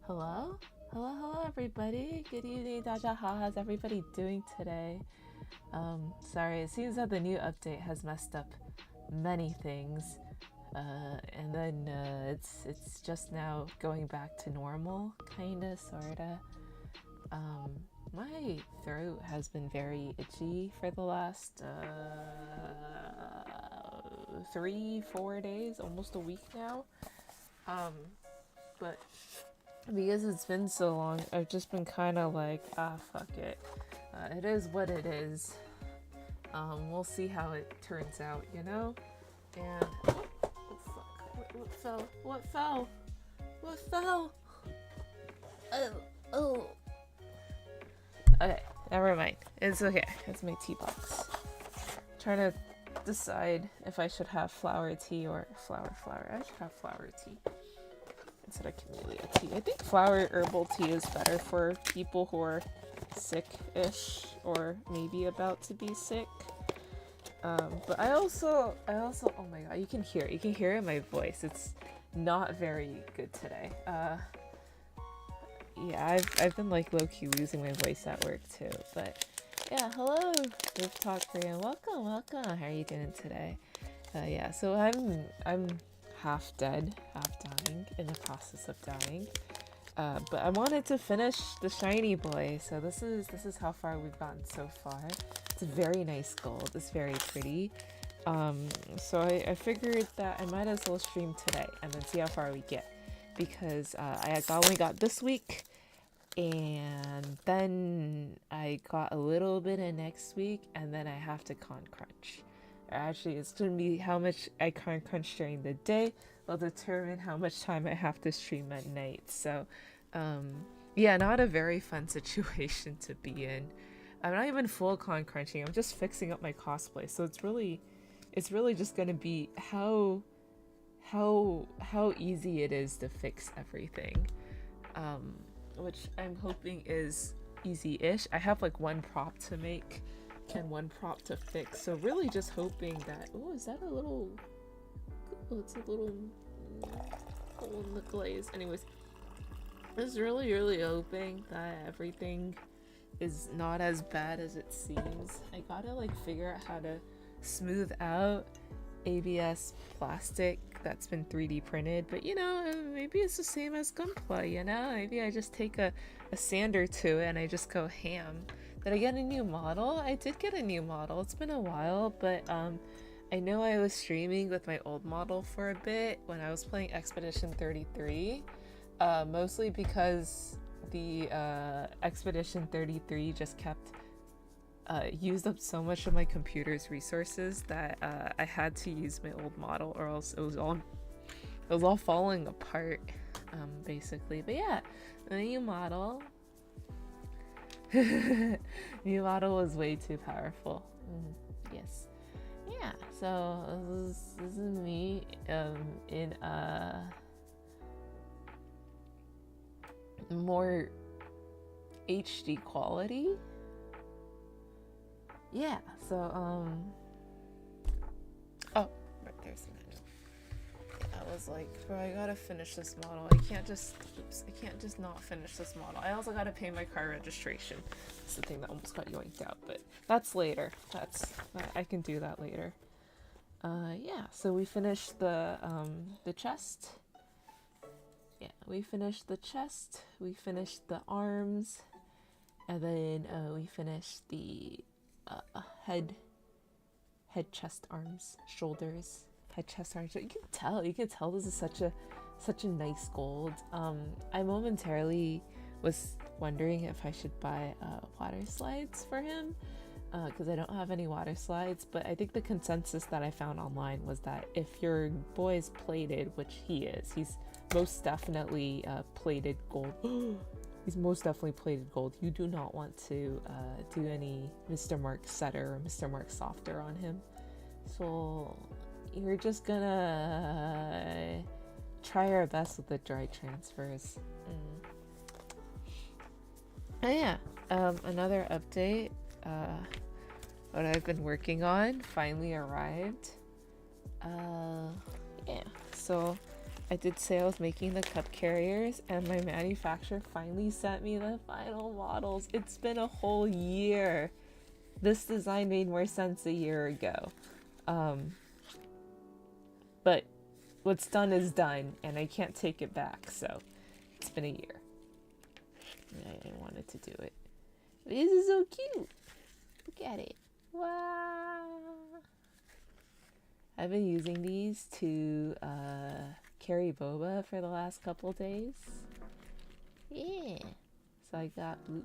Hello? Hello, everybody. Good evening, Daja. How how's everybody doing today? Sorry, it seems that the new update has messed up many things. And then it's just now going back to normal, kinda, sorta. My throat has been very itchy for the last 3-4 days, almost a week now. But because it's been so long, I've just been kind of like, fuck it. It is what it is. We'll see how it turns out, you know? And, oh fuck, what fell? What fell? What fell? Oh. Okay, never mind. It's okay. It's my tea box. Trying to decide if I should have flower tea or flower. I should have flower tea instead of camellia tea. I think flower herbal tea is better for people who are sick-ish or maybe about to be sick. But I also, oh my god, you can hear it in my voice. It's not very good today. Yeah, I've been like low-key losing my voice at work too, but yeah, hello, Rooftop Korean, welcome, how are you doing today? Yeah, so I'm half dead, half dying, in the process of dying, but I wanted to finish the shiny boy, so this is how far we've gotten so far. It's a very nice gold, it's very pretty, so I figured that I might as well stream today and then see how far we get, because I only got this week, and then I got a little bit of next week, and then I have to con crunch. Or actually, it's gonna be how much I con crunch during the day will determine how much time I have to stream at night. So, yeah, not a very fun situation to be in. I'm not even full con crunching. I'm just fixing up my cosplay. So it's really just gonna be how easy it is to fix everything. Which I'm hoping is easy-ish. I have like one prop to make and one prop to fix, so really just hoping that, oh, is that a little, oh, it's a little hole in the glaze. Anyways, just really hoping that everything is not as bad as it seems. I gotta like figure out how to smooth out ABS plastic that's been 3D printed, but you know, maybe it's the same as Gunpla, you know? Maybe I just take a sander to it and I just go ham. Did I get a new model? I did get a new model. It's been a while, but I know I was streaming with my old model for a bit when I was playing Expedition 33, mostly because the Expedition 33 just kept used up so much of my computer's resources that I had to use my old model, or else it was all falling apart, basically. But yeah, the new model new model was way too powerful. Yes. Yeah, so this is me in more HD quality. Yeah, so oh, right there's the menu. I was like, bro, I gotta finish this model. I can't just not finish this model. I also gotta pay my car registration. It's the thing that almost got yoinked out, but that's later. I can do that later. Yeah, so we finished the chest. Yeah, we finished the chest, we finished the arms, and then we finished the head, chest, arms, shoulders, head, chest, arms. You can tell this is such a nice gold. I momentarily was wondering if I should buy water slides for him, because I don't have any water slides. But I think the consensus that I found online was that if your boy is plated, which he is, he's most definitely plated gold. He's most definitely plated gold. You do not want to do any Mr. Mark Setter or Mr. Mark Softer on him. So you're just gonna try our best with the dry transfers. Oh yeah, another update. What I've been working on finally arrived. Yeah, so I did say I was making the cup carriers, and my manufacturer finally sent me the final models. It's been a whole year. This design made more sense a year ago. But what's done is done, and I can't take it back, so it's been a year. I wanted to do it. This is so cute. Look at it. Wow. I've been using these to carry boba for the last couple days. Yeah. So I got Bloop.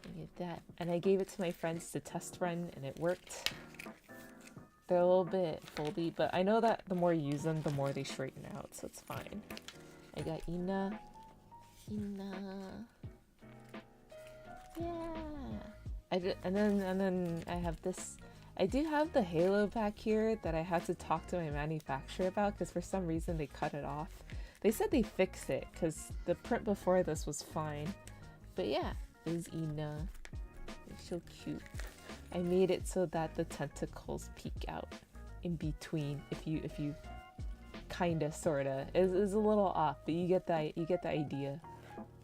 I get that. And I gave it to my friends to test run, and it worked. They're a little bit foldy, but I know that the more you use them, the more they straighten out, so it's fine. I got Ina. Yeah. And then I have this. I do have the Halo back here that I had to talk to my manufacturer about because for some reason they cut it off. They said they fixed it because the print before this was fine. But yeah, it is Ina. It's so cute. I made it so that the tentacles peek out in between. If you kinda sorta is a little off, but you get the idea.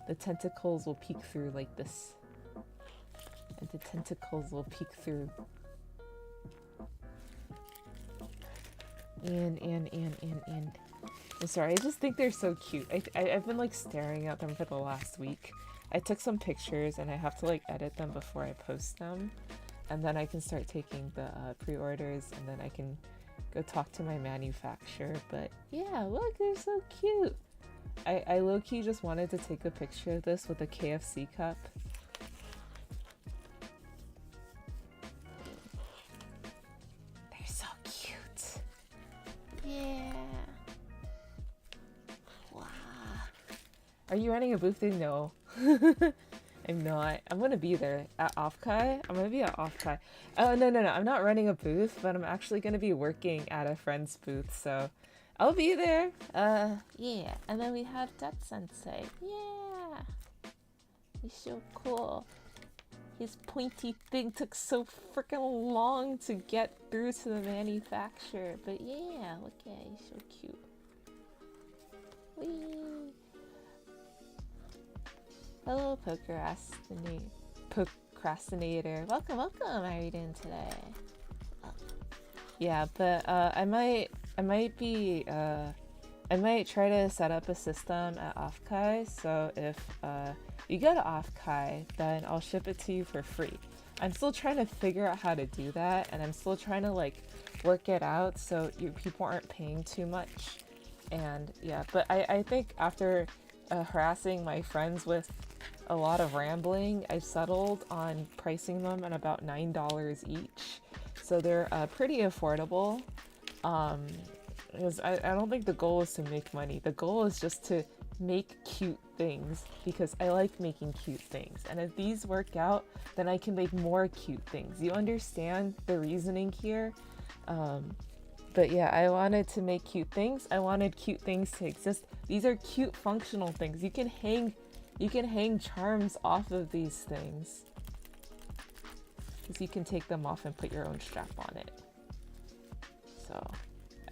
The tentacles will peek through like this, and the tentacles will peek through. And I'm sorry, I just think they're so cute. I've been like staring at them for the last week. I took some pictures and I have to like edit them before I post them, and then I can start taking the pre-orders, and then I can go talk to my manufacturer. But yeah, look, they're so cute. I low-key just wanted to take a picture of this with a KFC cup. They're so cute. Yeah. Wow. Are you running a booth? No. I'm not. I'm gonna be there at Offkai. I'm gonna be at Offkai. Oh, no. I'm not running a booth, but I'm actually gonna be working at a friend's booth, so I'll be there. Yeah. And then we have Dat Sensei. Yeah. He's so cool. His pointy thing took so freaking long to get through to the manufacturer. But yeah, look at it. He's so cute. Whee. Hello, procrastinator. Welcome. How are you doing today? Yeah, but I might try to set up a system at Offkai, so if you go to Offkai, then I'll ship it to you for free. I'm still trying to figure out how to do that, and I'm still trying to like work it out so people aren't paying too much. And yeah, but I think after harassing my friends with a lot of rambling, I've settled on pricing them at about $9 each. So they're pretty affordable. Because I don't think the goal is to make money. The goal is just to make cute things, because I like making cute things. And if these work out, then I can make more cute things. You understand the reasoning here? But yeah, I wanted to make cute things. I wanted cute things to exist. These are cute functional things. You can hang charms off of these things, because you can take them off and put your own strap on it. So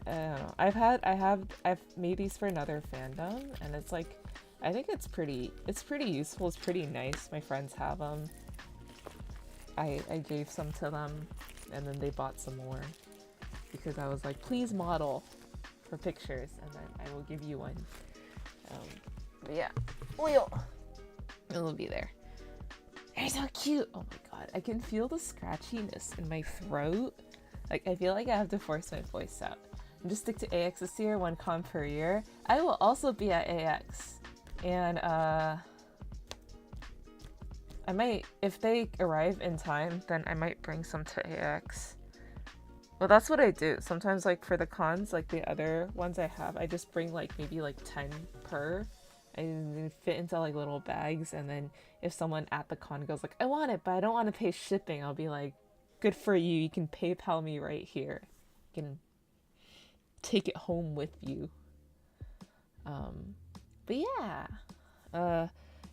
I don't know. I've made these for another fandom, and it's like, I think it's pretty useful. It's pretty nice. My friends have them. I gave some to them, and then they bought some more because I was like, please model for pictures, and then I will give you one. But yeah, it'll be there. They're so cute. Oh my god, I can feel the scratchiness in my throat. Like, I feel like I have to force my voice out. And just stick to AX this year, one con per year. I will also be at AX. And I might, if they arrive in time, then I might bring some to AX. Well, that's what I do. Sometimes, like, for the cons, like the other ones I have, I just bring, like, maybe, like, 10 per. And fit into, like, little bags. And then if someone at the con goes, like, I want it, but I don't want to pay shipping, I'll be like, good for you. You can PayPal me right here. You can take it home with you. But yeah.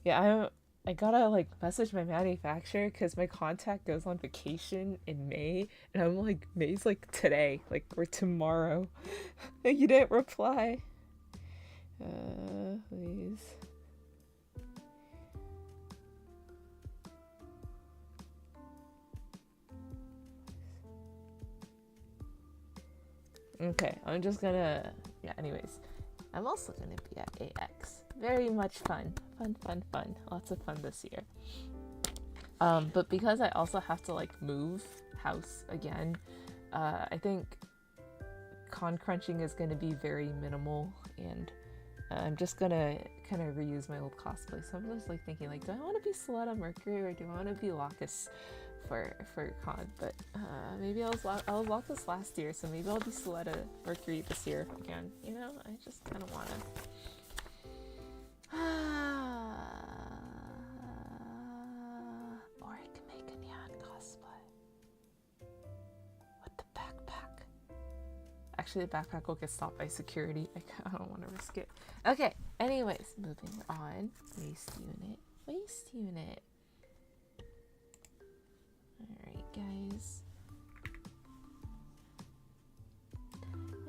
Yeah, I gotta, like, message my manufacturer because my contact goes on vacation in May, and I'm like, May's like today, like, or tomorrow. You didn't reply. Please. Okay, I'm just gonna, yeah, anyways. I'm also gonna be at AX. Very much fun. Fun. Lots of fun this year. But because I also have to, like, move house again, I think con crunching is gonna be very minimal, and I'm just gonna kind of reuse my old cosplay. So I'm just, like, thinking, like, do I want to be Soletta Mercury or do I want to be Locus for con? But maybe I was Locus last year, so maybe I'll be Soletta Mercury this year again. You know, I just kind of wanna. Or I can make a Nyan cosplay with the backpack. Actually, the backpack will get stopped by security. I don't want to risk it. Okay, anyways, moving on. Waste unit. Alright, guys.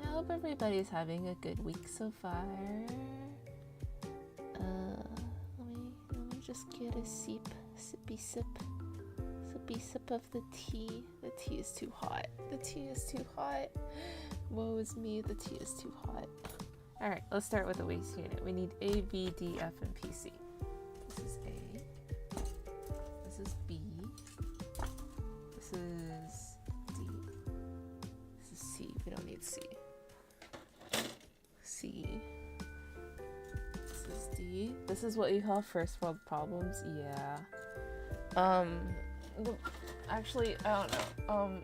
I hope everybody's having a good week so far. Let me just get a sippy sip of the tea. The tea is too hot. Woe is me, the tea is too hot. Alright, let's start with the waste unit. We need A, B, D, F, and PC. This is A. This is B. This is D. This is C. We don't need C. C. This is D. This is what you call first world problems? Yeah. Actually, I don't know.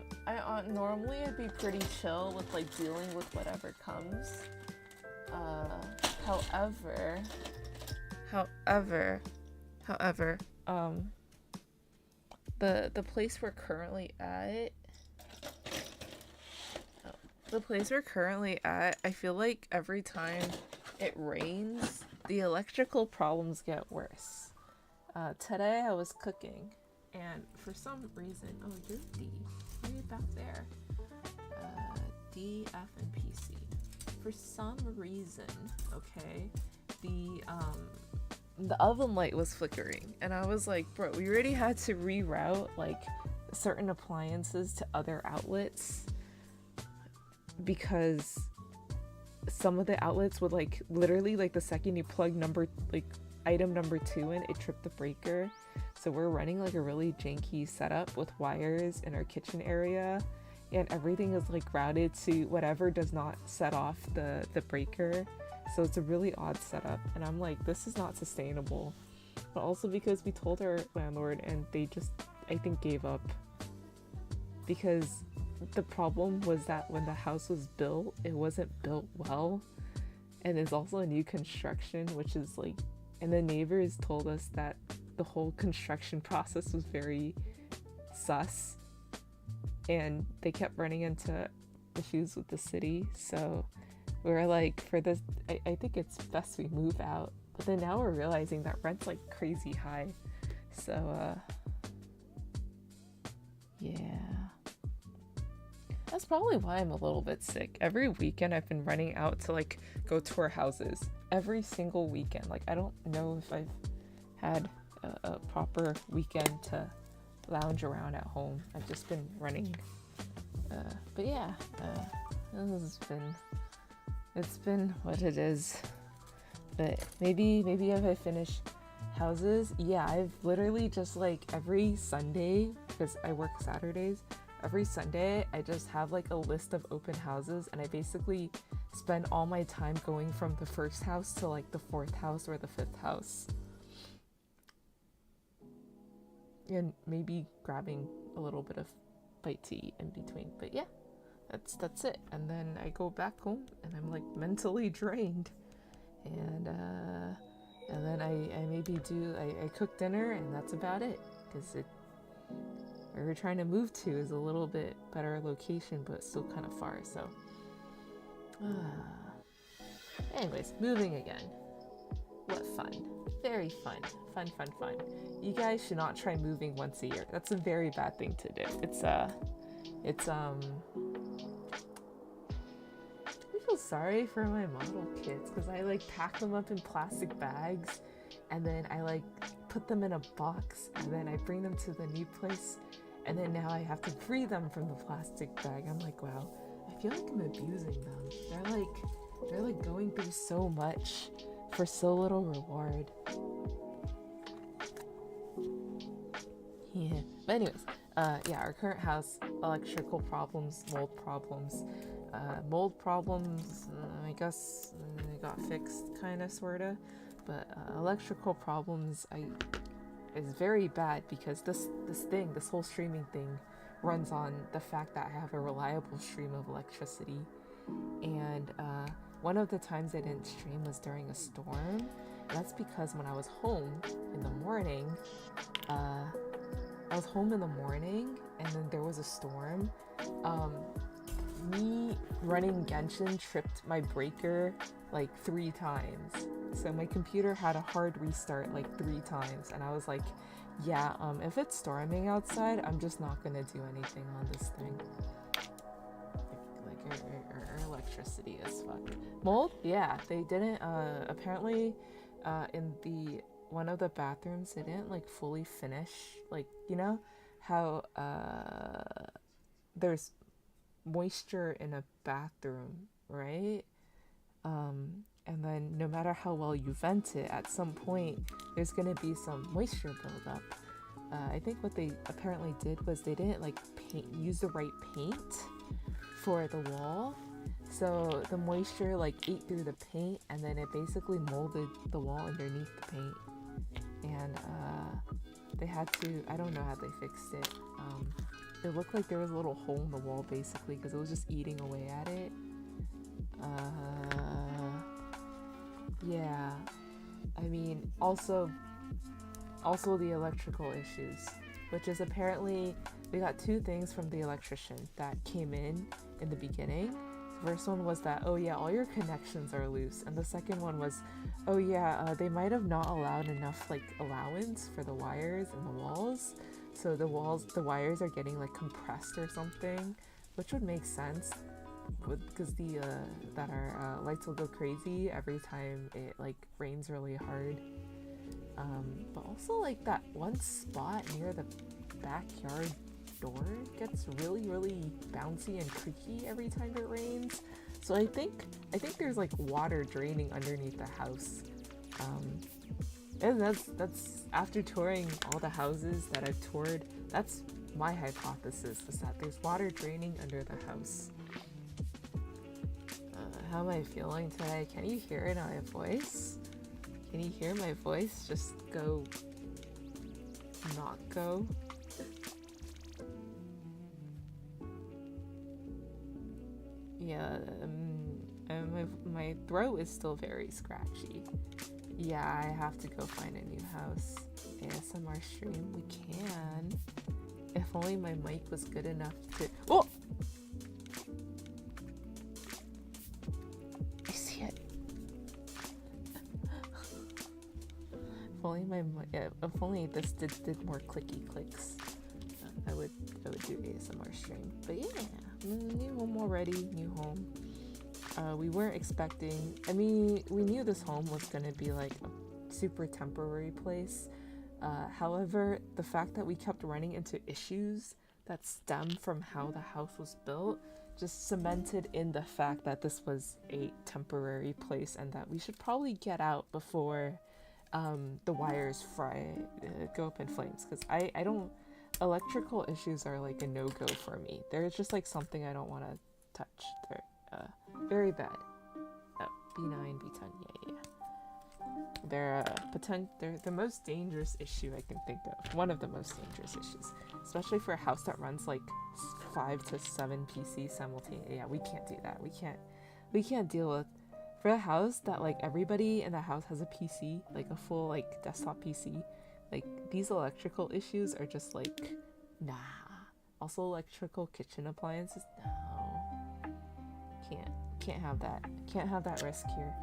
Normally I'd be pretty chill with, like, dealing with whatever comes. However, the place we're currently at, I feel like every time it rains, the electrical problems get worse. Today I was cooking, and for some reason, oh, you're D, way back there. D, F, and PC. For some reason, okay, the oven light was flickering, and I was like, bro, we already had to reroute, like, certain appliances to other outlets because some of the outlets would, like, literally, like, the second you plug item number 2 in, it tripped the breaker. So we're running, like, a really janky setup with wires in our kitchen area, and everything is, like, routed to whatever does not set off the breaker. So it's a really odd setup, and I'm like, this is not sustainable. But also because we told our landlord, and they just, I think, gave up. Because the problem was that when the house was built, it wasn't built well, and it's also a new construction, which is, like, and the neighbors told us that the whole construction process was very sus, and they kept running into issues with the city. So we were like, for this, I think it's best we move out. But then now we're realizing that rent's, like, crazy high. So yeah, that's probably why I'm a little bit sick. Every weekend I've been running out to, like, go tour houses every single weekend. Like, I don't know if I've had a proper weekend to lounge around at home. I've just been running. But yeah, it's been what it is. But maybe if I finish houses, yeah, I've literally just, like, every Sunday, because I work Saturdays, every Sunday I just have, like, a list of open houses, and I basically spend all my time going from the first house to like the fourth house or the fifth house. And maybe grabbing a little bit of bite to eat in between. But yeah, that's it. And then I go back home and I'm like mentally drained. And then I maybe I cook dinner and that's about it. Because where we're trying to move to is a little bit better location, but still kind of far. So anyways, moving again. What fun. Very fun. Fun. You guys should not try moving once a year. That's a very bad thing to do. I feel sorry for my model kids because I like pack them up in plastic bags and then I like put them in a box and then I bring them to the new place and then now I have to free them from the plastic bag. I'm like, wow, I feel like I'm abusing them. They're like going through so much for so little reward. Yeah. But anyways, our current house, electrical problems, mold problems. I guess got fixed, kind of, sort of. But electrical problems is very bad because this whole streaming thing runs on the fact that I have a reliable stream of electricity. And one of the times I didn't stream was during a storm. That's because when I was home in the morning, and then there was a storm. Me running Genshin tripped my breaker like 3 times. So my computer had a hard restart like 3 times. And I was like, yeah, if it's storming outside, I'm just not gonna do anything on this thing. Like our electricity is fucked. Mold? Yeah, they didn't, apparently, in the one of the bathrooms, they didn't like fully finish, like, you know how there's moisture in a bathroom, right? And then no matter how well you vent it, at some point there's gonna be some moisture buildup. I think what they apparently did was they didn't like use the right paint for the wall, so the moisture like ate through the paint and then it basically molded the wall underneath the paint. And they had to, I don't know how they fixed it. It looked like there was a little hole in the wall basically because it was just eating away at it. Yeah, I mean, also the electrical issues, which is apparently we got 2 things from the electrician that came in the beginning. The first one was that, oh yeah, all your connections are loose, and the second one was, oh yeah, they might have not allowed enough like allowance for the wires and the walls, so the wires are getting like compressed or something, which would make sense because that our lights will go crazy every time it like rains really hard. But also like that one spot near the backyard door gets really bouncy and creaky every time it rains. So I think there's like water draining underneath the house. And that's after touring all the houses that I've toured, that's my hypothesis, is that there's water draining under the house. How am I feeling today? Can you hear it in my voice? Can you hear my voice just go, not go? Yeah, my throat is still very scratchy. Yeah, I have to go find a new house. ASMR stream, we can. If only my mic was good enough to... Oh! I see it. If only this did more clicky clicks, I would do ASMR stream. But yeah, new home already, new home. We weren't expecting, I mean, we knew this home was gonna be like a super temporary place. However, the fact that we kept running into issues that stem from how the house was built just cemented in the fact that this was a temporary place and that we should probably get out before the wires go up in flames. Because I don't, electrical issues are like a no-go for me. They're just like something I don't want to touch. They're very bad. B9, B10. Yeah. They're the most dangerous issue I can think of. One of the most dangerous issues, especially for a house that runs like 5 to 7 PCs simultaneously. Yeah, we can't do that. We can't deal with for a house that like everybody in the house has a PC, like a full like desktop PC. Like these electrical issues are just like nah. Also electrical kitchen appliances. No. Can't have that. Can't have that risk here.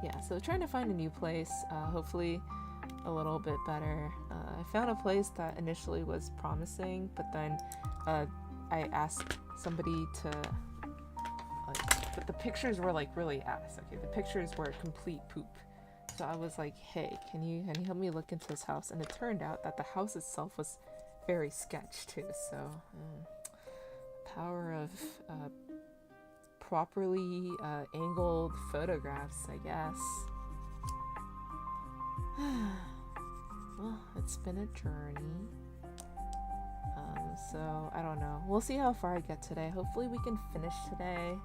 Yeah, so trying to find a new place, hopefully a little bit better. I found a place that initially was promising, but then I asked somebody to, like, but the pictures were like really ass. Okay, the pictures were complete poop. So I was like, hey, can you help me look into this house? And it turned out that the house itself was very sketch too. So power of properly angled photographs, I guess. Well, it's been a journey. So I don't know. We'll see how far I get today. Hopefully we can finish today.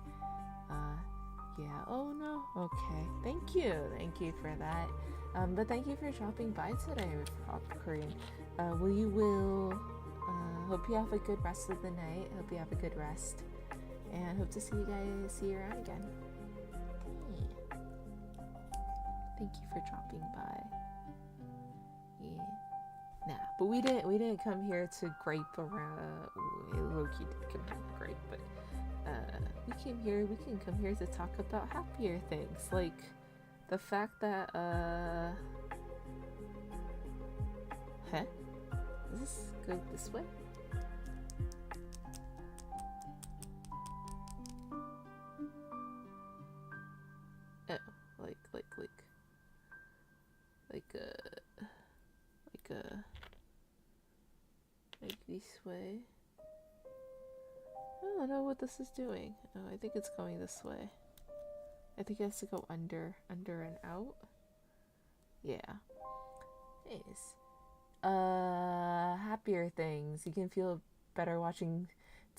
Yeah. Oh no. Okay. Thank you for that. But thank you for dropping by today, Korean. Hope you have a good rest of the night. Hope you have a good rest. And hope to see you around again. Yeah. Thank you for dropping by. Yeah. Nah, but we didn't come here to gripe around. Low-key did come here to gripe, but we can come here to talk about happier things, like the fact that does this go this way? Like this way. I don't know what this is doing. Oh, I think it's going this way. I think it has to go under and out. Yeah. Nice. Happier things. You can feel better watching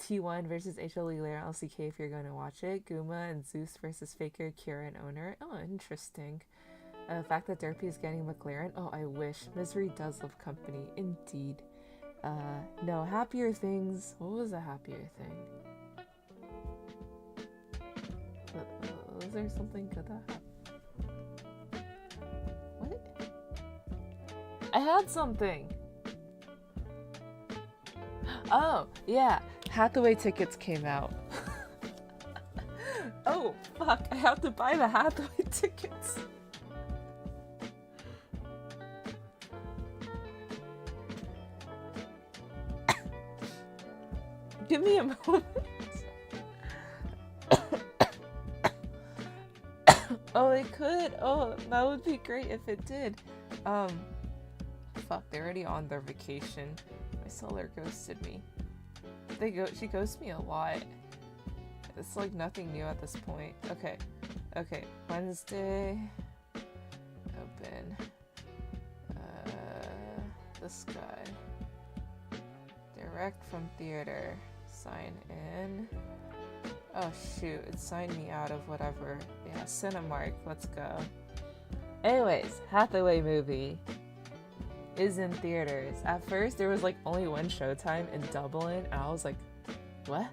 T1 versus HL Lair on LCK if you're going to watch it. Guma and Zeus versus Faker, Kira, and Owner. Oh, interesting. The fact that Derpy is getting McLaren. Oh, I wish. Misery does love company. Indeed. No, happier things. What was a happier thing? Was there something good that happened? What? I had something! Oh, yeah. Hathaway tickets came out. Oh, fuck. I have to buy the Hathaway tickets. Give me a moment. Oh, it could. Oh, that would be great if it did. Fuck, they're already on their vacation. My seller ghosted me. She ghosts me a lot. It's like nothing new at this point. Okay. Wednesday. Open. This guy. Direct from theater. Sign in. Oh shoot, it signed me out of whatever. Yeah, Cinemark, let's go. Anyways, Hathaway movie is in theaters. At first, there was like only one showtime in Dublin, and I was like, what?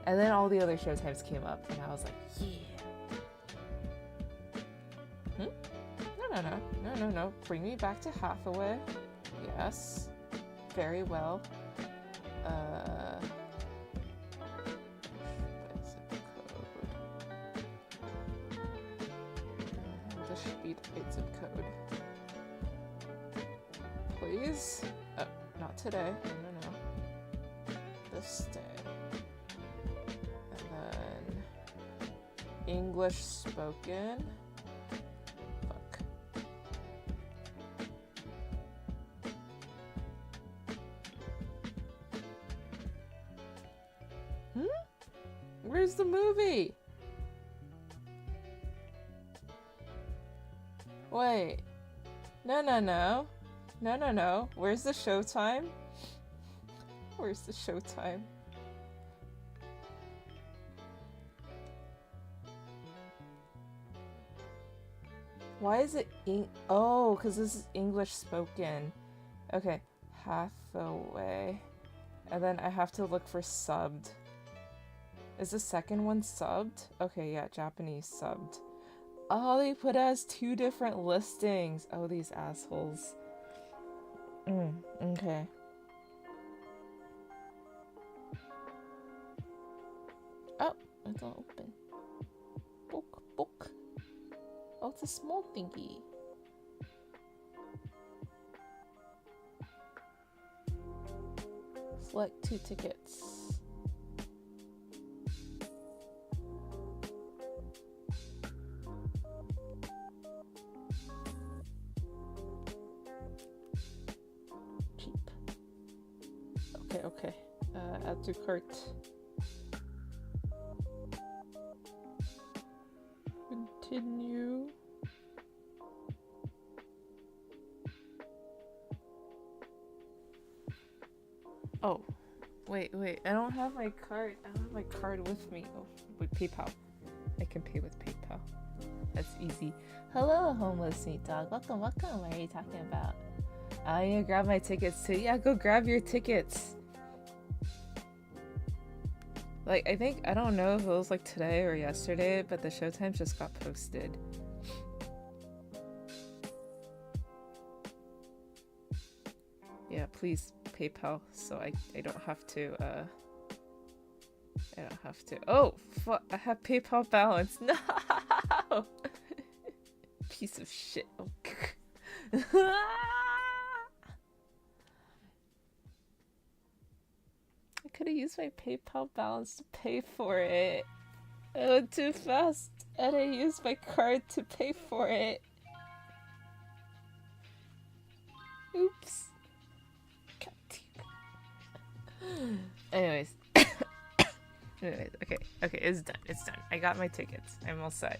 And then all the other showtimes came up, and I was like, yeah. No. Bring me back to Hathaway. Yes. Very well. Zip code. Please? Oh, not today. No. This day. And then English spoken. Fuck. Where's the movie? Wait. No. Where's the showtime? Where's the showtime? Why is it oh, because this is English spoken. Okay, Hathaway. And then I have to look for subbed. Is the second one subbed? Okay, yeah, Japanese subbed. Oh, they put it as 2 different listings. Oh, these assholes. Okay. Oh, it's all open. Book. Oh, it's a small thingy. Select 2 tickets. Cheap. Okay. Add to cart. Continue. Oh, wait. I don't have my card. I don't have my card with me. Oh, with PayPal. I can pay with PayPal. That's easy. Hello, homeless meat dog. Welcome. What are you talking about? I need to grab my tickets too. Yeah, go grab your tickets. Like, I don't know if it was like today or yesterday, but the showtime just got posted. Yeah, please PayPal so I don't have to, oh, fuck, I have PayPal balance. No! Piece of shit. Oh. I could have used my PayPal balance to pay for it. I went too fast and I used my card to pay for it. Oops. Anyways. Okay, it's done. I got my tickets. I'm all set.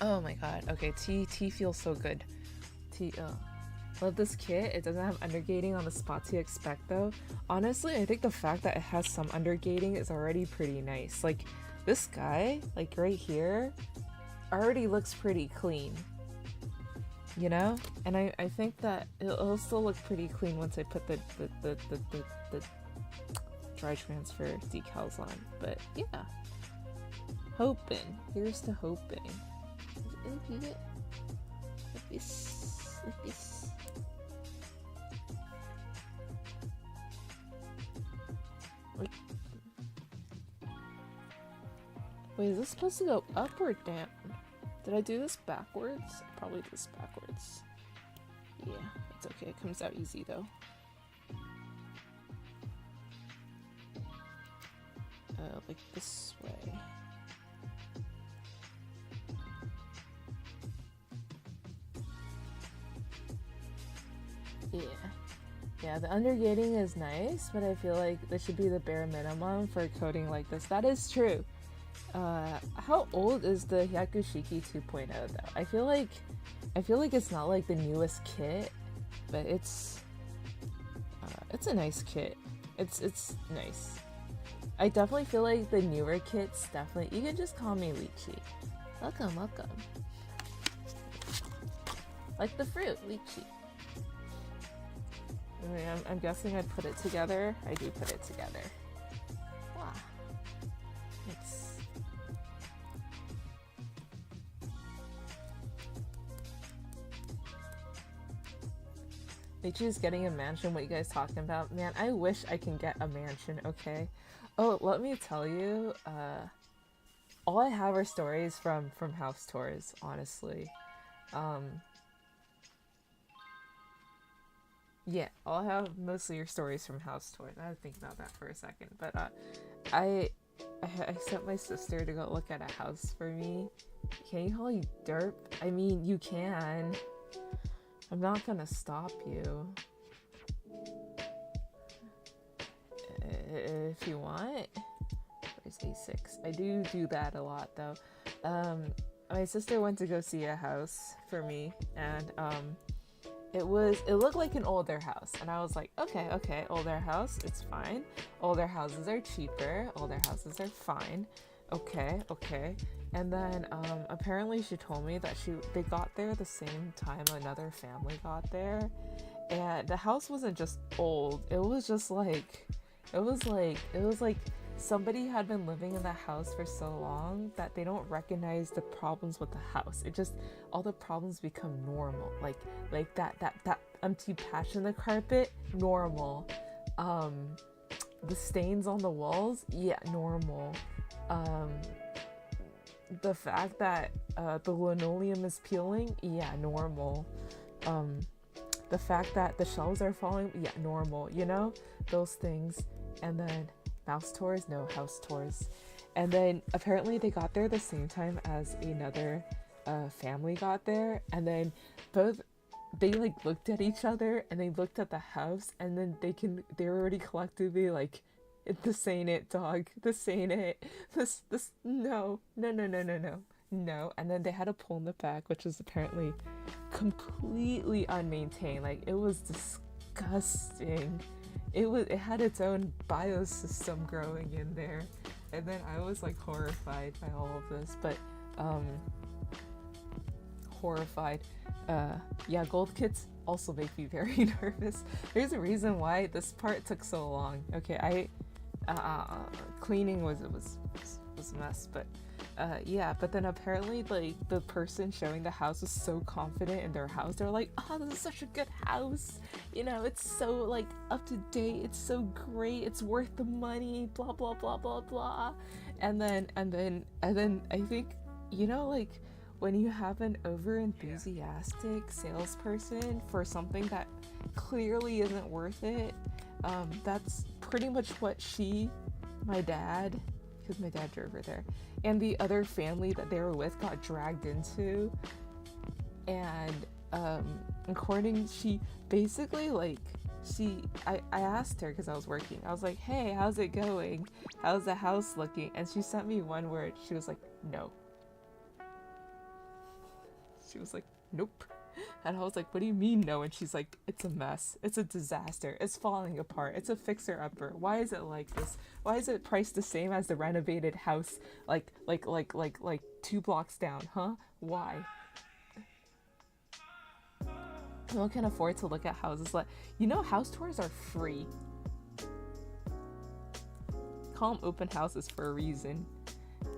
Oh my god. Okay, tea feels so good. Love this kit. It doesn't have undergating on the spots you expect though. Honestly, I think the fact that it has some undergating is already pretty nice. Like, this guy, like right here, already looks pretty clean. You know? And I think that it'll still look pretty clean once I put the dry transfer decals on. But yeah. Hoping. Here's to hoping. Like this. Wait, is this supposed to go up or down? Did I do this backwards? Probably do this backwards. Yeah, it's okay. It comes out easy though. Like this way. Yeah, the undergating is nice, but I feel like this should be the bare minimum for coding like this. That is true. How old is the Hyaku Shiki 2.0 though? I feel like it's not like the newest kit, but it's a nice kit. It's nice. I definitely feel like the newer kits definitely. You can just call me Lychee. Welcome. Like the fruit, Lychee. I'm guessing I put it together. I do put it together. Wow. Nice. Lychee's getting a mansion. What you guys talking about? Man, I wish I can get a mansion, okay? Oh, let me tell you, all I have are stories from house tours, honestly. Yeah, I'll have mostly your stories from house tours. I had to think about that for a second, but I sent my sister to go look at a house for me. Can you call you derp? I mean, you can. I'm not gonna stop you. If you want. Where's A6? I do that a lot though. My sister went to go see a house for me, and it looked like an older house, and I was like, okay, older house, it's fine. Older houses are cheaper, older houses are fine. Okay, okay. And then apparently she told me that they got there the same time another family got there, and the house wasn't just old. It was like somebody had been living in the house for so long that they don't recognize the problems with the house. It just all the problems become normal. Like that empty patch in the carpet, normal. The stains on the walls, yeah, normal. Um, the fact that the linoleum is peeling, yeah, normal. Um, the fact that the shelves are falling, yeah, normal. You know, those things. And then mouse tours, no house tours. And then apparently they got there the same time as another family got there, and then both they like looked at each other and they looked at the house, and then they're already collectively like, this ain't it, dog. This ain't it. This no no no no no no no. And then they had a pool in the back, which was apparently completely unmaintained. Like, it was disgusting. It had its own biosystem growing in there, and then I was like horrified by all of this. But horrified. Yeah, gold kits also make me very nervous. There's a reason why this part took so long. Okay, cleaning was a mess, but yeah. But then apparently, like, the person showing the house was so confident in their house. They're like, "Oh, this is such a good house. You know, it's so like up to date. It's so great. It's worth the money. Blah blah blah blah blah." And then I think, you know, like, when you have an over enthusiastic salesperson for something that clearly isn't worth it, that's pretty much what my dad, because my dad drove her there, and the other family that they were with got dragged into. And she basically, like, I asked her, because I was working, I was like, "Hey, how's it going? How's the house looking?" And she sent me one word. She was like, "No." She was like, "Nope." And I was like, "What do you mean no?" And she's like, "It's a mess. It's a disaster. It's falling apart. It's a fixer-upper. Why is it like this? Why is it priced the same as the renovated house like 2 blocks down, huh? Why?" No one can afford to look at houses. Like, you know, house tours are free. Call them open houses for a reason.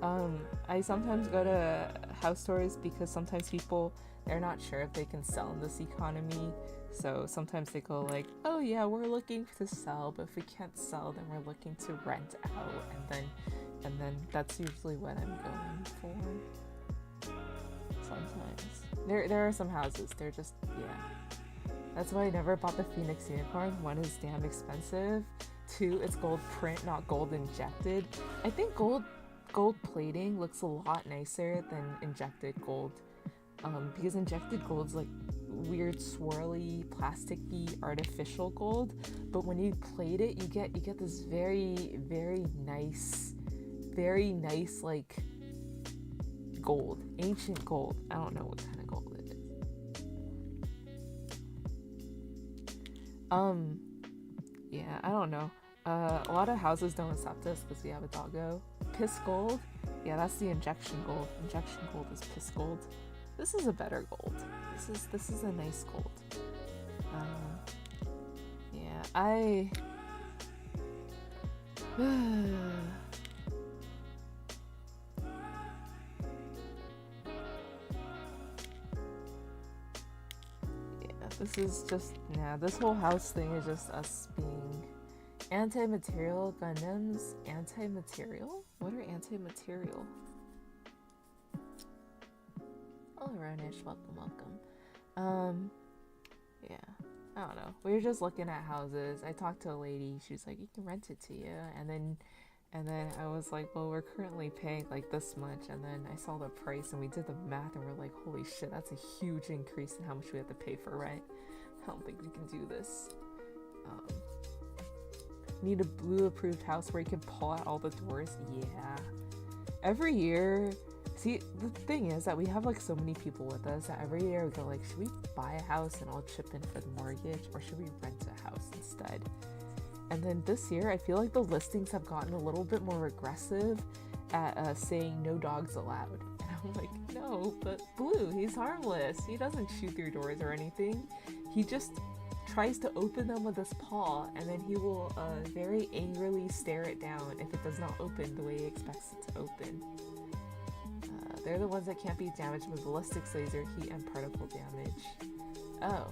I sometimes go to house tours because sometimes people, they're not sure if they can sell in this economy. So sometimes they go like, "Oh yeah, we're looking to sell, but if we can't sell, then we're looking to rent out." And then that's usually what I'm going for. Sometimes there are some houses, they're just, yeah. That's why I never bought the Phoenix Unicorn. 1 is damn expensive. 2, it's gold print, not gold injected. I think gold plating looks a lot nicer than injected gold, because injected gold's like weird swirly plasticky artificial gold, but when you plate it, you get this very very nice like gold, ancient gold. I don't know what kind of gold it is. Yeah, I don't know. A lot of houses don't accept us because we have a doggo. Piss gold? Yeah, that's the injection gold. Injection gold is piss gold. This is a better gold. This is a nice gold. Yeah, this is just, yeah, this whole house thing is just us being anti-material. Gundams anti-material? What are anti-material? Oh, Ronish, welcome. Yeah, I don't know. We were just looking at houses. I talked to a lady. She was like, "You can rent it to you." And then I was like, "Well, we're currently paying like this much." And then I saw the price and we did the math and we're like, "Holy shit, that's a huge increase in how much we have to pay for rent. I don't think we can do this." Need a blue approved house where you can pull out all the doors. Yeah. Every year, see, the thing is that we have like so many people with us that every year we go like, should we buy a house and I'll chip in for the mortgage, or should we rent a house instead? And then this year, I feel like the listings have gotten a little bit more aggressive, at saying no dogs allowed. And I'm like, no, but Blue, he's harmless. He doesn't chew through doors or anything. He just tries to open them with his paw, and then he will very angrily stare it down if it does not open the way he expects it to open. They're the ones that can't be damaged with ballistics, laser, heat, and particle damage. Oh.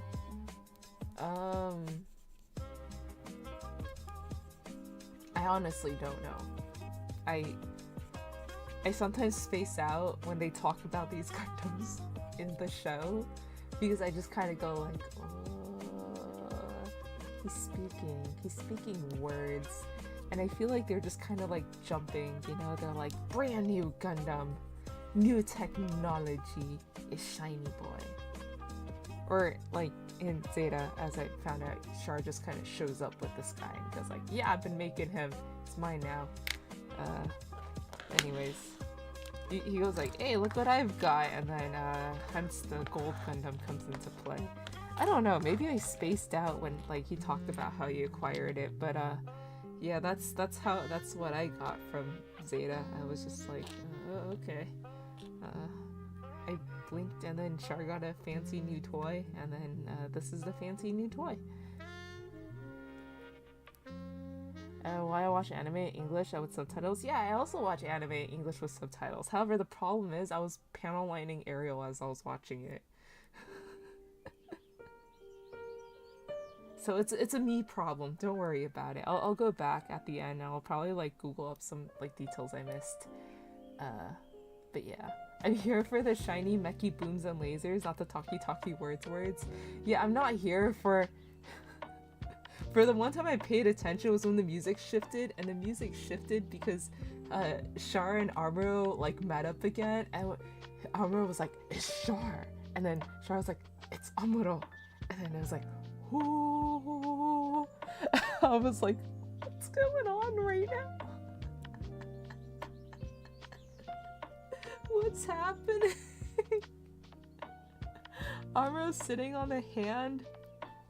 I honestly don't know. I sometimes space out when they talk about these Gundams in the show, because I just kind of go like, oh, he's speaking words, and I feel like they're just kind of like jumping, you know, they're like, brand new Gundam, new technology is shiny boy. Or like in Zeta, as I found out, Char just kind of shows up with this guy and goes like, yeah, I've been making him, it's mine now. Anyways, he goes like, hey, look what I've got, and then hence the gold Gundam comes into play. I don't know, maybe I spaced out when like he talked about how he acquired it, but yeah, that's what I got from Zeta. I was just like, oh, okay. I blinked, and then Char got a fancy new toy, and then this is the fancy new toy. Why I watch anime in English with subtitles? Yeah, I also watch anime in English with subtitles. However, the problem is I was panel lining Ariel as I was watching it. So it's a me problem. Don't worry about it. I'll go back at the end. I'll probably like Google up some like details I missed. But yeah. I'm here for the shiny mechy booms and lasers, not the talky words. Yeah, I'm not here for... For the one time I paid attention was when the music shifted, and the music shifted because Char and Amuro like met up again, and Amuro was like, it's Char, and then Char was like, it's Amuro, and then it was like, ooh. I was like, what's going on right now? What's happening? Amuro's sitting on the hand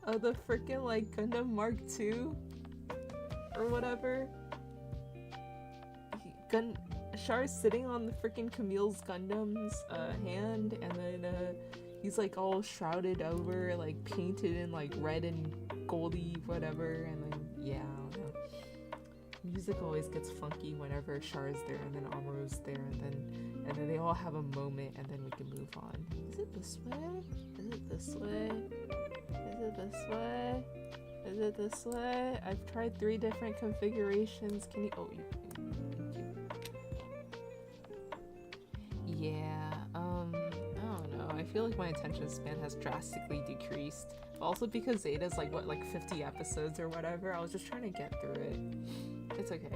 of the freaking like Gundam Mark II or whatever. Char's sitting on the freaking Camille's Gundam's hand, and then he's like all shrouded over, like painted in like red and goldy whatever, and then yeah, I don't know. Music always gets funky whenever Char's there, and then Amuro's there, and then they all have a moment, and then we can move on. Is it this way? Is it this way? Is it this way? Is it this way? I've tried 3 different configurations. Can you... Oh, yeah, I don't know. I feel like my attention span has drastically decreased. But also because Zeta's like, what, like 50 episodes or whatever? I was just trying to get through it. It's okay.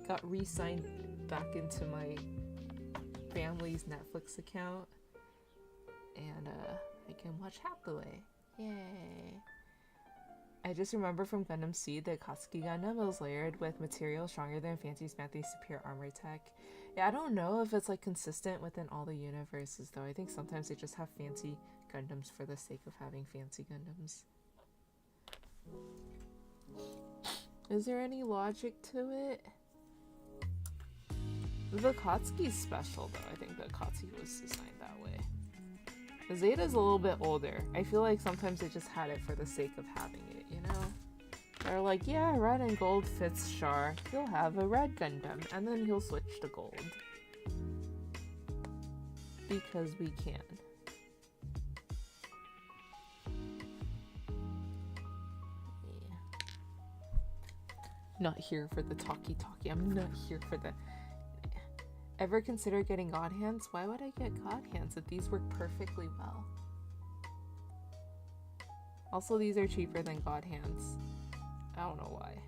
Got re-signed back into my family's Netflix account. And, I can watch Hathaway. Yay. I just remember from Gundam Seed that Katsuki Gundam was layered with material stronger than Fancy Smancy's superior armor tech. Yeah, I don't know if it's like consistent within all the universes though. I think sometimes they just have fancy Gundams for the sake of having fancy Gundams. Is there any logic to it? The Katsuki's special though. I think the Katsuki was designed that way. The Zeta's a little bit older. I feel like sometimes they just had it for the sake of having it, you know? They're like, yeah, red and gold fits Char. He'll have a red Gundam, and then he'll switch to gold. Because we can. Yeah. Not here for the talky. I'm not here for the... Ever consider getting God Hands? Why would I get God Hands if these work perfectly well? Also, these are cheaper than God Hands. I don't know why.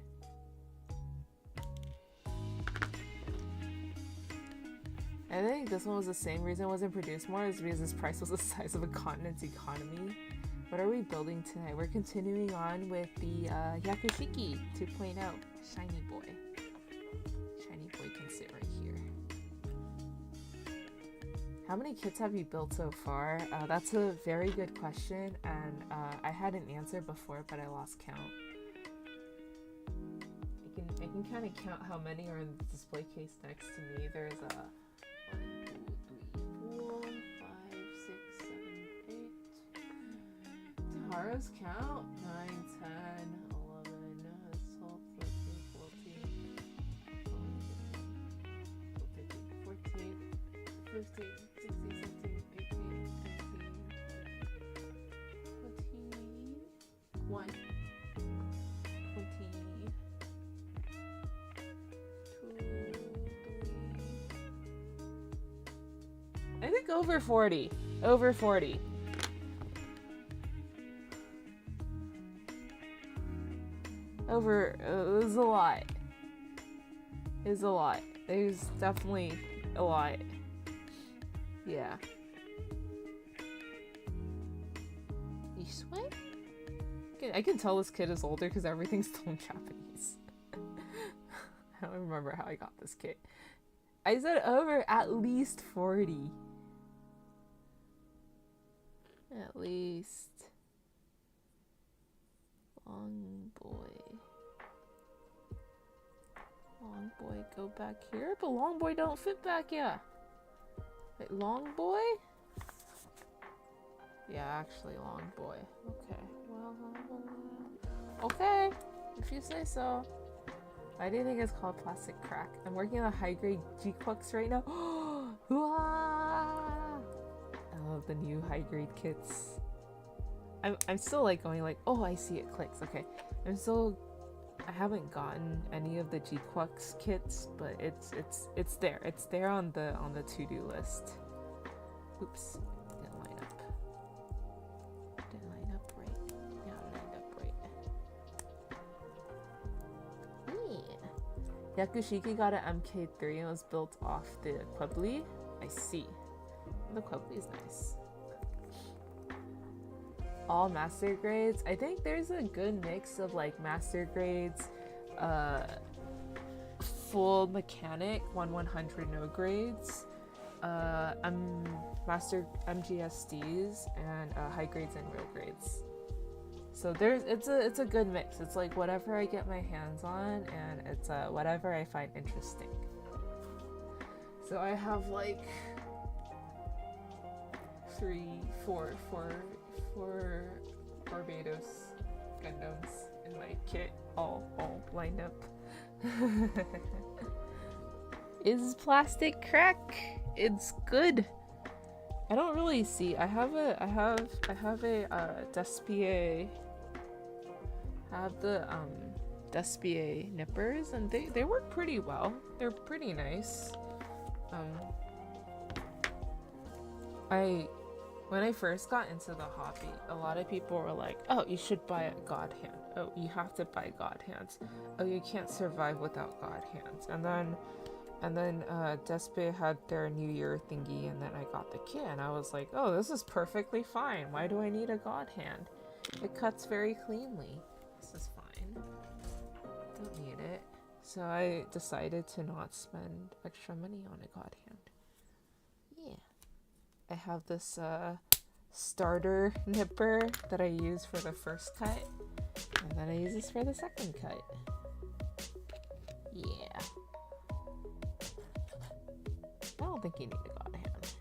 I think this one was the same reason it wasn't produced more, is because its price was the size of a continent's economy. What are we building tonight? We're continuing on with the Hyaku Shiki 2.0. Shiny boy. Shiny boy can sit right here. How many kits have you built so far? That's a very good question, and I had an answer before, but I lost count. I can kind of count how many are in the display case next to me. There's a 1, 2, 3, 4, 5, 6, 7, 8. Do Haros count? 9, 10, 11, 12, 13, 14, 15, 16, 17, 18, 19, 21, 22, I think over 40. Over 40. It was a lot. It was a lot. There's definitely a lot. Yeah. This way? I can tell this kid is older because everything's still in Japanese. I don't remember how I got this kit. I said over at least 40. At least. Long boy. Long boy, go back here. But long boy don't fit back here. Wait, long boy? Yeah, actually long boy. Okay. Well, okay. If you say so. Why do you think it's called plastic crack? I'm working on a high-grade G-Quux right now. I love the new high-grade kits. I'm still like going like, oh, I see it clicks. Okay. I haven't gotten any of the G-Quux kits, but it's there. It's there on the to-do list. Oops. Didn't line up. Didn't line up right. Yeah, lined up right. Yeah. Shiki got an MK3 and was built off the Quebly. I see. The Quebly is nice. All master grades. I think there's a good mix of like master grades, full mechanic 1/100 no grades, master MGSDs, and high grades and real grades. So it's a good mix. It's like whatever I get my hands on, and it's whatever I find interesting. So I have like 4 Barbados Gundams in my kit, all lined up. Is plastic crack? It's good. I don't really see. I have a Despie. I have the Despie nippers, and they work pretty well. They're pretty nice. When I first got into the hobby, a lot of people were like, oh, you should buy a God hand. Oh, you have to buy God hands. Oh, you can't survive without God hands. And then Despe had their New Year thingy, and then I got the kit, and I was like, oh, this is perfectly fine. Why do I need a God hand? It cuts very cleanly. This is fine. Don't need it. So I decided to not spend extra money on a God hand. Yeah. I have this starter nipper that I use for the first cut, and then I use this for the second cut. Yeah. I don't think you need a God hand.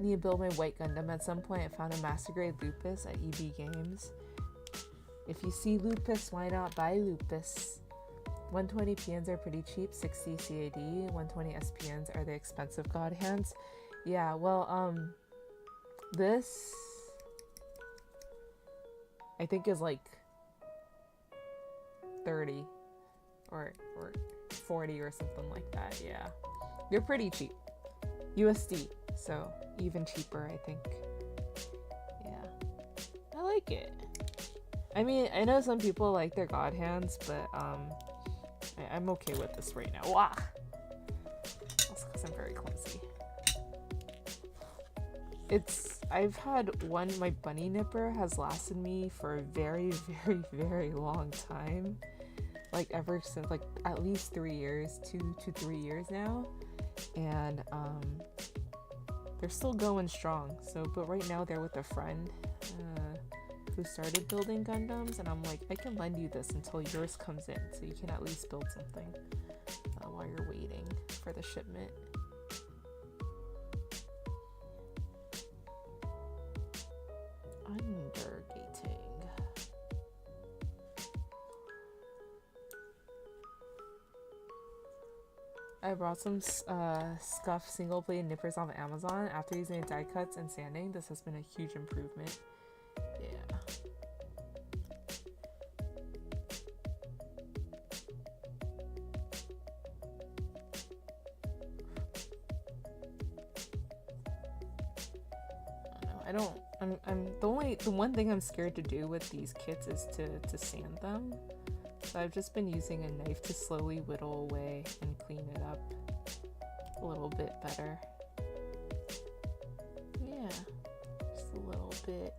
Need to build my white Gundam at some point. I found a master grade Lupus at EB Games. If you see Lupus, why not buy Lupus? 120 PNs are pretty cheap, 60 CAD, 120 SPNs are the expensive God hands. Yeah, well, this I think is like 30 or 40 or something like that. Yeah, they're pretty cheap. USD, so even cheaper, I think. Yeah, I like it. I mean, I know some people like their God hands, but I'm okay with this right now. Wow. Also because I'm very clumsy. I've had one, my bunny nipper has lasted me for a very, very, very long time. Like ever since, like at least 3 years, 2 to 3 years now. And they're still going strong. So, but right now they're with a friend who started building Gundams, and I'm like, I can lend you this until yours comes in, so you can at least build something while you're waiting for the shipment. Undergating. I brought some scuff single blade nippers off Amazon. After using die cuts and sanding, this has been a huge improvement. Yeah. I'm the one thing I'm scared to do with these kits is to sand them. So I've just been using a knife to slowly whittle away and clean it up a little bit better. Yeah, just a little bit.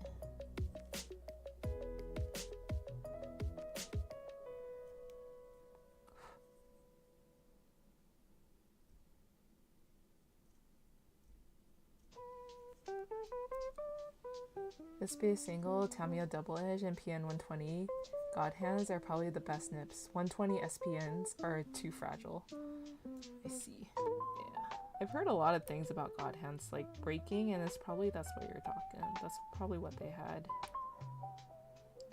SPA single, Tamiya double edge, and PN 120 God hands are probably the best nips. 120 SPNs are too fragile. I see. Yeah. I've heard a lot of things about God hands like breaking, and that's what you're talking. That's probably what they had.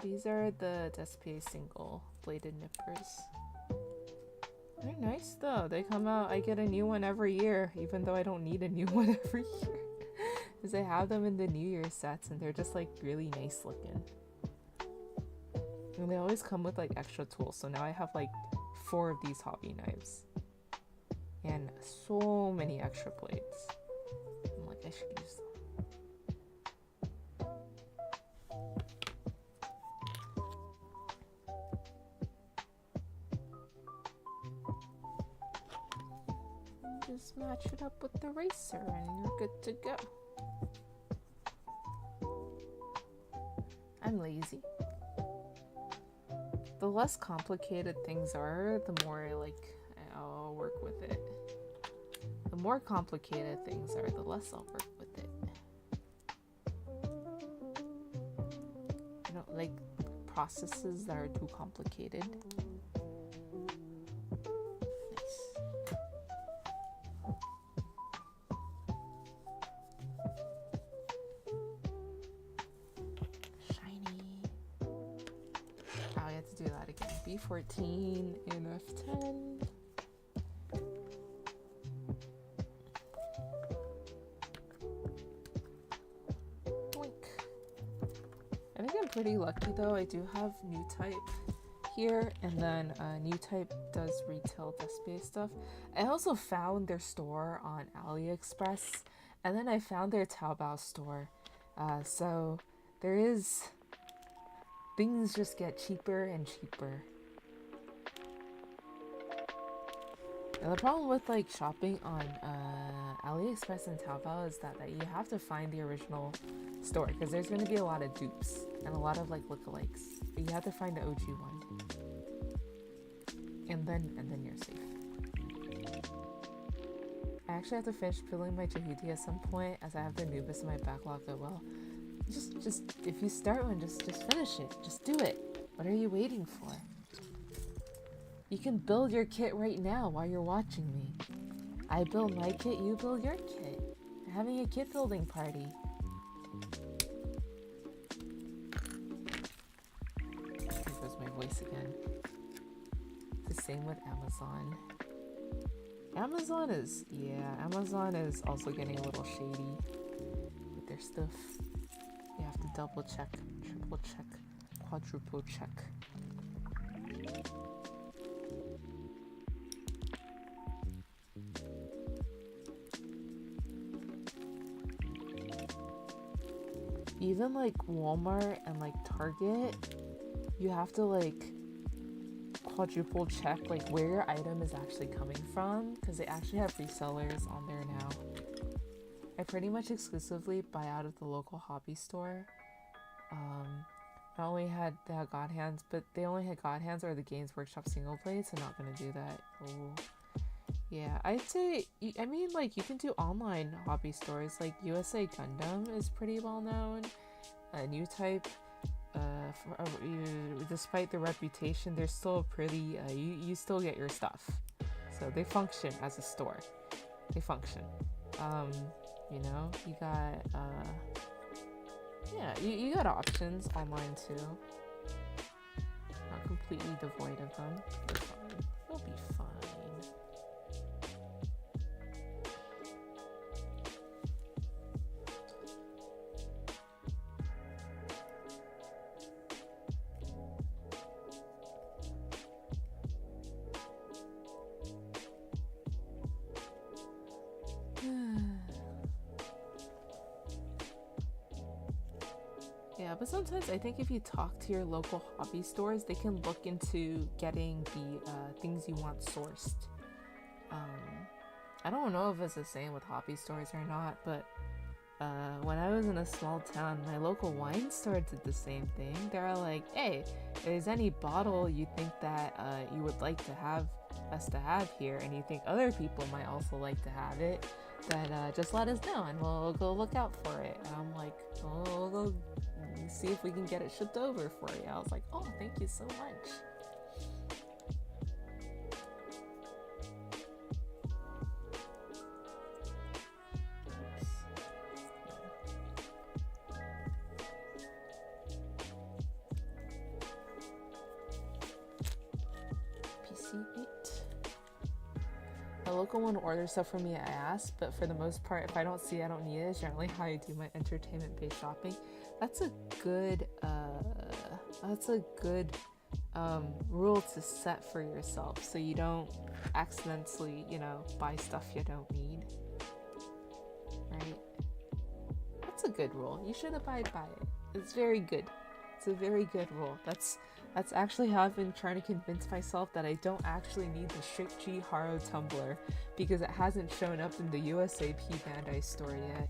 These are the SPA single bladed nippers. They're nice though. They come out, I get a new one every year, even though I don't need a new one every year. Because I have them in the New Year sets and they're just like really nice looking. And they always come with like extra tools. So now I have like 4 of these hobby knives. And so many extra blades. I'm like, I should use them. Just match it up with the racer and you're good to go. I'm lazy. The less complicated things are, the more I'll work with it. The more complicated things are, the less I'll work with it. I don't like processes that are too complicated. B14 in F10. Boink. I think I'm pretty lucky though. I do have new type here, and then new type does retail desk-based stuff. I also found their store on AliExpress, and then I found their Taobao store. So there is things just get cheaper and cheaper. And the problem with like shopping on AliExpress and Taobao is that you have to find the original store, because there's going to be a lot of dupes and a lot of like lookalikes. But you have to find the OG one, and then you're safe. I actually have to finish building my Jahudi at some point, as I have the Nubis in my backlog as well. Just if you start one, just finish it. Just do it. What are you waiting for? You can build your kit right now while you're watching me. I build my kit, you build your kit. We're having a kit building party. There goes my voice again. The same with Amazon. Amazon is also getting a little shady with their stuff. You have to double check, triple check, quadruple check. Even like Walmart and like Target, you have to like quadruple check like where your item is actually coming from, because they actually have resellers on there now. I pretty much exclusively buy out of the local hobby store. They had God Hands, but they only had God Hands or the Games Workshop single blade, so not gonna do that. Oh, Yeah, I'd say, I mean, like, you can do online hobby stores. Like, USA Gundam is pretty well known. A new type, despite their reputation, they're still pretty, you still get your stuff. So they function as a store. They function. You know, you got, yeah, you got options online too. Not completely devoid of them. You're fine. You'll be fine. Yeah, but sometimes I think if you talk to your local hobby stores, they can look into getting the things you want sourced. I don't know if it's the same with hobby stores or not, but when I was in a small town, my local wine store did the same thing. They're like, hey, if there's any bottle you think that you would like to have us to have here, and you think other people might also like to have it, then just let us know and we'll go look out for it. And I'm like, oh, we'll go see if we can get it shipped over for you. I was like, oh, thank you so much. PC8. A local one orders stuff from me, I ask, but for the most part, if I don't see it, I don't need it. It's generally how I do my entertainment-based shopping. That's a good rule to set for yourself, so you don't accidentally, you know, buy stuff you don't need. Right? That's a good rule. You should abide by it. It's very good. It's a very good rule. That's actually how I've been trying to convince myself that I don't actually need the Shiki Haro tumbler, because it hasn't shown up in the USAP Bandai store yet.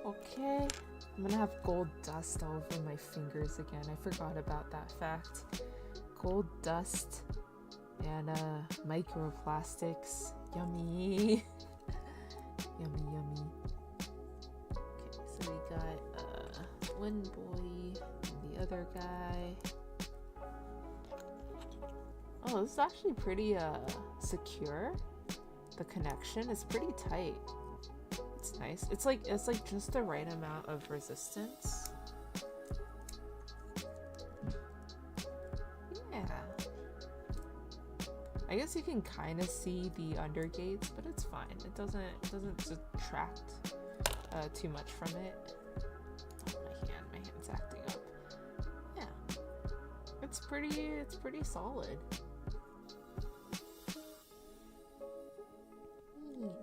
Okay. I'm gonna have gold dust all over my fingers again. I forgot about that fact. Gold dust and microplastics. Yummy. Yummy. Okay, so we got one boy and the other guy. Oh, this is actually pretty secure. The connection is pretty tight. It's nice. It's like just the right amount of resistance. Yeah. I guess you can kind of see the undergates, but it's fine. It doesn't detract too much from it. Oh, my hand's acting up. Yeah. It's pretty solid.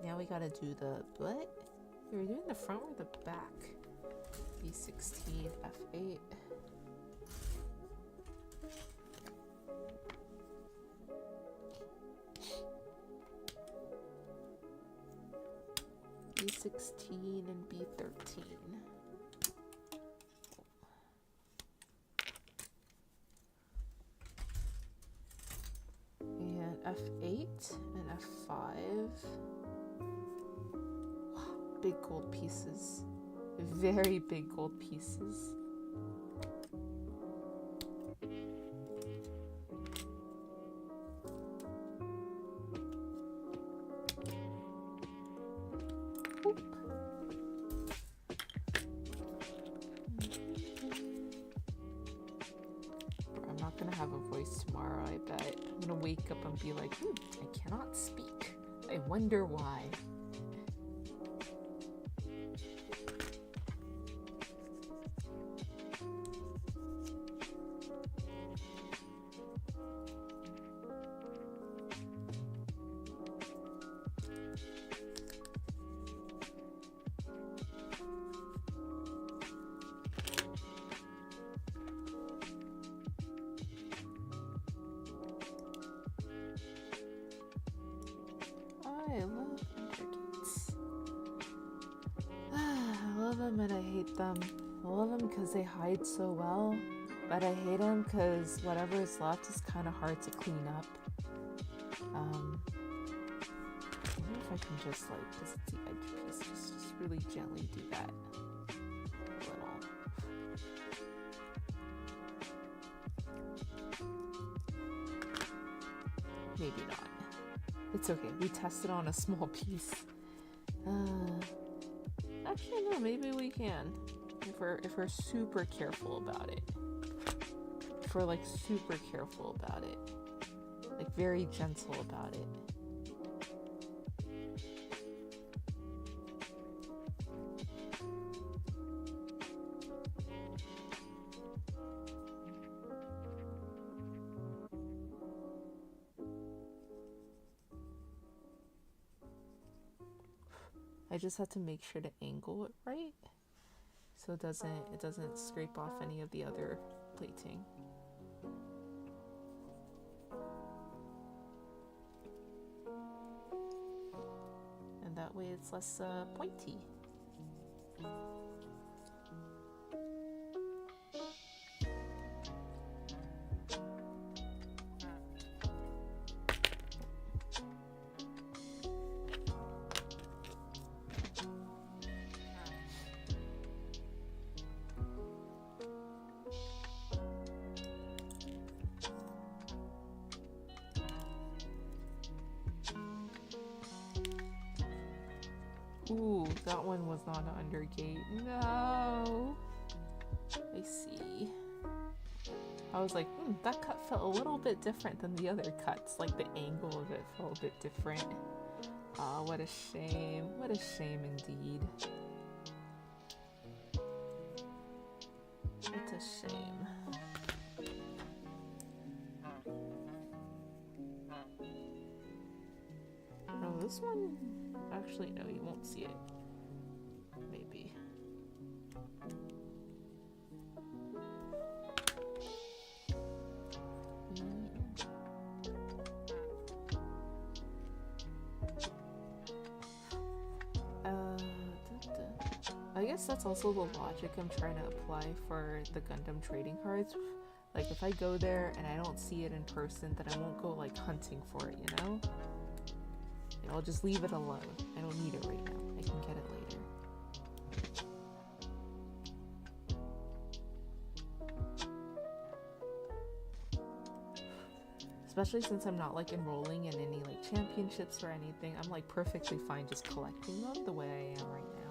Now we gotta do the butt. We're doing the front or the back? B16, F8. B16, B16 and B13. And F8 and F5. Wow, big gold pieces. Very big gold pieces. I'm not gonna have a voice tomorrow, I bet. I'm gonna wake up and be like, I cannot speak. I wonder why. I love intricutes. I love them and I hate them. I love them because they hide so well, but I hate them because whatever is left is kind of hard to clean up. I wonder if I can just like, this is the edge piece, just really gently do that. A little. Maybe not. It's okay, we tested on a small piece. Actually no, maybe we can. If we're super careful about it. If we're like super careful about it. Like very gentle about it. I just have to make sure to angle it right so it doesn't scrape off any of the other plating. And that way it's less pointy. Ooh, that one was not an undergate. No! I see. I was like, that cut felt a little bit different than the other cuts. Like, the angle of it felt a bit different. Aw, what a shame. What a shame indeed. What a shame. Oh, this one... Actually, no, you won't see it. Maybe. I guess that's also the logic I'm trying to apply for the Gundam trading cards. Like, if I go there and I don't see it in person, then I won't go, like, hunting for it, you know? I'll just leave it alone. I don't need it right now. I can get it later. Especially since I'm not like enrolling in any like championships or anything. I'm like perfectly fine just collecting them the way I am right now.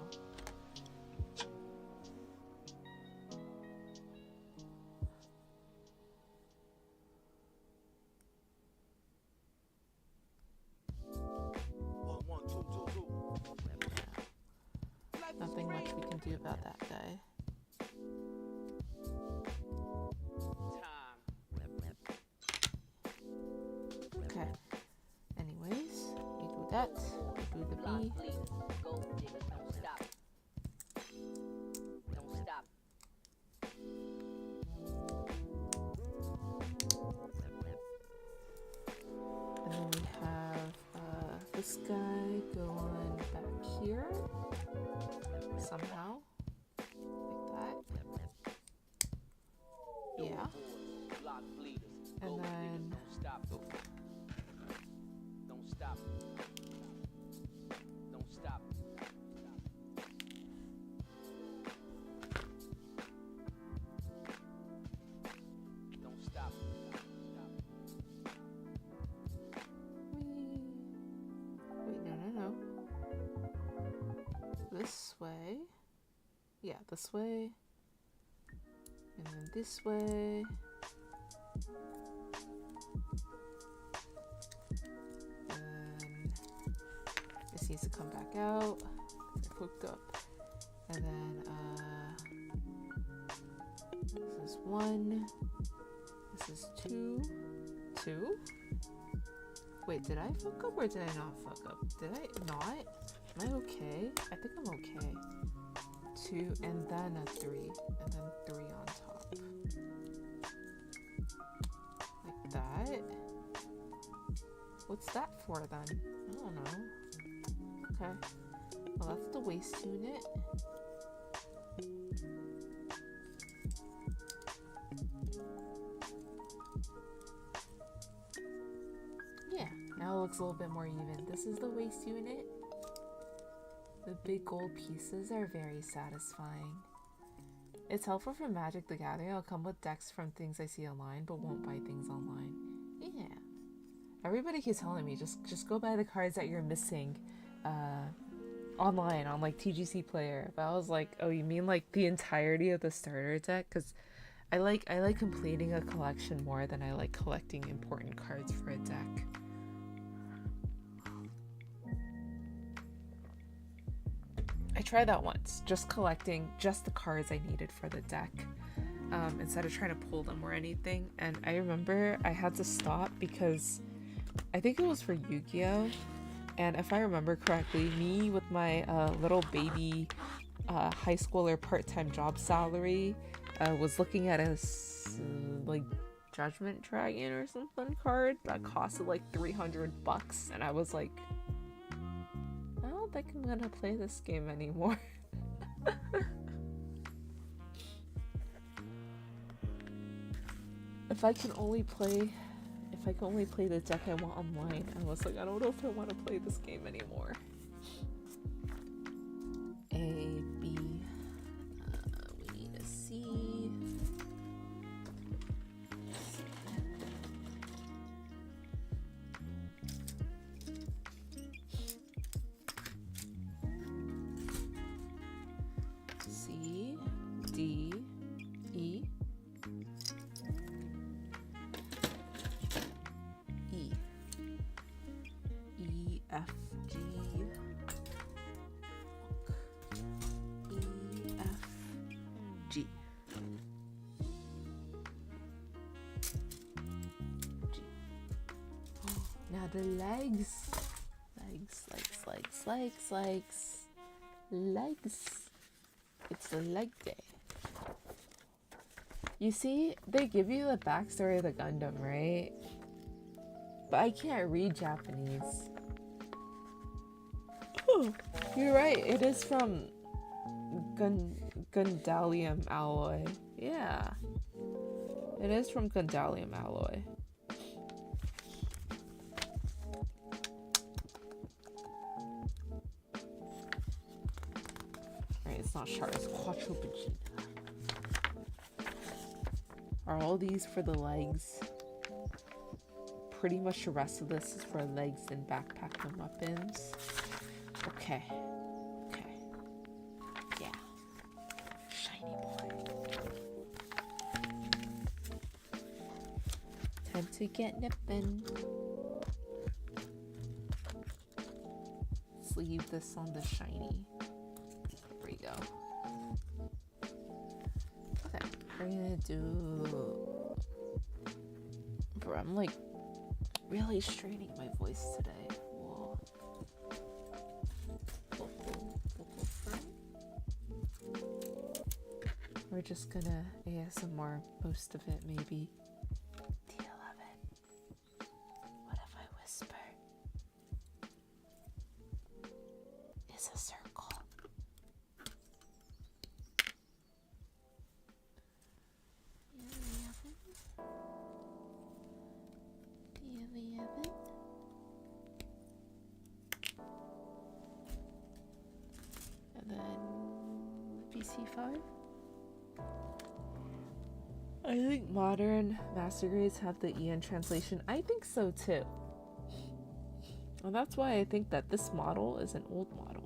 Nothing much we can do about that guy. Okay. Anyways, we do that. We do the B. And then we have this guy going back here. Yeah. And then... Oh. Don't stop. Don't stop. Don't stop. Wait, no. This way. Yeah, this way. And then this way. And this needs to come back out. They're hooked up. And then this is 1. This is 2. 2? Wait, did I fuck up or did I not fuck up? Did I not? Am I okay? I think I'm okay. 2 and then a 3. And then 3 on top. Like that. What's that for then? I don't know. Okay. Well, that's the waist unit. Yeah, now it looks a little bit more even. This is the waist unit. The big gold pieces are very satisfying. It's helpful for Magic the Gathering. I'll come with decks from things I see online, but won't buy things online. Yeah. Everybody keeps telling me, just go buy the cards that you're missing online on like TGC Player. But I was like, oh, you mean like the entirety of the starter deck? Because I like completing a collection more than I like collecting important cards for a deck. I tried that once, just collecting just the cards I needed for the deck, instead of trying to pull them or anything. And I remember I had to stop because I think it was for Yu-Gi-Oh! And if I remember correctly, me with my little baby high schooler part-time job salary was looking at a like Judgment Dragon or something card that costed like $300, and I was like, I don't think I'm gonna play this game anymore. If I can only play the deck I want online, I was like, I don't know if I want to play this game anymore. A, B, we need a C. C, D, E. F, G, E, F, G. G. Oh, now the legs. Legs. It's the leg day. You see, they give you the backstory of the Gundam, right? But I can't read Japanese. Oh, you're right. It is from Gundalium alloy. Yeah. It is from Gundalium alloy. Right, it's not Char, it's Quattro Vegeta. Are all these for the legs? Pretty much the rest of this is for legs and backpack and weapons. Okay. Yeah. Shiny boy. Time to get nippin'. Let's leave this on the shiny. There we go. Okay, we're gonna do... Bro, I'm like really straining my voice today. Whoa. We're just gonna ASMR most of it, maybe. D11. What if I whisper? Is a circle. Here we have T5. I think modern master grades have the EN translation. I think so too. And that's why I think that this model is an old model.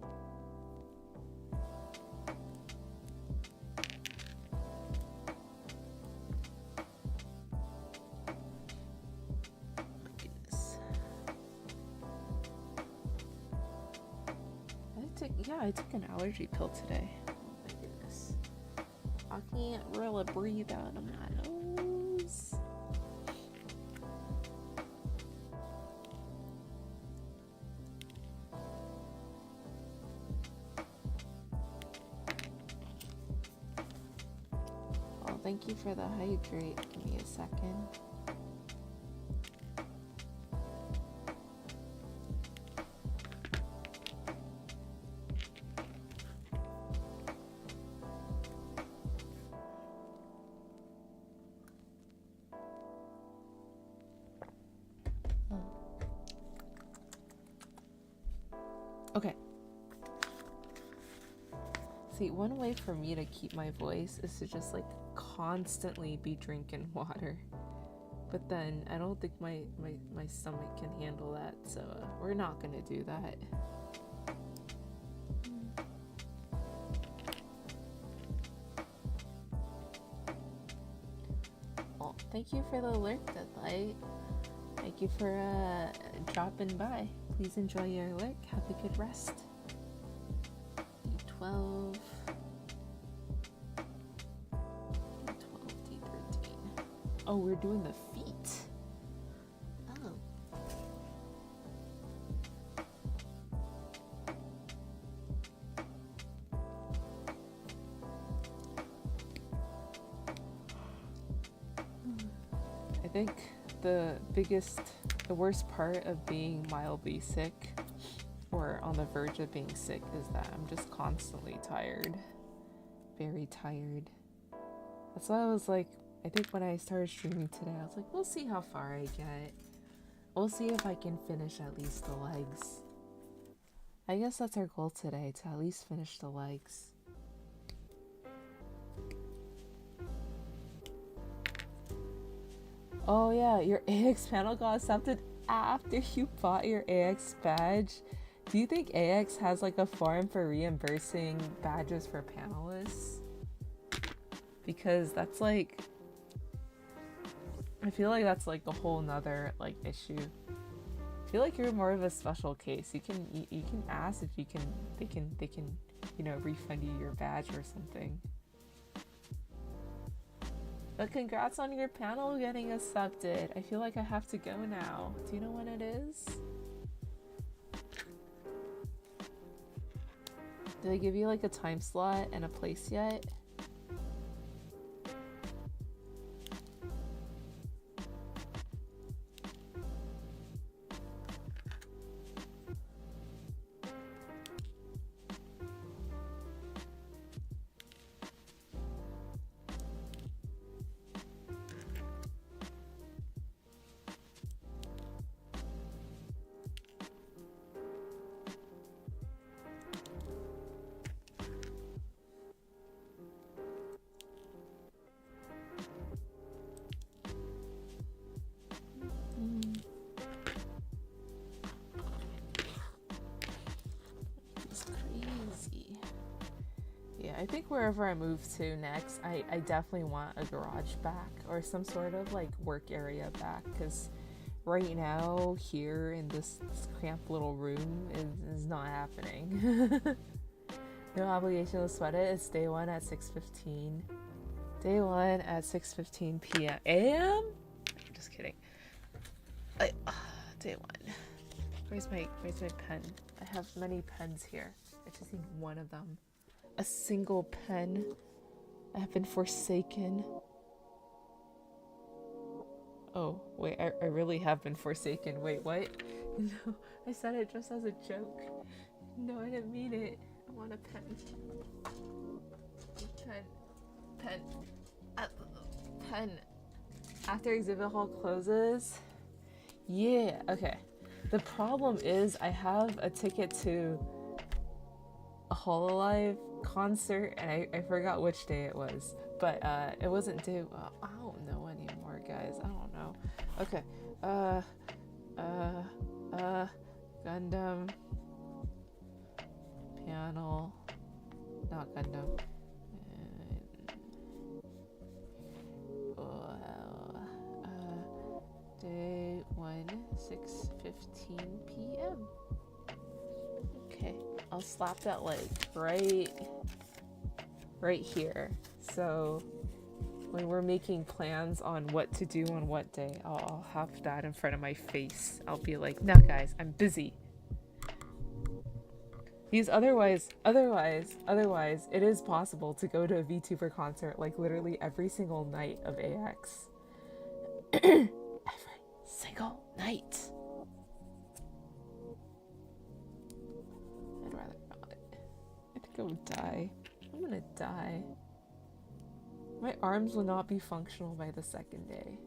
I took an allergy pill today. Oh my goodness. I can't really breathe out of my nose. Well, thank you for the hydrate. Give me a second. Okay. See, one way for me to keep my voice is to just like constantly be drinking water. But then I don't think my stomach can handle that, so we're not gonna do that. Well, thank you for the alert, Deadlight. Thank you for dropping by. Please enjoy your alert. Have a good rest. D12. D12, D13. Oh, we're doing the feet. Oh. I think the worst part of being mildly sick or on the verge of being sick is that I'm just constantly tired. Very tired. That's why I was like, I think when I started streaming today, I was like, we'll see how far I get. We'll see if I can finish at least the legs. I guess that's our goal today, to at least finish the legs. Oh yeah, your AX panel got accepted after you bought your AX badge. Do you think AX has like a form for reimbursing badges for panelists? Because that's like, I feel like that's like a whole nother like issue. I feel like you're more of a special case. You can ask if they can you know, refund you your badge or something. But congrats on your panel getting accepted. I feel like I have to go now. Do you know when it is? Did they give you like a time slot and a place yet? I think wherever I move to next, I definitely want a garage back or some sort of like work area back, because right now here in this cramped little room is not happening. No obligation to sweat it. It's day one at 6:15. Day one at 6:15 p.m. a.m. Just kidding. Day one. Where's my pen? I have many pens here. I just need one of them. A single pen. I have been forsaken. Oh, wait, I really have been forsaken. Wait, what? No, I said it just as a joke. No, I didn't mean it. I want a pen. Pen. Pen. After exhibit hall closes? Yeah, okay. The problem is I have a ticket to a Hololive concert, and I forgot which day it was, but it wasn't due. I don't know anymore, guys. I don't know. Okay. Gundam panel, not Gundam. Day 1, 6:15 p.m. Okay, I'll slap that like right here. So when we're making plans on what to do on what day, I'll have that in front of my face. I'll be like, nah guys, I'm busy. Because otherwise, it is possible to go to a VTuber concert like literally every single night of AX. Every single night. I'd rather not. I think I would die. I'm gonna die. My arms will not be functional by the second day.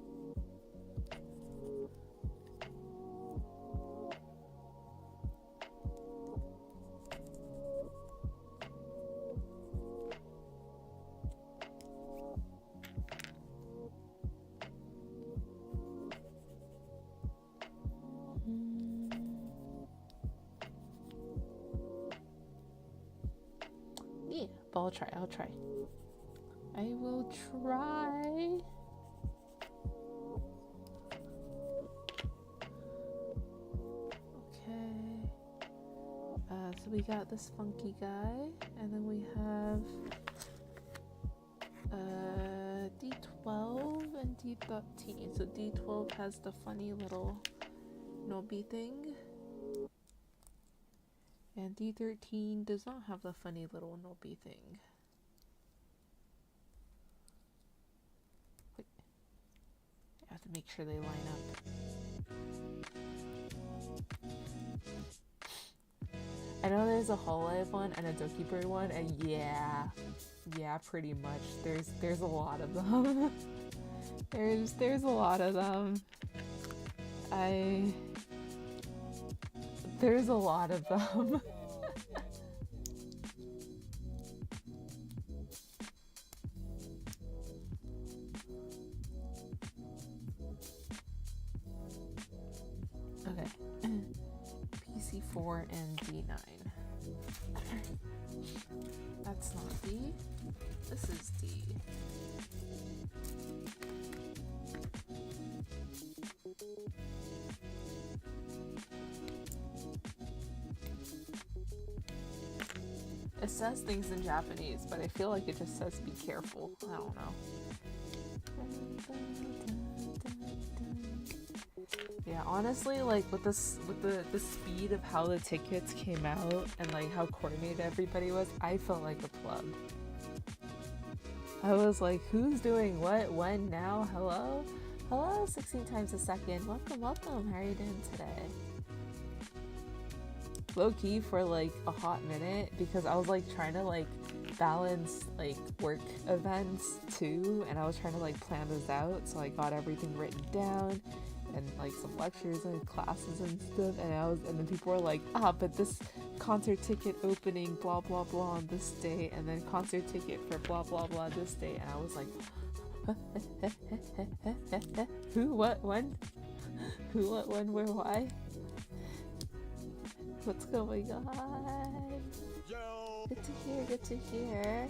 Yeah, but I'll try. I will try. Okay. So we got this funky guy, and then we have D12 and D13. So D12 has the funny little Nobi thing, and D13 does not have the funny little Nobi thing. Wait. I have to make sure they line up. I know there's a Hololive one and a Dokibird one, and yeah, pretty much. There's a lot of them. there's a lot of them. There's a lot of them. Okay. PC4 and D9. That's not D. This is D. It says things in Japanese, but I feel like it just says be careful. I don't know. Yeah, honestly, like with the speed of how the tickets came out and like how coordinated everybody was, I felt like a pleb. I was like, who's doing what, when, now, hello? Hello, 16 times a second. Welcome. How are you doing today? Low-key for like a hot minute, because I was like trying to like balance like work events too, and I was trying to like plan this out, so I got everything written down and like some lectures and classes and stuff, and then people were like, but this concert ticket opening blah blah blah on this day, and then concert ticket for blah blah blah this day, and I was like, who, what, when, who, what, when, where, why? What's going on? Good to hear.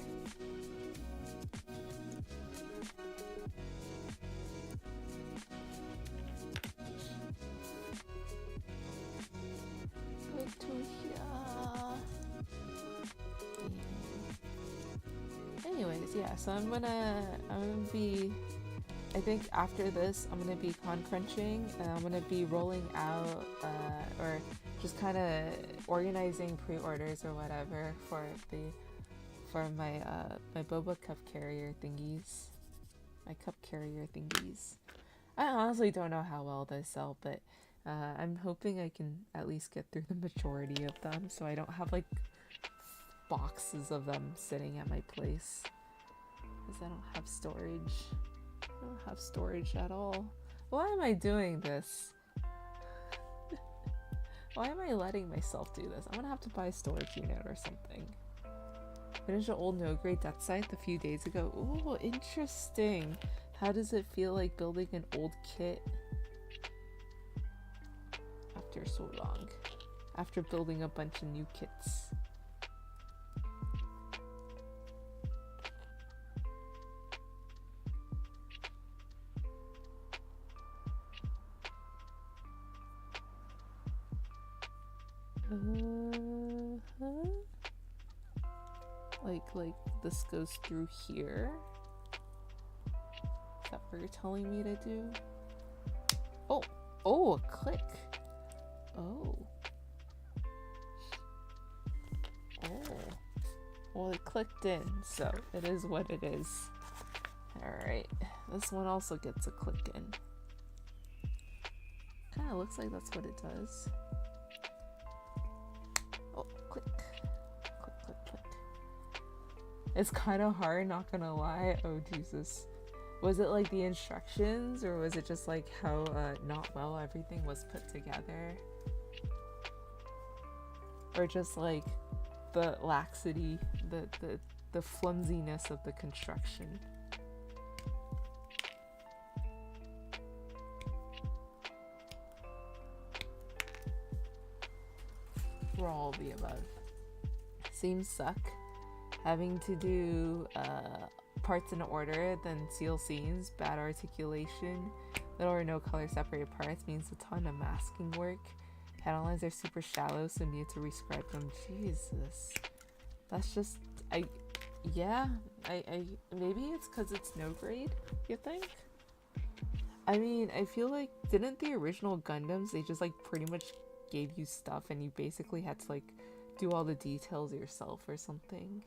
Anyways, yeah, so I'm gonna be, I think after this I'm gonna be con crunching, and I'm gonna be rolling out or just kind of organizing pre-orders or whatever for my my boba cup carrier thingies. I honestly don't know how well they sell, but I'm hoping I can at least get through the majority of them, so I don't have like boxes of them sitting at my place, because I don't have storage. I don't have storage at all. Why am I doing this? Why am I letting myself do this? I'm gonna have to buy a storage unit or something. Finished an old no-grade death scythe a few days ago. Ooh, interesting. How does it feel like building an old kit after so long? After building a bunch of new kits. Like this goes through here. Is that what you're telling me to do? Oh, a click. Oh. Well, it clicked in, so it is what it is. Alright, this one also gets a click in. Kinda looks like that's what it does. Oh, click. Click, click, click. It's kinda hard, not gonna lie. Oh, Jesus. Was it like the instructions, or was it just like how not well everything was put together? Or just like the laxity, the flimsiness of the construction. For all of the above. Seems suck. Having to do parts in order, then seal seams, bad articulation, little or no color separated parts means a ton of masking work. Panel lines are super shallow, so need to rescribe them. Jesus. That's just, I maybe it's because it's no grade, you think? I mean, I feel like, didn't the original Gundams, they just like pretty much gave you stuff and you basically had to like do all the details yourself or something?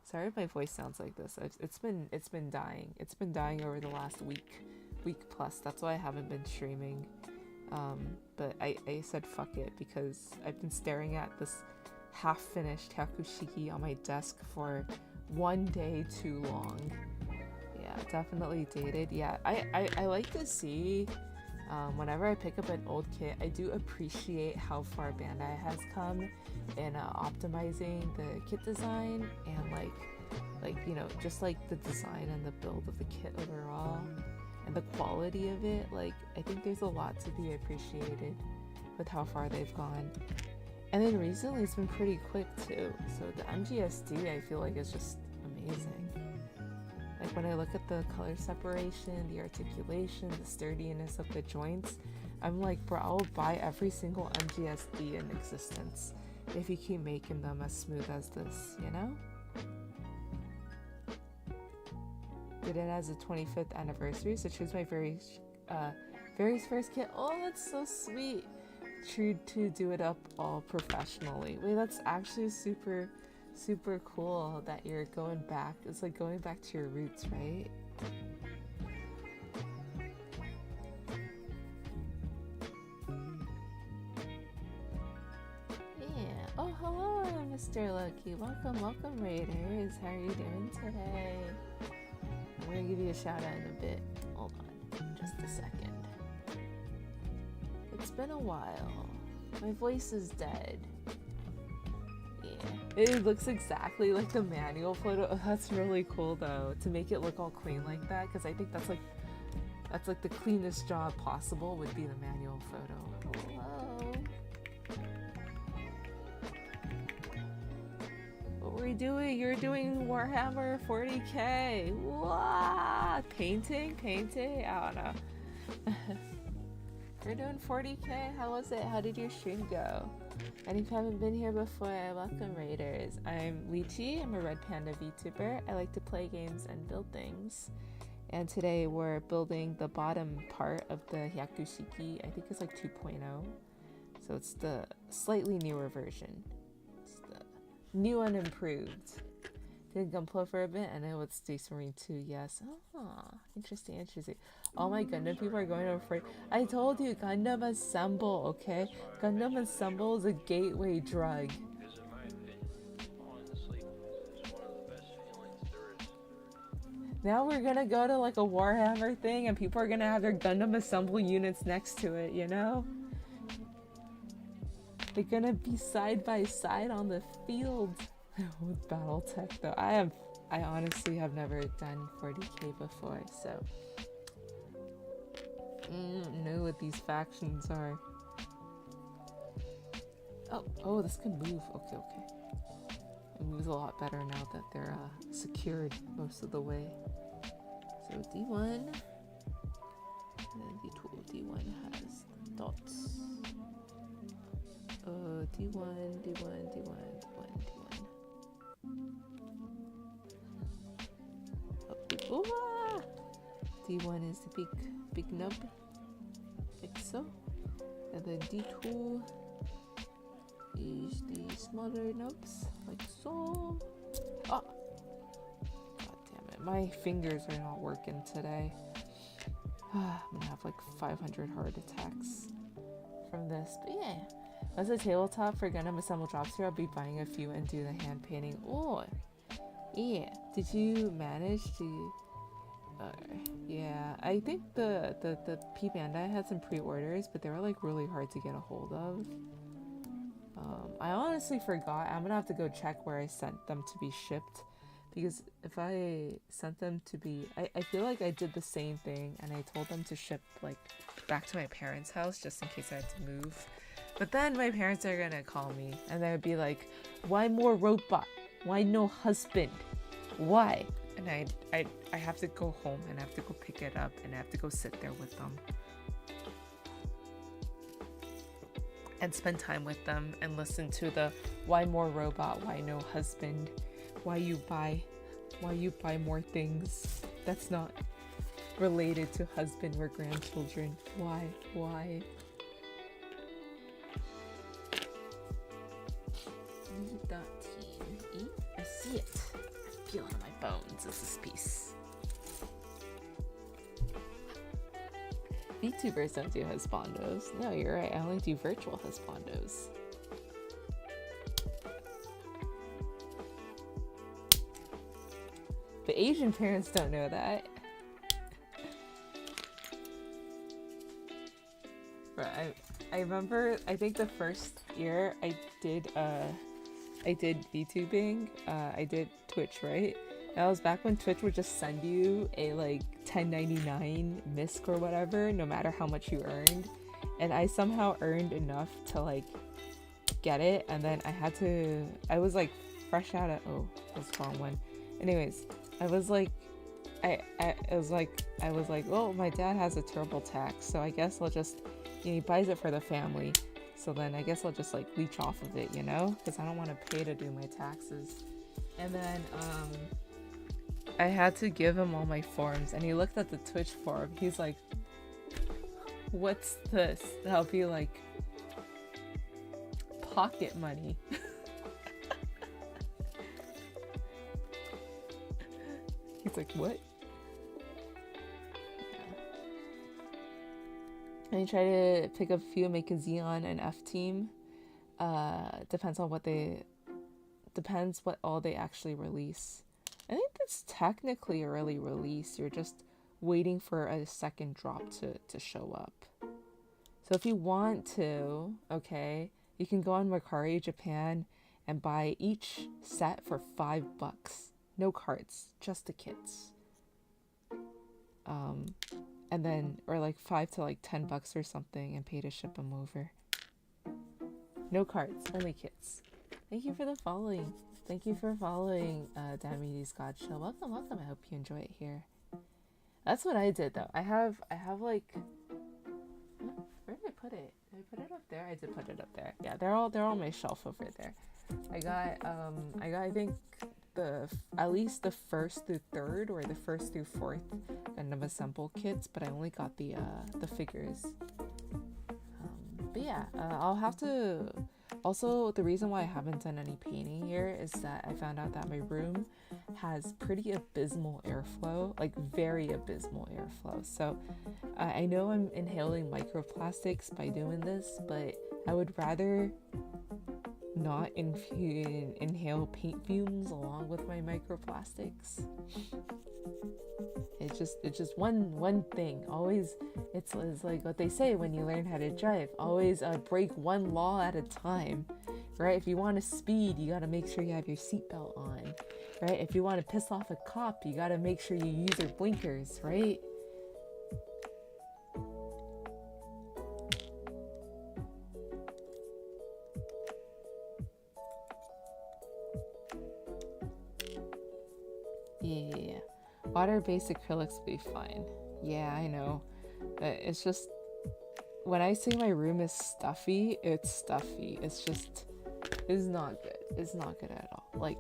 Sorry if my voice sounds like this. It's been dying. It's been dying over the last week plus. That's why I haven't been streaming. But I said fuck it because I've been staring at this half-finished Hyaku Shiki on my desk for one day too long. Yeah, definitely dated. Yeah, I like to see whenever I pick up an old kit, I do appreciate how far Bandai has come in optimizing the kit design and like you know, just like the design and the build of the kit overall and the quality of it. Like, I think there's a lot to be appreciated with how far they've gone. And then recently it's been pretty quick too. So the MGSD I feel like is just amazing. Like when I look at the color separation, the articulation, the sturdiness of the joints, I'm like, bro, I'll buy every single MGSD in existence if you keep making them as smooth as this, you know? Did it as a 25th anniversary, so choose my very first kit. Oh, that's so sweet. True to do it up all professionally. Wait, that's actually super cool that you're going back. It's like going back to your roots, right? Yeah. Oh, hello, Mr. Loki. Welcome, Raiders. How are you doing today? I'm gonna give you a shout out in a bit. Hold on, just a second. It's been a while. My voice is dead. It looks exactly like the manual photo. Oh, that's really cool though, to make it look all clean like that, because I think that's like the cleanest job possible would be the manual photo. Hello. What were you doing? You're doing Warhammer 40k. What? Painting? I don't know. You're doing 40k? How was it? How did your stream go? And if you haven't been here before, welcome Raiders. I'm Lychee, I'm a Red Panda VTuber. I like to play games and build things. And today we're building the bottom part of the Hyaku Shiki. I think it's like 2.0. So it's the slightly newer version. It's the new and improved. Did Gunpla for a bit, and I would Space Marine 2, yes. Oh, interesting. All my Gundam people are going over for. I told you, Gundam Assemble, okay? Gundam Assemble is a gateway drug. Now we're gonna go to like a Warhammer thing, and people are gonna have their Gundam Assemble units next to it, you know? They're gonna be side by side on the field. With Battletech though, I honestly have never done 40k before, so know what these factions are. Oh, this can move. Okay. It moves a lot better now that they're secured most of the way. So D1, and then D2. D1 has dots. D1. Oh, D1 is the big nub, like so, and then D2 is the smaller nubs, like so. Oh, god damn it! My fingers are not working today. I'm gonna have like 500 heart attacks from this, but yeah. As a tabletop for Gundam Assemble drops here, I'll be buying a few and do the hand painting. Oh, yeah. Did you manage to? Yeah, I think the P Bandai had some pre-orders, but they were like really hard to get a hold of. I honestly forgot. I'm gonna have to go check where I sent them to be shipped, because if I sent them to be, I feel like I did the same thing and I told them to ship like back to my parents' house just in case I had to move. But then my parents are gonna call me and they would be like, why more robot? Why no husband? Why? And I have to go home and I have to go pick it up and I have to go sit there with them and spend time with them and listen to the why more robot? Why no husband? Why you buy more things that's not related to husband or grandchildren? Why? E.E. I see it. I feel it in my bones. This is peace. VTubers don't do husbandos. No, you're right. I only do virtual husbandos. But Asian parents don't know that. Right. I remember, I think the first year I did VTubing, I did Twitch, right? That was back when Twitch would just send you a like $10.99 misc or whatever, no matter how much you earned. And I somehow earned enough to like get it, and then I was like fresh out of, oh, that's the wrong one. Anyways, I was like, oh, my dad has a TurboTax, so I guess I'll just, he buys it for the family. So then I guess I'll just like leech off of it, you know? Because I don't want to pay to do my taxes. And then I had to give him all my forms, and he looked at the Twitch form. He's like, what's this? And I'll be like, pocket money. He's like, what? And I try to pick up a few, make a Xeon and F team. Depends what all they actually release. I think that's technically a early release. You're just waiting for a second drop to show up. So if you want to, okay, you can go on Mercari Japan and buy each set for $5. No cards, just the kits. And then, or like $5 to like $10 or something, and pay to ship them over. No cards, only kits. Thank you for the following. Thank you for following Damity's God Show. Welcome. I hope you enjoy it here. That's what I did though. I have like, where did I put it? Did I put it up there? I did put it up there. Yeah, they're all on my shelf over there. I got I think at least the 1st through 3rd or the 1st through 4th Gundam Assemble kits, but I only got the figures. But yeah, I'll have to. Also, the reason why I haven't done any painting here is that I found out that my room has pretty abysmal airflow, like very abysmal airflow. So I know I'm inhaling microplastics by doing this, but I would rather not inhale paint fumes along with my microplastics. It's just one thing. Always, it's like what they say when you learn how to drive. Always break one law at a time, right? If you want to speed, you gotta make sure you have your seatbelt on, right? If you want to piss off a cop, you gotta make sure you use your blinkers, right? Yeah. Water-based acrylics will be fine. Yeah, I know. But it's just, when I say my room is stuffy, it's stuffy. It's not good. It's not good at all. Like,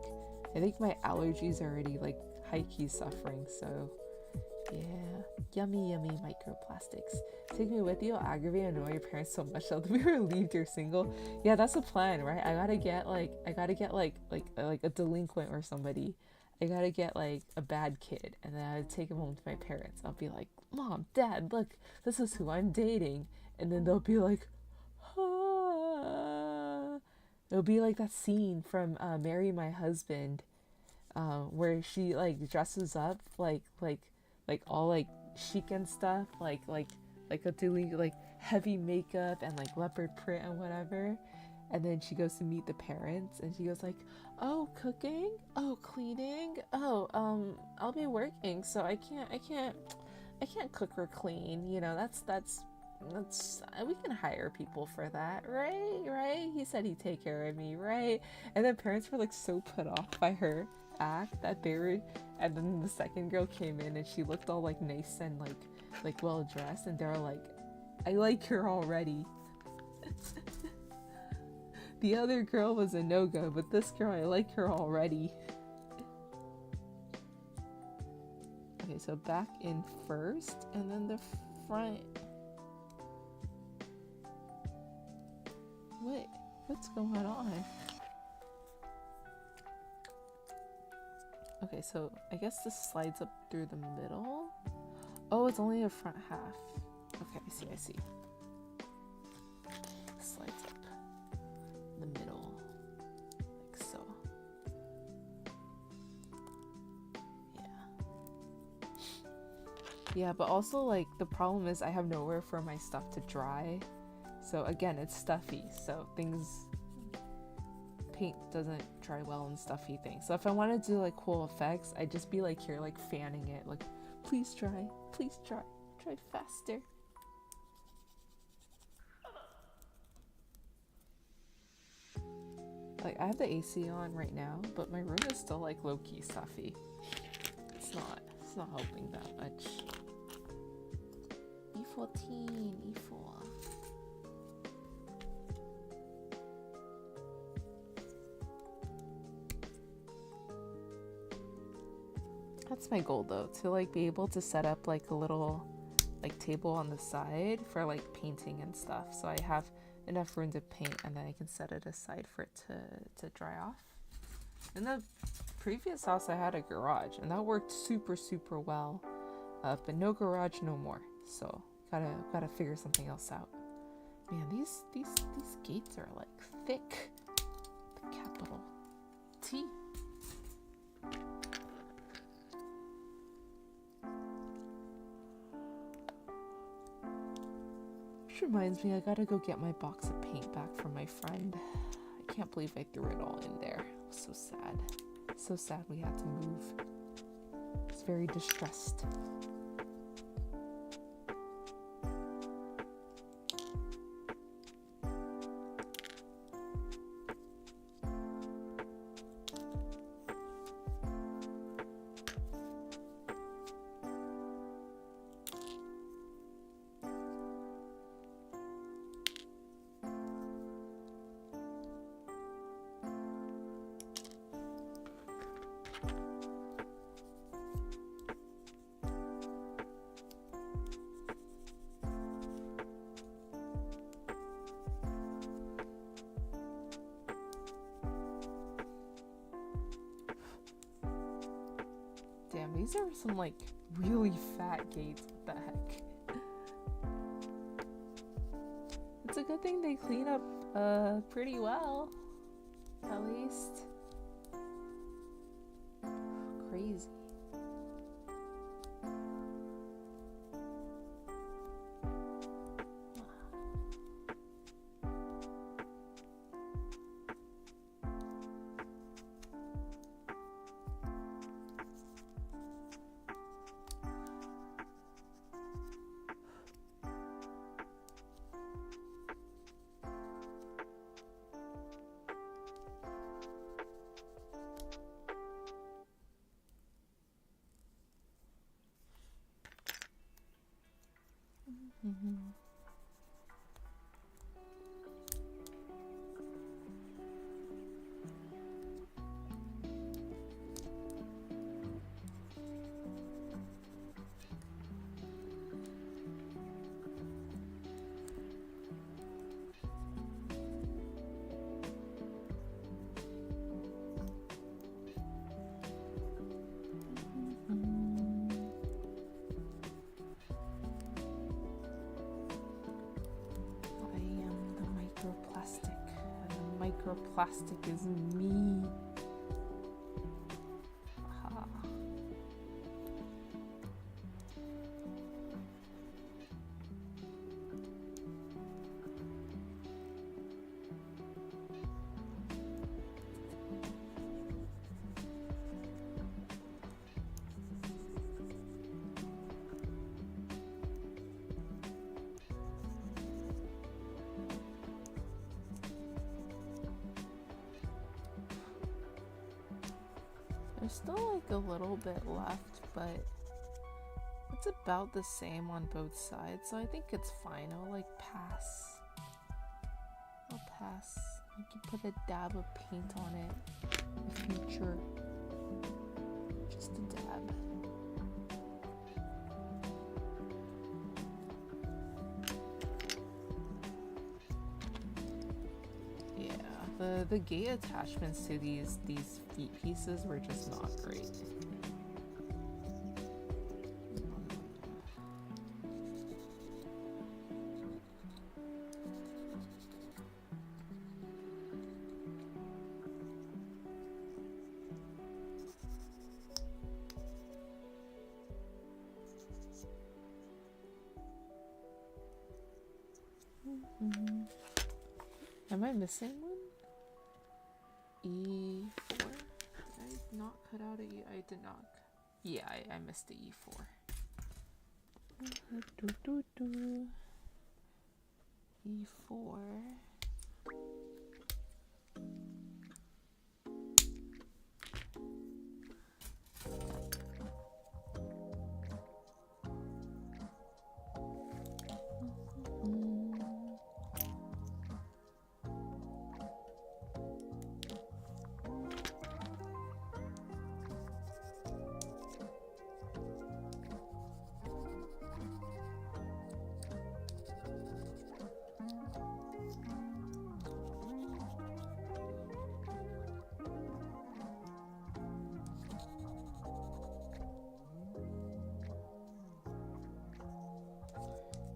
I think my allergies are already, like, high-key suffering, so, yeah. Yummy microplastics. Take me with you, I'll aggravate and annoy your parents so much they'll be relieved you're single. Yeah, that's the plan, right? I gotta get a delinquent or somebody. I gotta get like a bad kid, and then I'd take him home to my parents. I'll be like, Mom, Dad, look, this is who I'm dating. And then they'll be like, ah. It'll be like that scene from Marry My Husband, where she like dresses up like all like chic and stuff, like a doing like heavy makeup and like leopard print and whatever. And then she goes to meet the parents, and she goes like, "Oh, cooking? Oh, cleaning? Oh, I'll be working, so I can't cook or clean. You know, that's we can hire people for that, right? He said he'd take care of me, right?" And then parents were like so put off by her act that they were, and then the second girl came in and she looked all like nice and like well dressed, and they were like, "I like her already." The other girl was a no-go, but this girl, I like her already. Okay, so back in first, and then the front. What's going on? Okay, so I guess this slides up through the middle. Oh, it's only a front half. Okay, I see. Slides up the middle, like so. Yeah, but also like the problem is I have nowhere for my stuff to dry. So again, it's stuffy, so paint doesn't dry well in stuffy things. So if I want to do like cool effects, I'd just be like here, like fanning it, like please dry faster. Like I have the AC on right now, but my room is still like low-key stuffy. It's not helping that much. E14, E4. That's my goal though, to like be able to set up like a little like table on the side for like painting and stuff, so I have enough room to paint, and then I can set it aside for it to dry off. In the previous house I had a garage, and that worked super well, but no garage no more, so gotta figure something else out. Man, these gates are like thick. The capital T. Which reminds me, I gotta go get my box of paint back from my friend. I can't believe I threw it all in there. It was so sad. So sad we had to move. I was very distressed. Damn, these are some like really fat gates. What the heck? It's a good thing they clean up pretty well. at least. Crazy. Mm-hmm. I am the microplastic, and the microplastic is me. Aha. There's still like a little bit left, but it's about the same on both sides, so I think it's fine. I'll like pass. I'll pass. I can put a dab of paint on it in the future. Just a dab. Yeah, the gate attachments to these feet pieces were just not great. Am I missing one? E4? Did I not cut out a E? I did not. Yeah, I missed the E4. E4.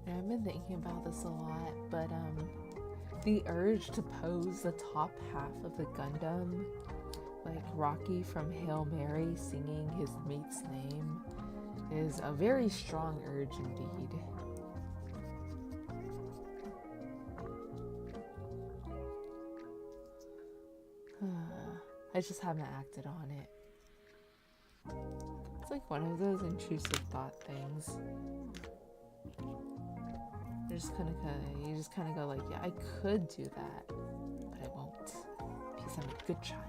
I've been thinking about this a lot, but the urge to pose the top half of the Gundam, like Rocky from Hail Mary singing his mate's name, is a very strong urge indeed. I just haven't acted on it. It's like one of those intrusive thought things. You just kind of go like, yeah, I could do that, but I won't, because I'm a good child.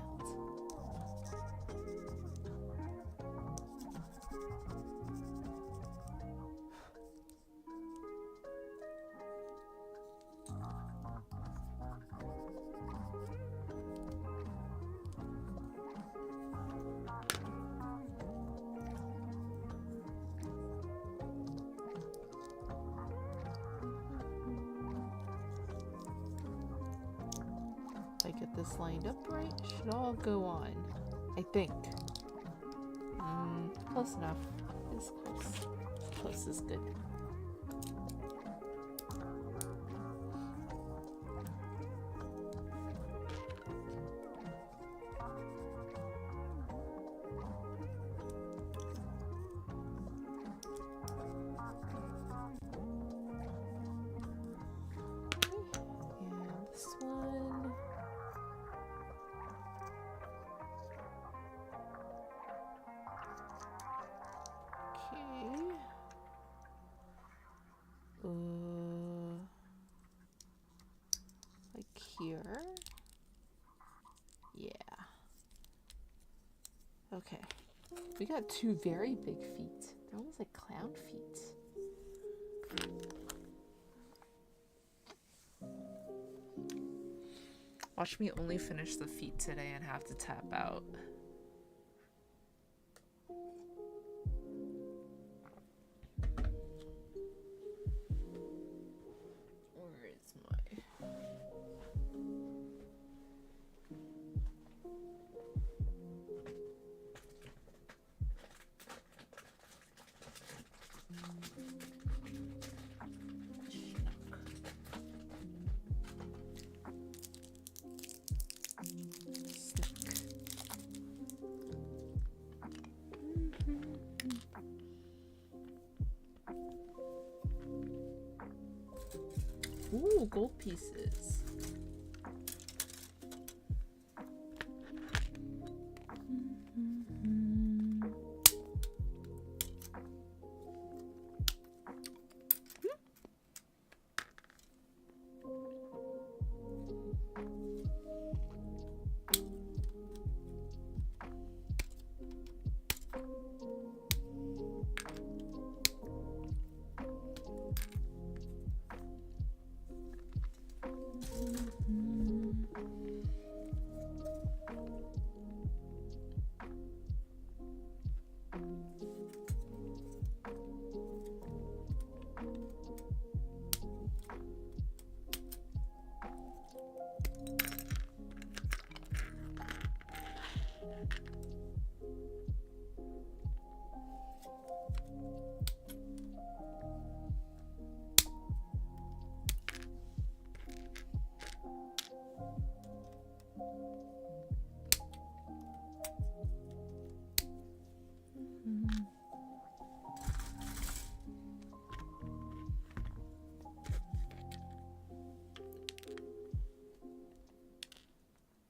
Get this lined up right, should all go on, I think. Close enough. It's close. Close is good. here. Yeah. Okay. We got two very big feet. They're almost like clown feet. Watch me only finish the feet today and have to tap out. Where is my... Ooh, gold pieces.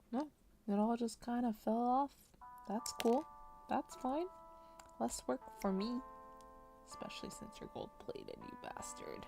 No, it all just kind of fell off. That's cool. That's fine. Less work for me. Especially since you're gold plated, you bastard.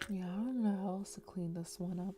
Yeah, I don't know how else to clean this one up.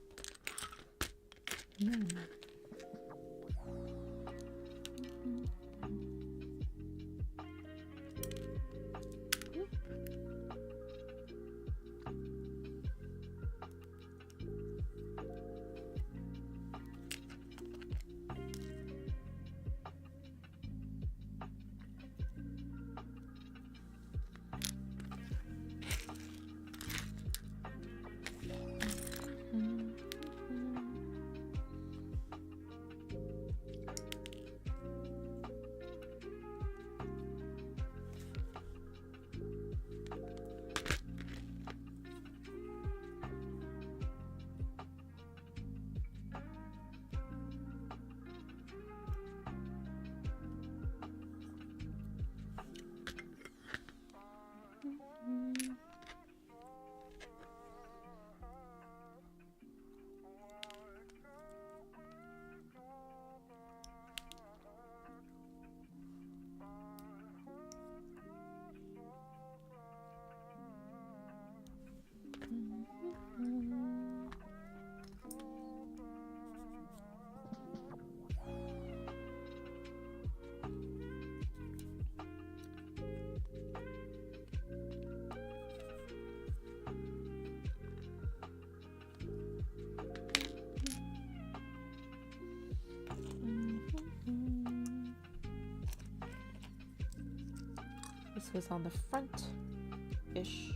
So it's on the front-ish.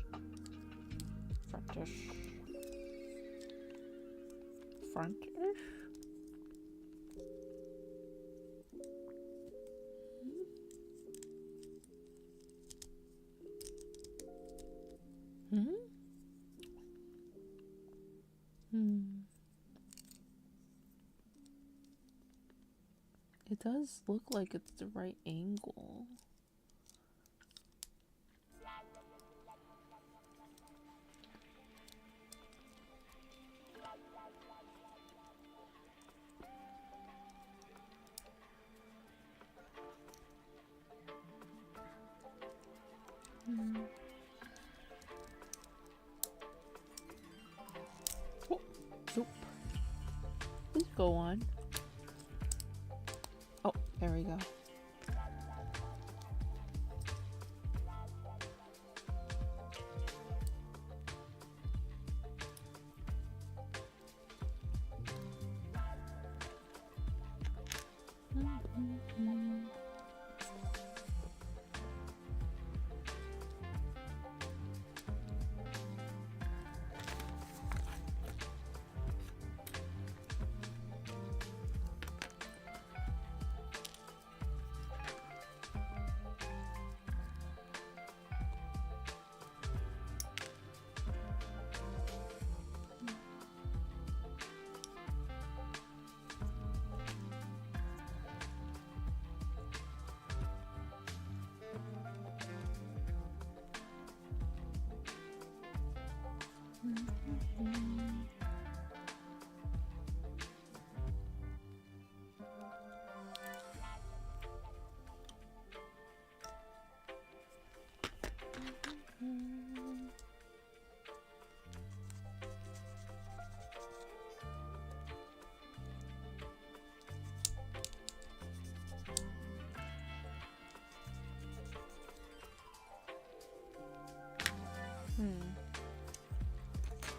Front-ish. Front-ish? Hmm? It does look like it's the right angle. Oh, nope. Please go on. Oh, there we go.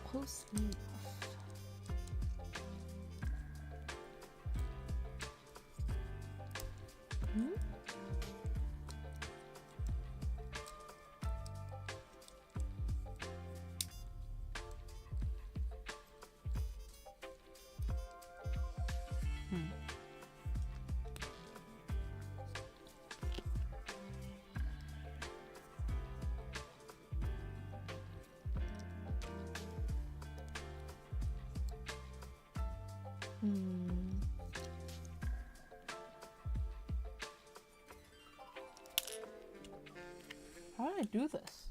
Close enough. How did I do this?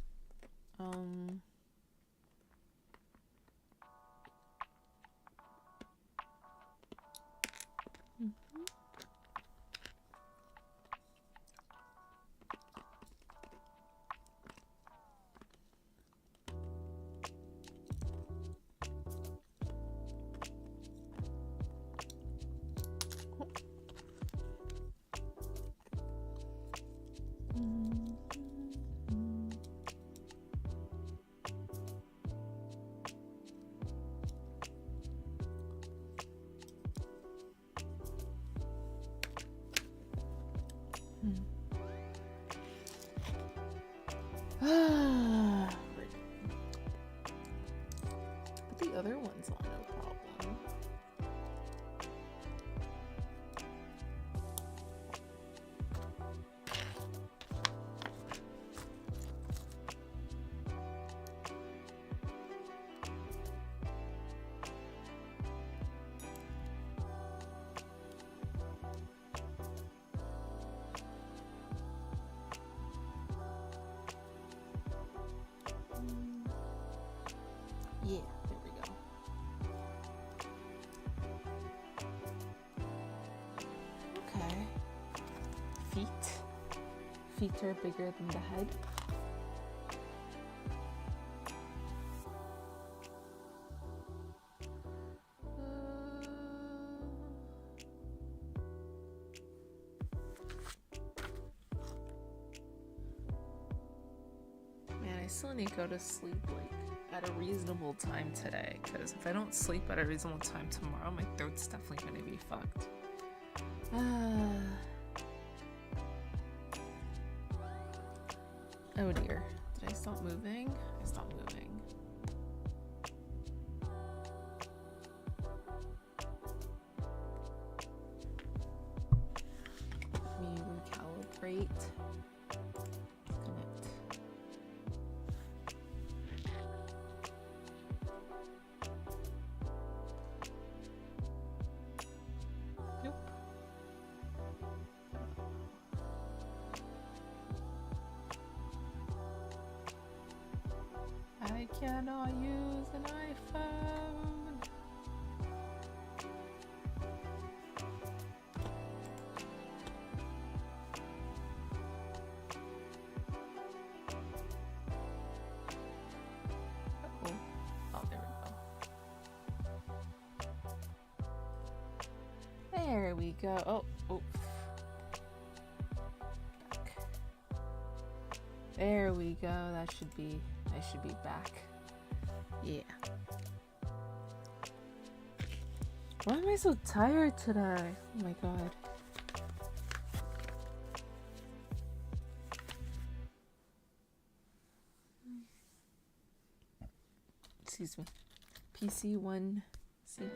But the other one's on no problem. Yeah, there we go. Okay. Feet. Feet are bigger than the head. Man, I still need to go to sleep at a reasonable time today, because if I don't sleep at a reasonable time tomorrow, my throat's definitely going to be fucked. Oh dear. Did I stop moving? I stopped moving. Let me recalibrate. Connect. Nope. I cannot use an iPhone. Uh-oh. Oh, there we go. There we go. Oh, oh. Back. There we go. That should be. I should be back. Yeah. Why am I so tired today? Oh my god. Excuse me. PC1 C2.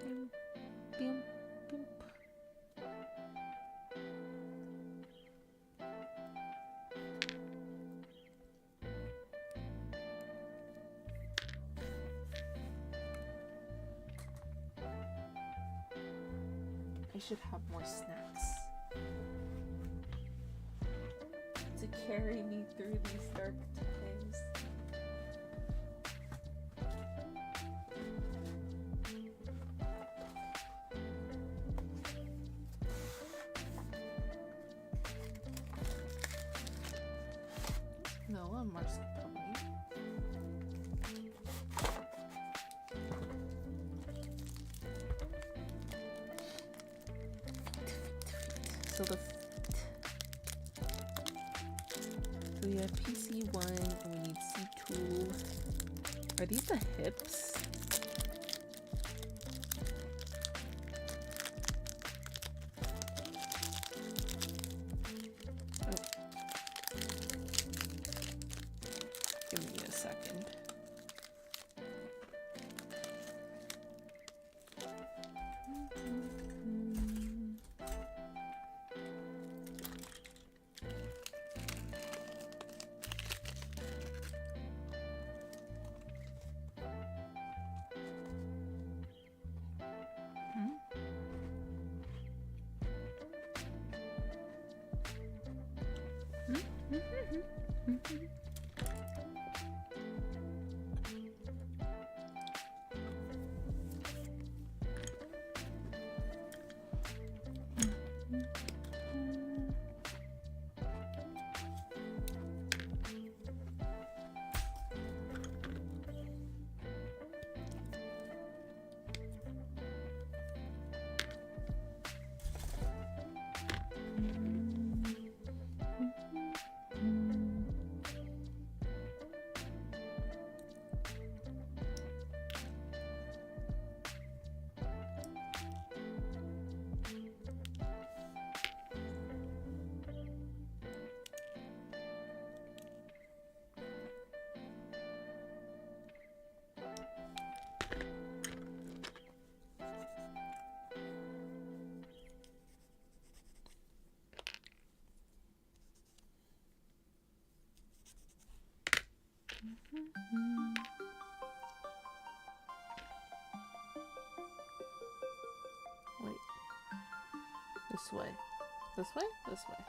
Boom, boom. I should have more snacks to carry me through these dark times. No, I'm marsupial. So we have PC1 and we need C2. Are these the hips? Oh. Give me a second. Wait. This way. This way? This way.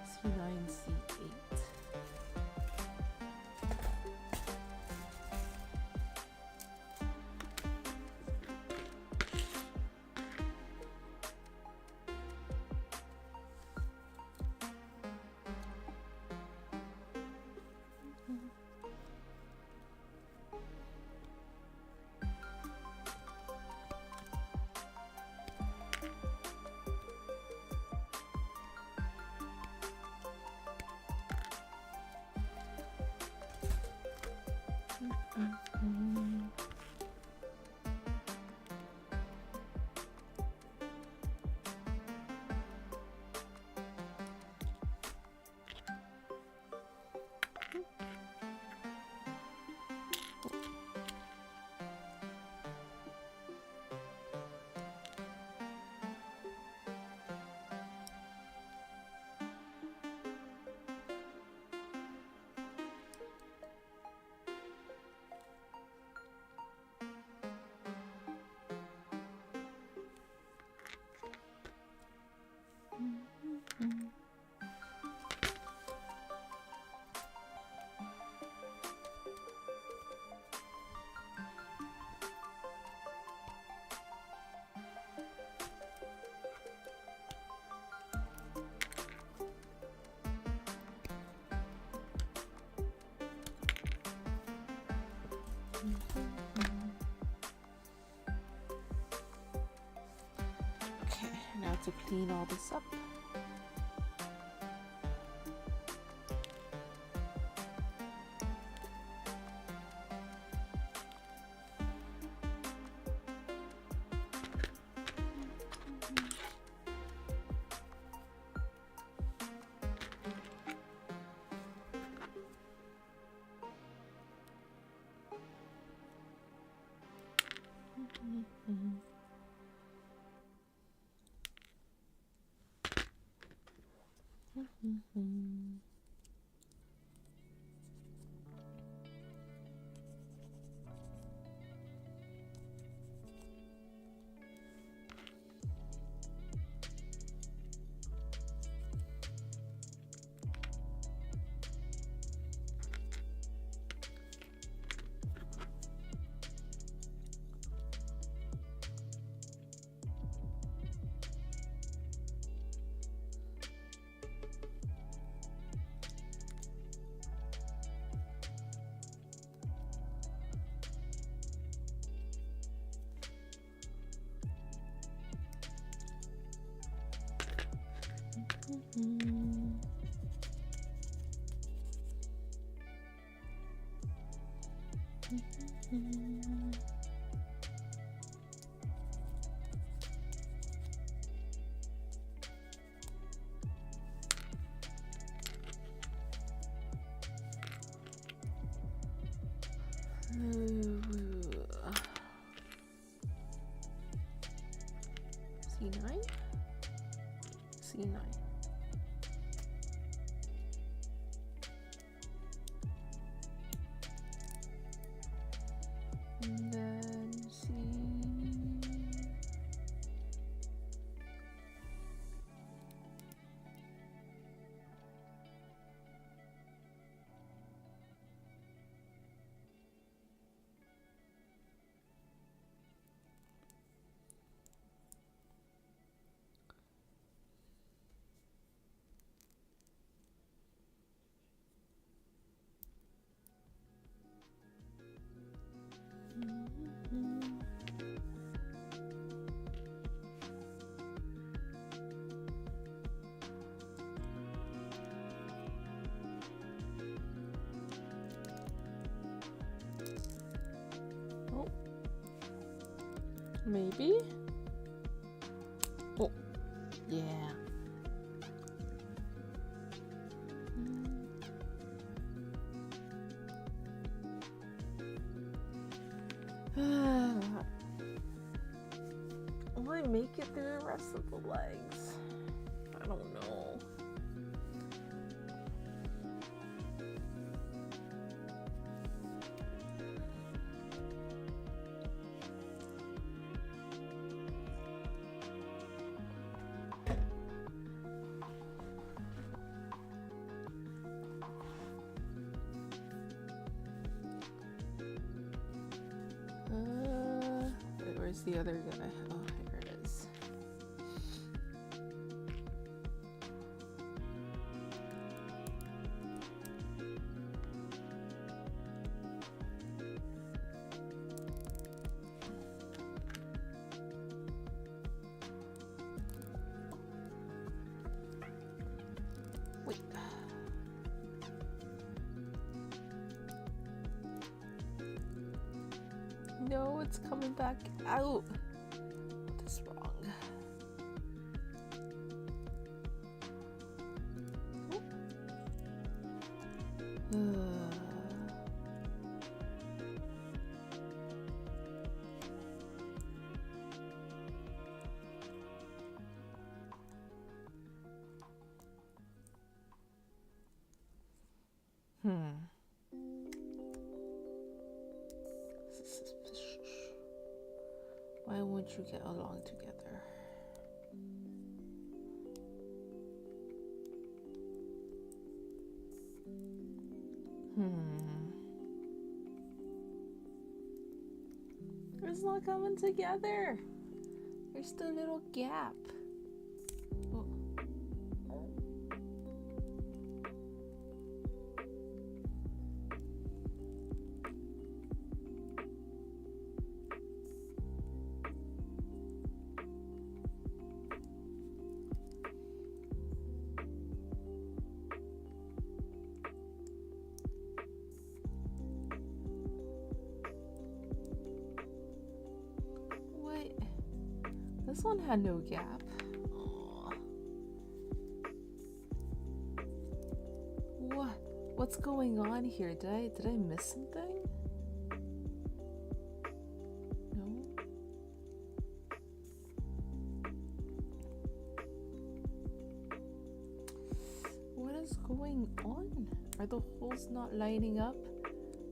C9, C8. Okay, now to clean all this up. C9? C9. And then C. Oh, maybe. Oh, yeah. Will I make it through the rest of the legs? I don't know. Wait, where's the other guy? Oh, here it is. Wait. No, it's coming back out. What is wrong? This is suspicious. Why won't you get along together? It's not coming together. There's still a little gap. Oh. This one had no gap. Aw. What? What's going on here? Did I miss something? No. What is going on? Are the holes not lining up?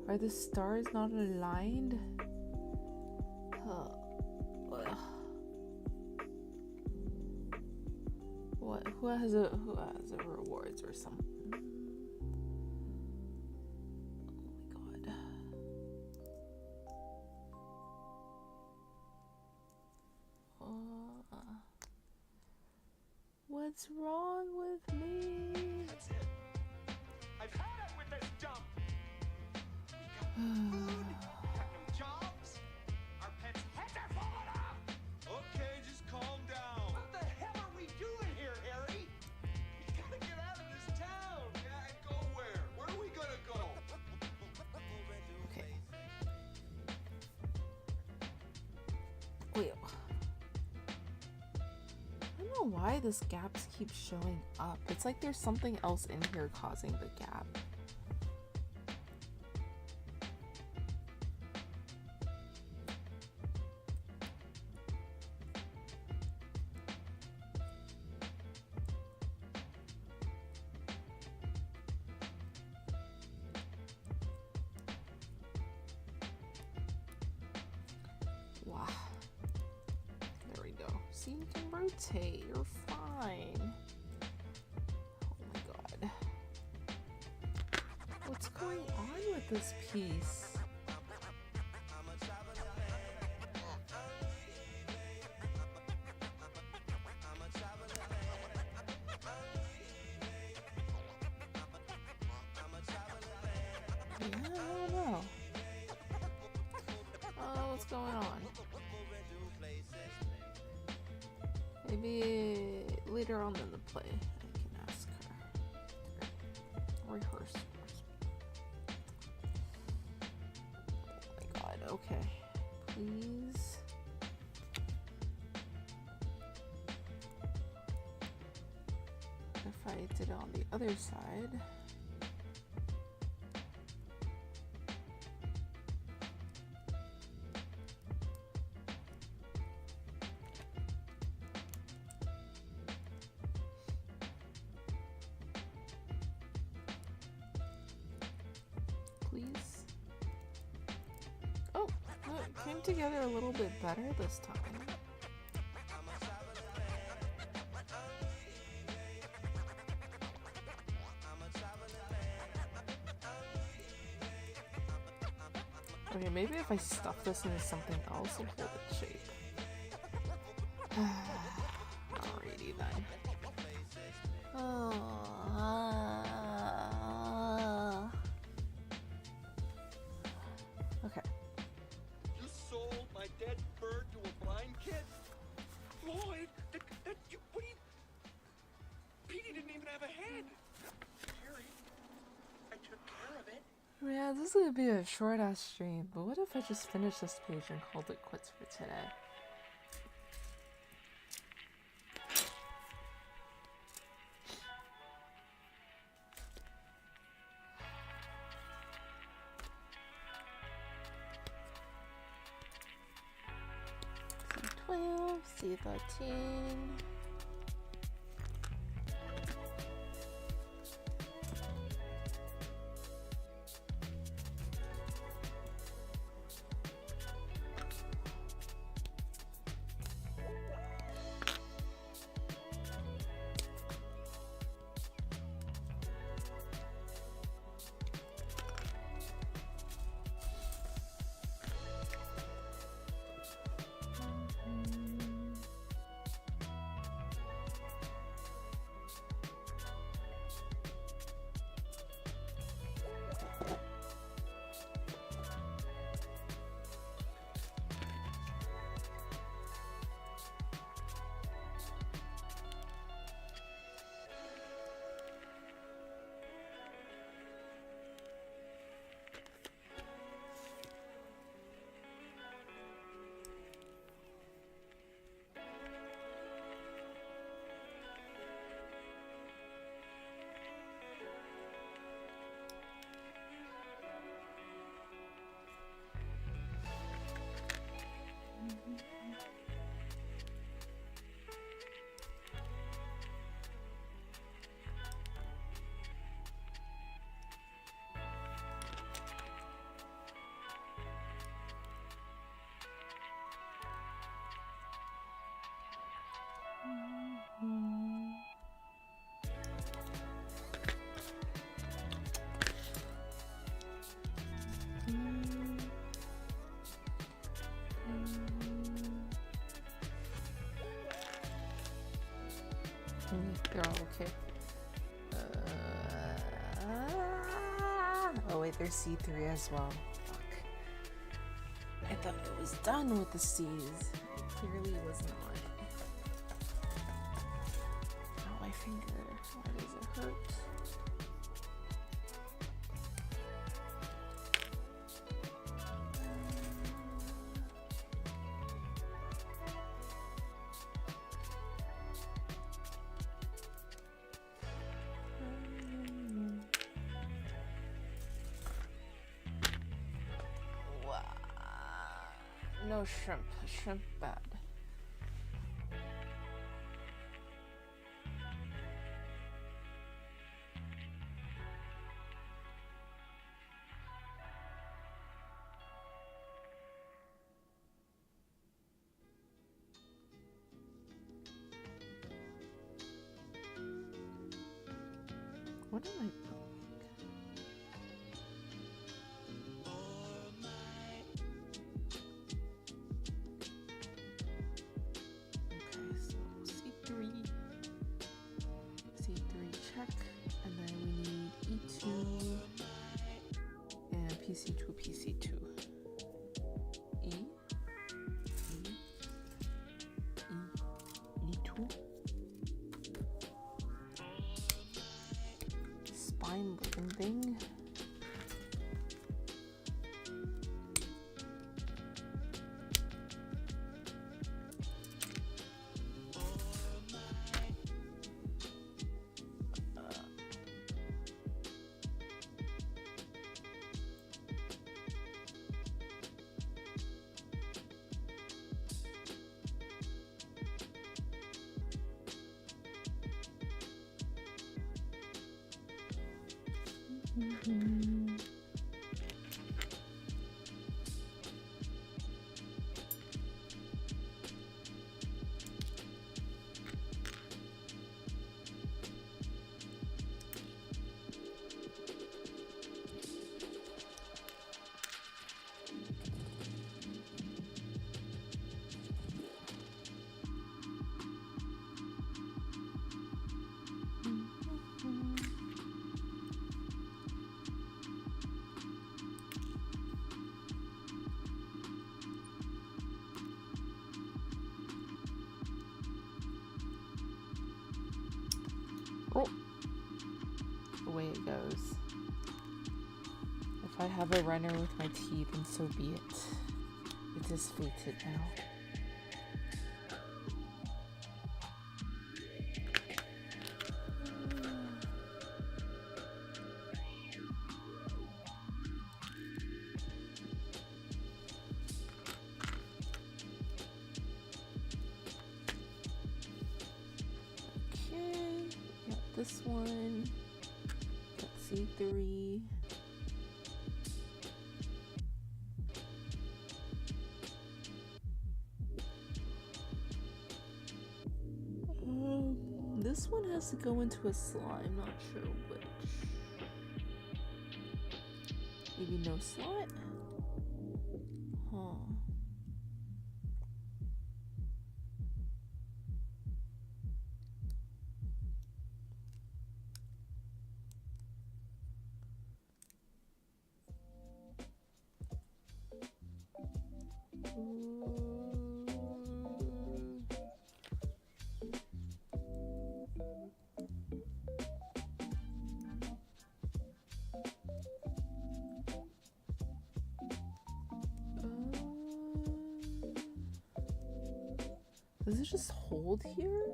Are the stars not aligned? What? Who has a rewards or something? Oh my god. What's wrong with me? That's it. I've had it with this dump. We got food, we got no jobs. Our pets' heads are falling off. Okay, just calm down. What the hell are we doing here, Harry? We gotta get out of this town. Yeah, and go where? Where are we gonna go? Okay. Wait. I don't know why this gaps keep showing up. It's like there's something else in here causing the gap. Wow. There we go. See, you can rotate. You're fine. Oh my god. What's going on with this piece? Yeah, I don't know. Oh, what's going on? Maybe later on in the play, I can ask her. Rehearse. Oh my god, okay. Please. If I did it on the other side. Please. Oh, it came together a little bit better this time. Okay, maybe if I stuff this into something else, it'll hold its shape. Alrighty then. Okay. You sold my dead bird to a blind kid? Floyd, that you, what do you... Petey didn't even have a head. Harry, I took care of it. Yeah, this is gonna be a short ass stream, but what if I just finish this page and called it quits for today? C12, C13. They're all okay. Oh wait, there's C3 as well. Fuck. I thought it was done with the C's. It clearly was not. Ow, my finger. Why does it hurt? No shrimp. Shrimp bad. What am I? PC2, PC2. E2. Spine looking thing. Oh, the way it goes. If I have a runner with my teeth, then so be it. It is fated now. This one, got C3. This one has to go into a slot. I'm not sure which. Maybe no slot? Huh. Does it just hold here?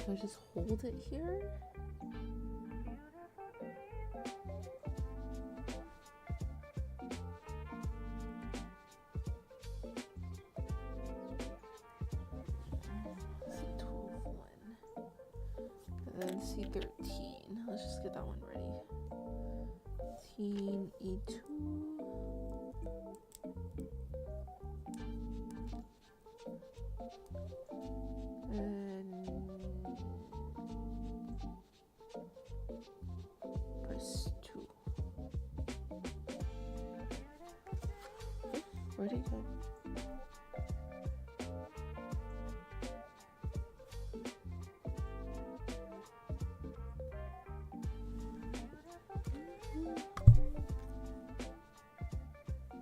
Do I just hold it here? C13. Let's just get that one ready. Teen E2. And press 2. Where'd he go?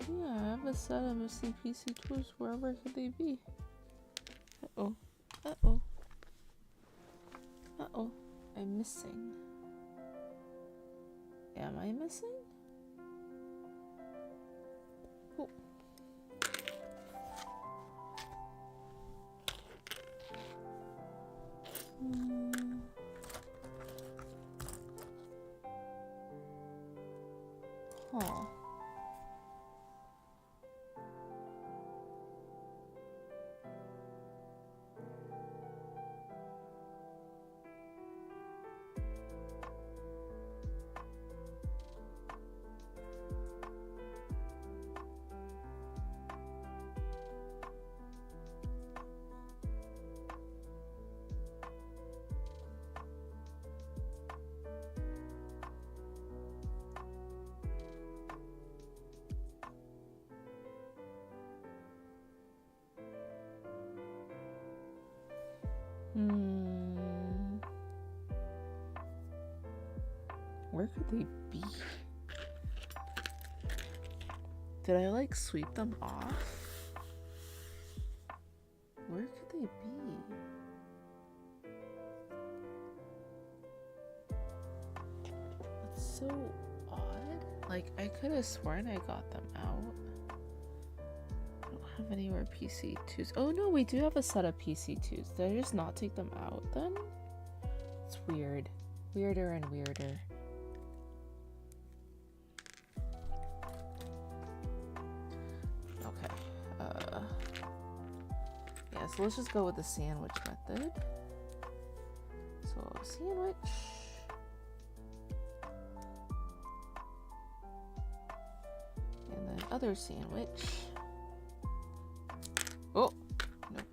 Yeah, I have a set of missing PC tools. Wherever could they be? Uh-oh. Uh-oh. Uh-oh. I'm missing. Am I missing? Oh. Huh. Where could they be? Did I like sweep them off? Where could they be? It's so odd. Like, I could have sworn I got them out. I don't have anywhere PC2s. Oh no, we do have a set of PC2s. Did I just not take them out then? It's weird. Weirder and weirder. Okay. Yeah, so let's just go with the sandwich method. So, sandwich. And then other sandwich. Oh, nope.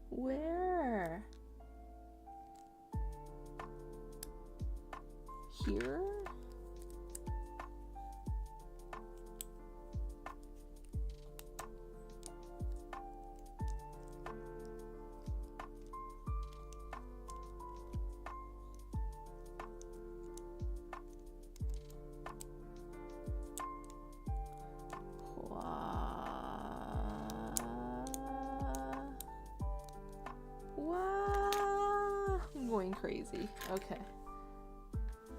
Where? Here? Wow. I'm going crazy. Okay.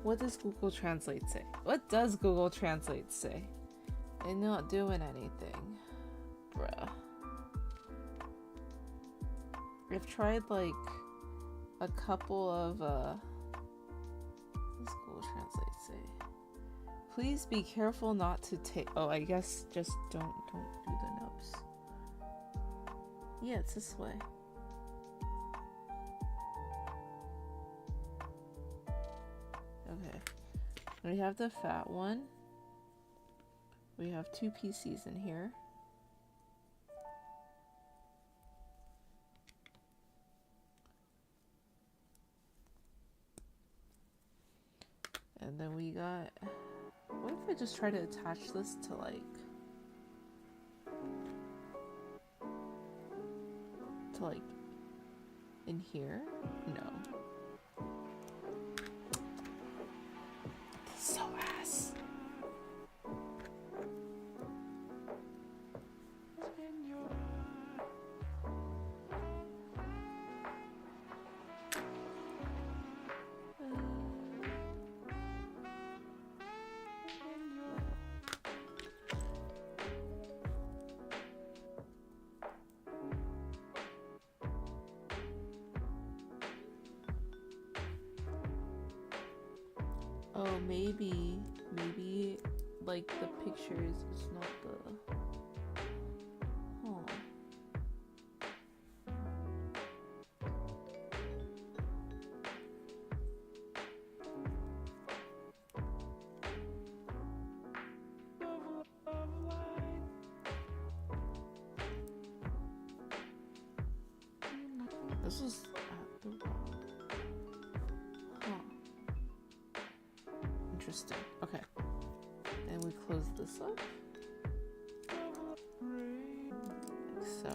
What does Google Translate say? What does Google Translate say? I'm not doing anything. Bruh. I've tried like a couple of what does Google Translate say? Please be careful not to take. Oh, I guess just don't do the nubs. Yeah, it's this way. Okay. We have the fat one. We have 2 PCs in here. And then we got... What if I just try to attach this to like... in here? No. So ass. Oh, maybe like the pictures is not the. Huh. This is at the wrong. Huh. Interesting. Okay. And we close this up. Like so.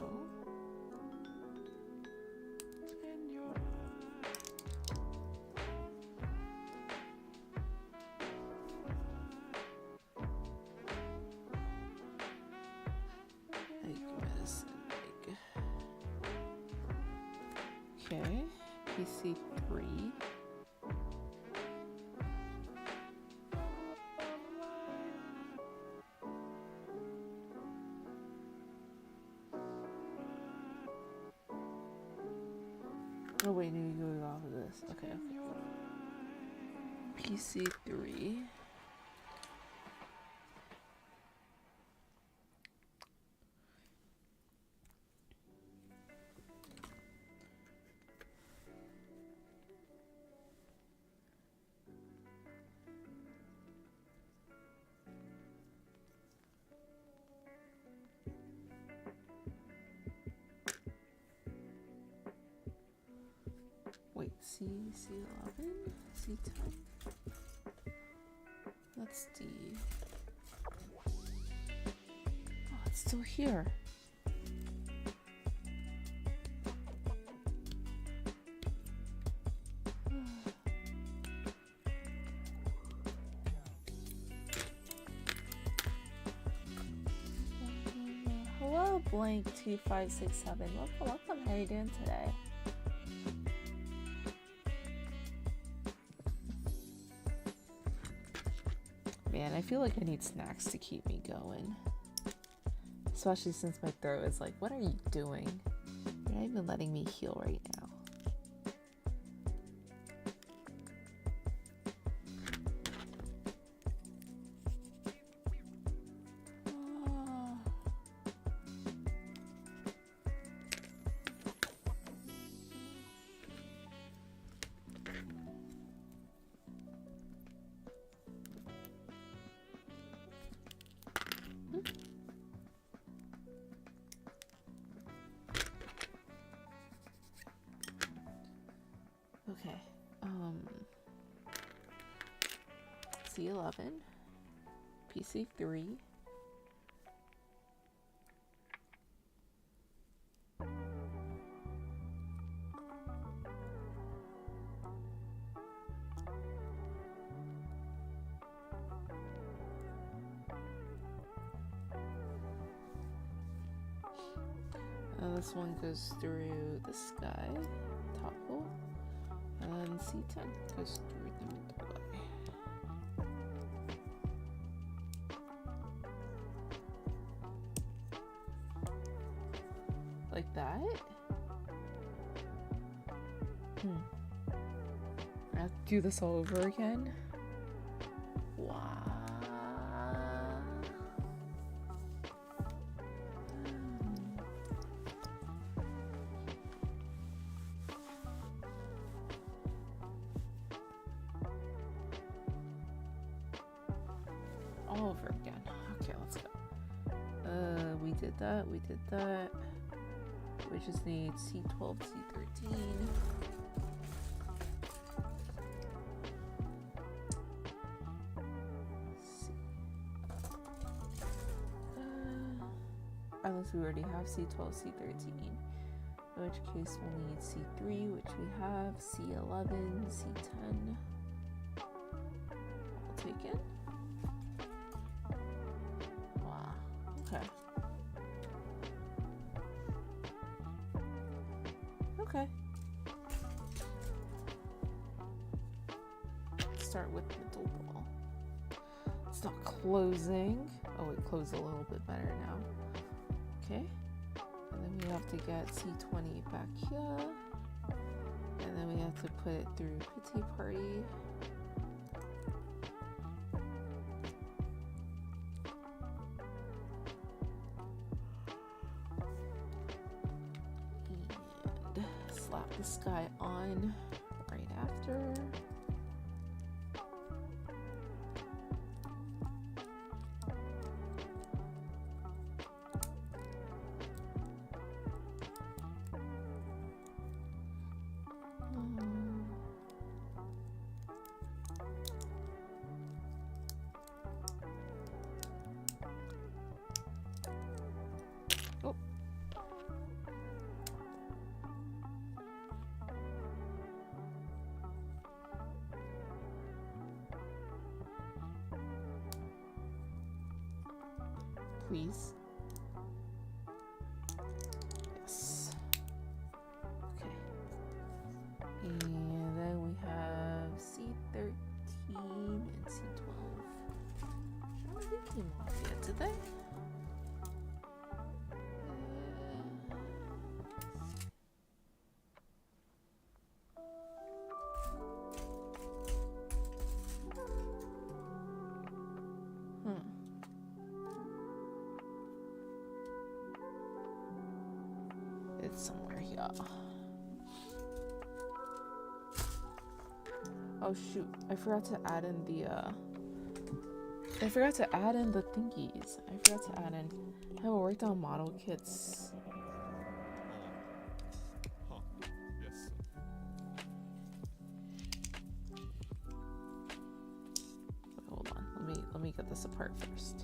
Like medicine. Like. Okay. PC3. Oh wait, no, you go off of this. Okay, okay. PC3. Wait, C11? C10? That's D. Oh, it's still here. Hello, blank 2567. Welcome. How are you doing today? Man, I feel like I need snacks to keep me going. Especially since my throat is like, what are you doing? You're not even letting me heal right now. Okay, C11, PC3, this one goes through the sky, top hole. And C10 goes through the middle way. Like that? I have to do this all over again? Wow. All over again. Okay, let's go. We did that. We just need C12, C13. Unless we already have C12, C13. In which case we'll need C3, which we have, C11, C10. I'll take it. Wow. Okay. Okay. Let's start with middle ball. It's not closing. Oh, it closed a little bit better now. Okay. And then we have to get C20 back here. And then we have to put it through Pity Party. slap this guy on right after. Oh. Please. Yes. Okay. And then we have C13 and C12. I don't think they came off yet, did they? It's somewhere here. Oh shoot, I forgot to add in the thingies. I forgot to add in. I haven't worked on model kits. Huh. Yes. Wait, hold on. Let me get this apart first.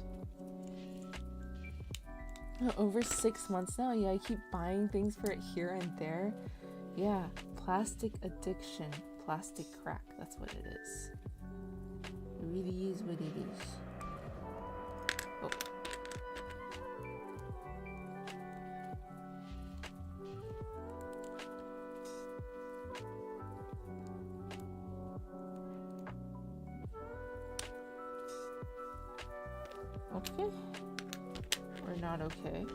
Over 6 months now. Yeah, I keep buying things for it here and there. Yeah, plastic addiction, plastic crack. That's what it is. It really is what it is. Oh. Okay. Or not okay.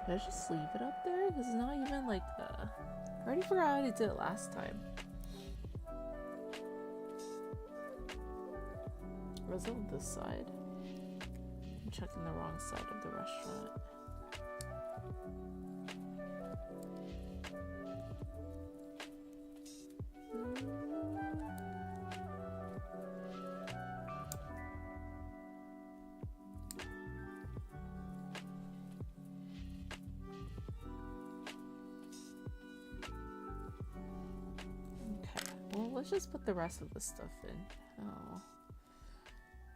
Did I just leave it up there? Because it's not even like I already forgot how I did it last time. Or is it on this side? I'm checking the wrong side of the restaurant. Let's just put the rest of the stuff in. Oh.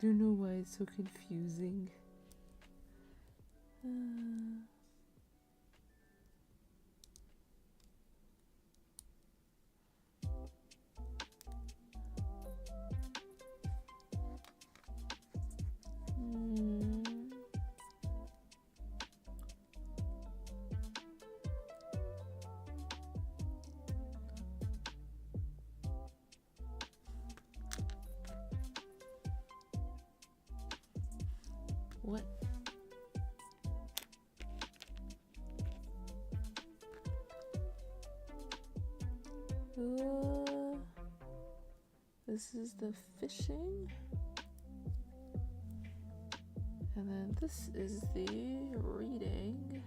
Do you know why it's so confusing? What? This is the fishing. And then this is the reading.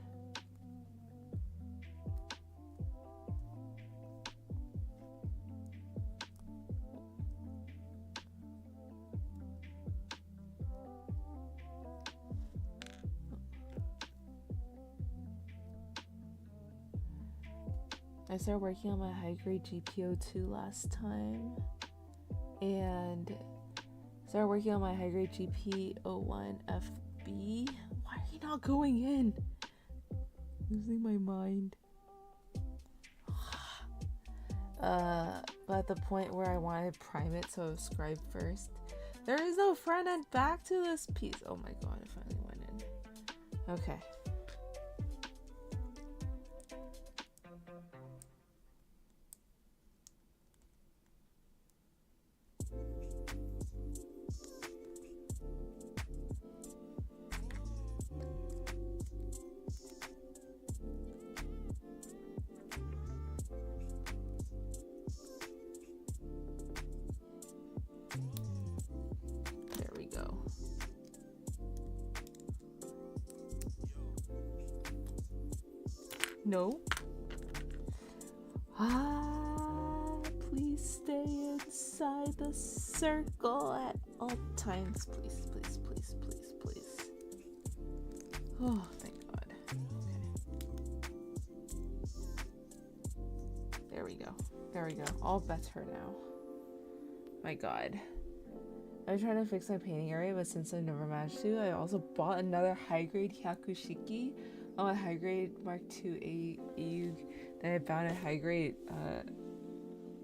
I started working on my high grade GPO2 last time, and started working on my high grade GP01 FB. Why are you not going in? Losing my mind. But at the point where I wanted to prime it, so scribe first. There is no front and back to this piece. Oh my god, I finally went in. Okay. No. Ah, please stay inside the circle at all times. Please, please, please, please, please. Oh, thank God. Okay. There we go. There we go. All better now. My God. I'm trying to fix my painting area, but since I never managed to, I also bought another high-grade Hyaku Shiki on a high-grade Mark II Ayug that I found a high-grade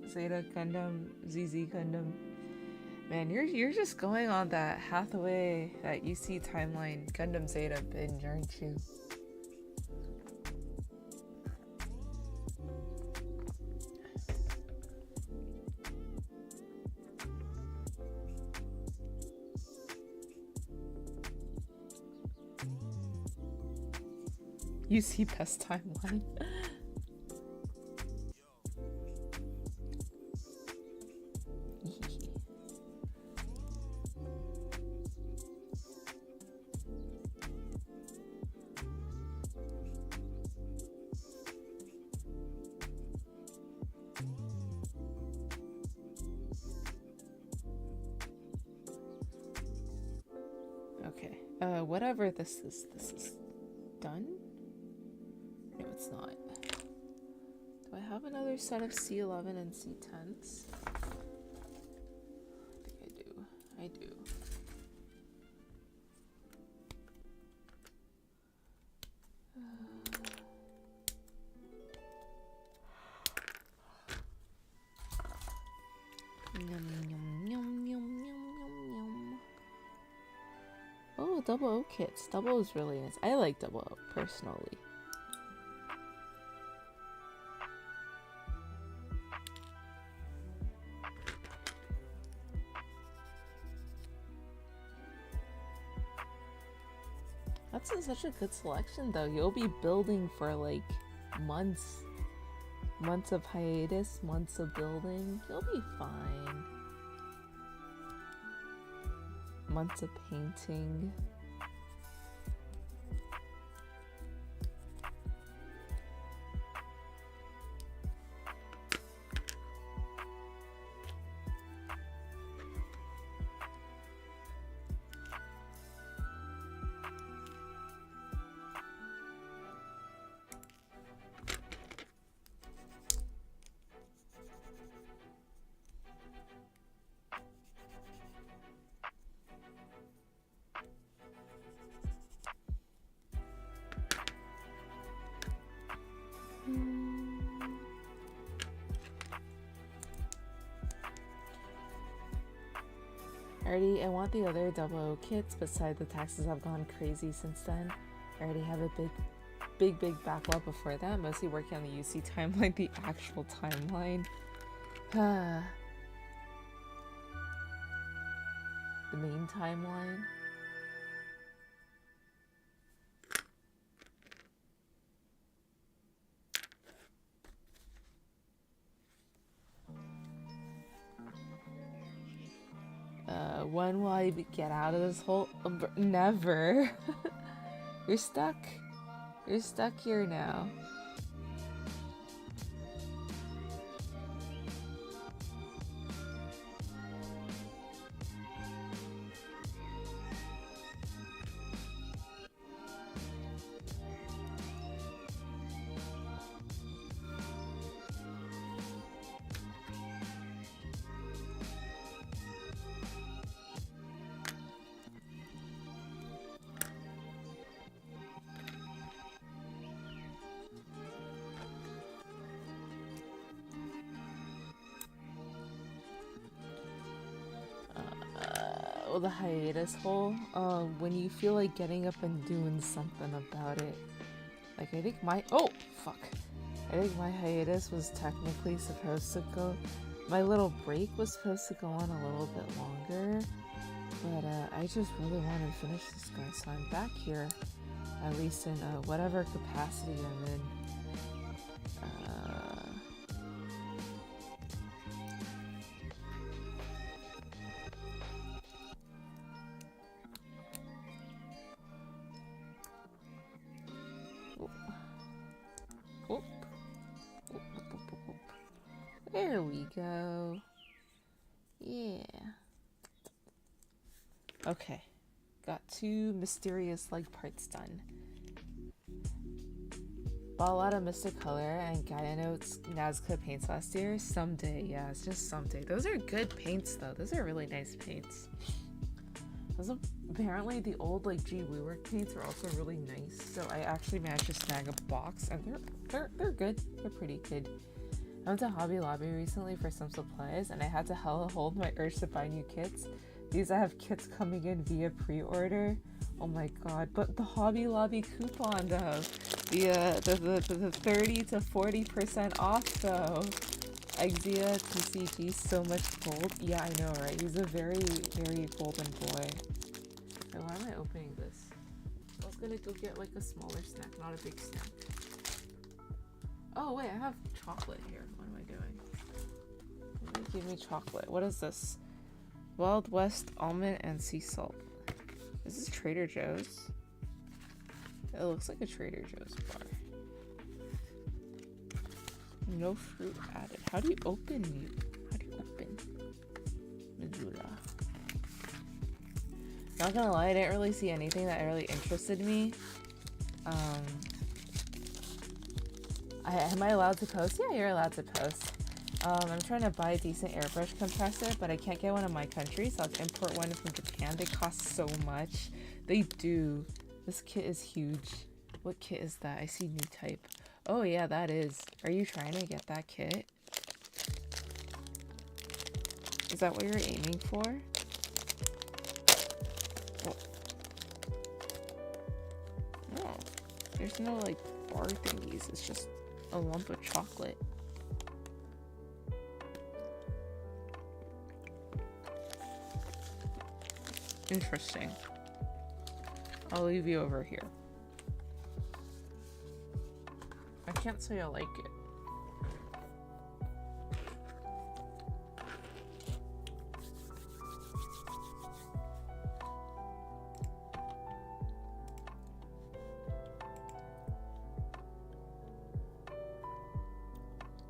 Zeta Gundam, ZZ Gundam. Man, you're just going on that Hathaway, that UC timeline Gundam Zeta binge, aren't you? UC best timeline. Okay. Whatever this is done? No, it's not. Do I have another set of C11 and C10s? I think I do. Oh, double O kits. Double O is really nice. I like double O personally. That's such a good selection though. You'll be building for like months. Months of hiatus, months of building. You'll be fine. Months of painting. I want the other double O kits, besides the taxes have gone crazy since then. I already have a big backlog before that, mostly working on the UC timeline, the actual timeline. The main timeline. When will I get out of this hole? Never. You're stuck. You're stuck here now. The hiatus hole, when you feel like getting up and doing something about it. Like, I think my my hiatus was technically supposed to go, my little break was supposed to go on a little bit longer, but I just really want to finish this guy, so I'm back here, at least in whatever capacity I'm in. There we go. Yeah. Okay. Got 2 mysterious leg parts done. Bought a lot of Mystic Color and Gaia Notes Nazca paints last year. Someday, yeah, it's just someday. Those are good paints though. Those are really nice paints. Those apparently the old like G WeWork paints are also really nice. So I actually managed to snag a box and they're good. They're pretty good. I went to Hobby Lobby recently for some supplies and I had to hella hold my urge to buy new kits. These I have kits coming in via pre-order. Oh my god, but the Hobby Lobby coupon though. The 30 to 40% off though. Exia TCG so much gold. Yeah, I know, right? He's a very, very golden boy. Wait, why am I opening this? I was gonna go get like a smaller snack, not a big snack. Oh wait, I have chocolate here. What am I doing? Give me chocolate. What is this? Wild West almond and sea salt. Is this Trader Joe's? It looks like a Trader Joe's bar. No fruit added. How do you open you? How do you open? Missoula. Not gonna lie, I didn't really see anything that really interested me. Am I allowed to post? Yeah, you're allowed to post. I'm trying to buy a decent airbrush compressor, but I can't get one in my country, so I'll import one from Japan. They cost so much. They do. This kit is huge. What kit is that? I see new type. Oh yeah, that is. Are you trying to get that kit? Is that what you're aiming for? Oh. No. There's no like bar thingies. It's just a lump of chocolate. Interesting. I'll leave you over here. I can't say I like it.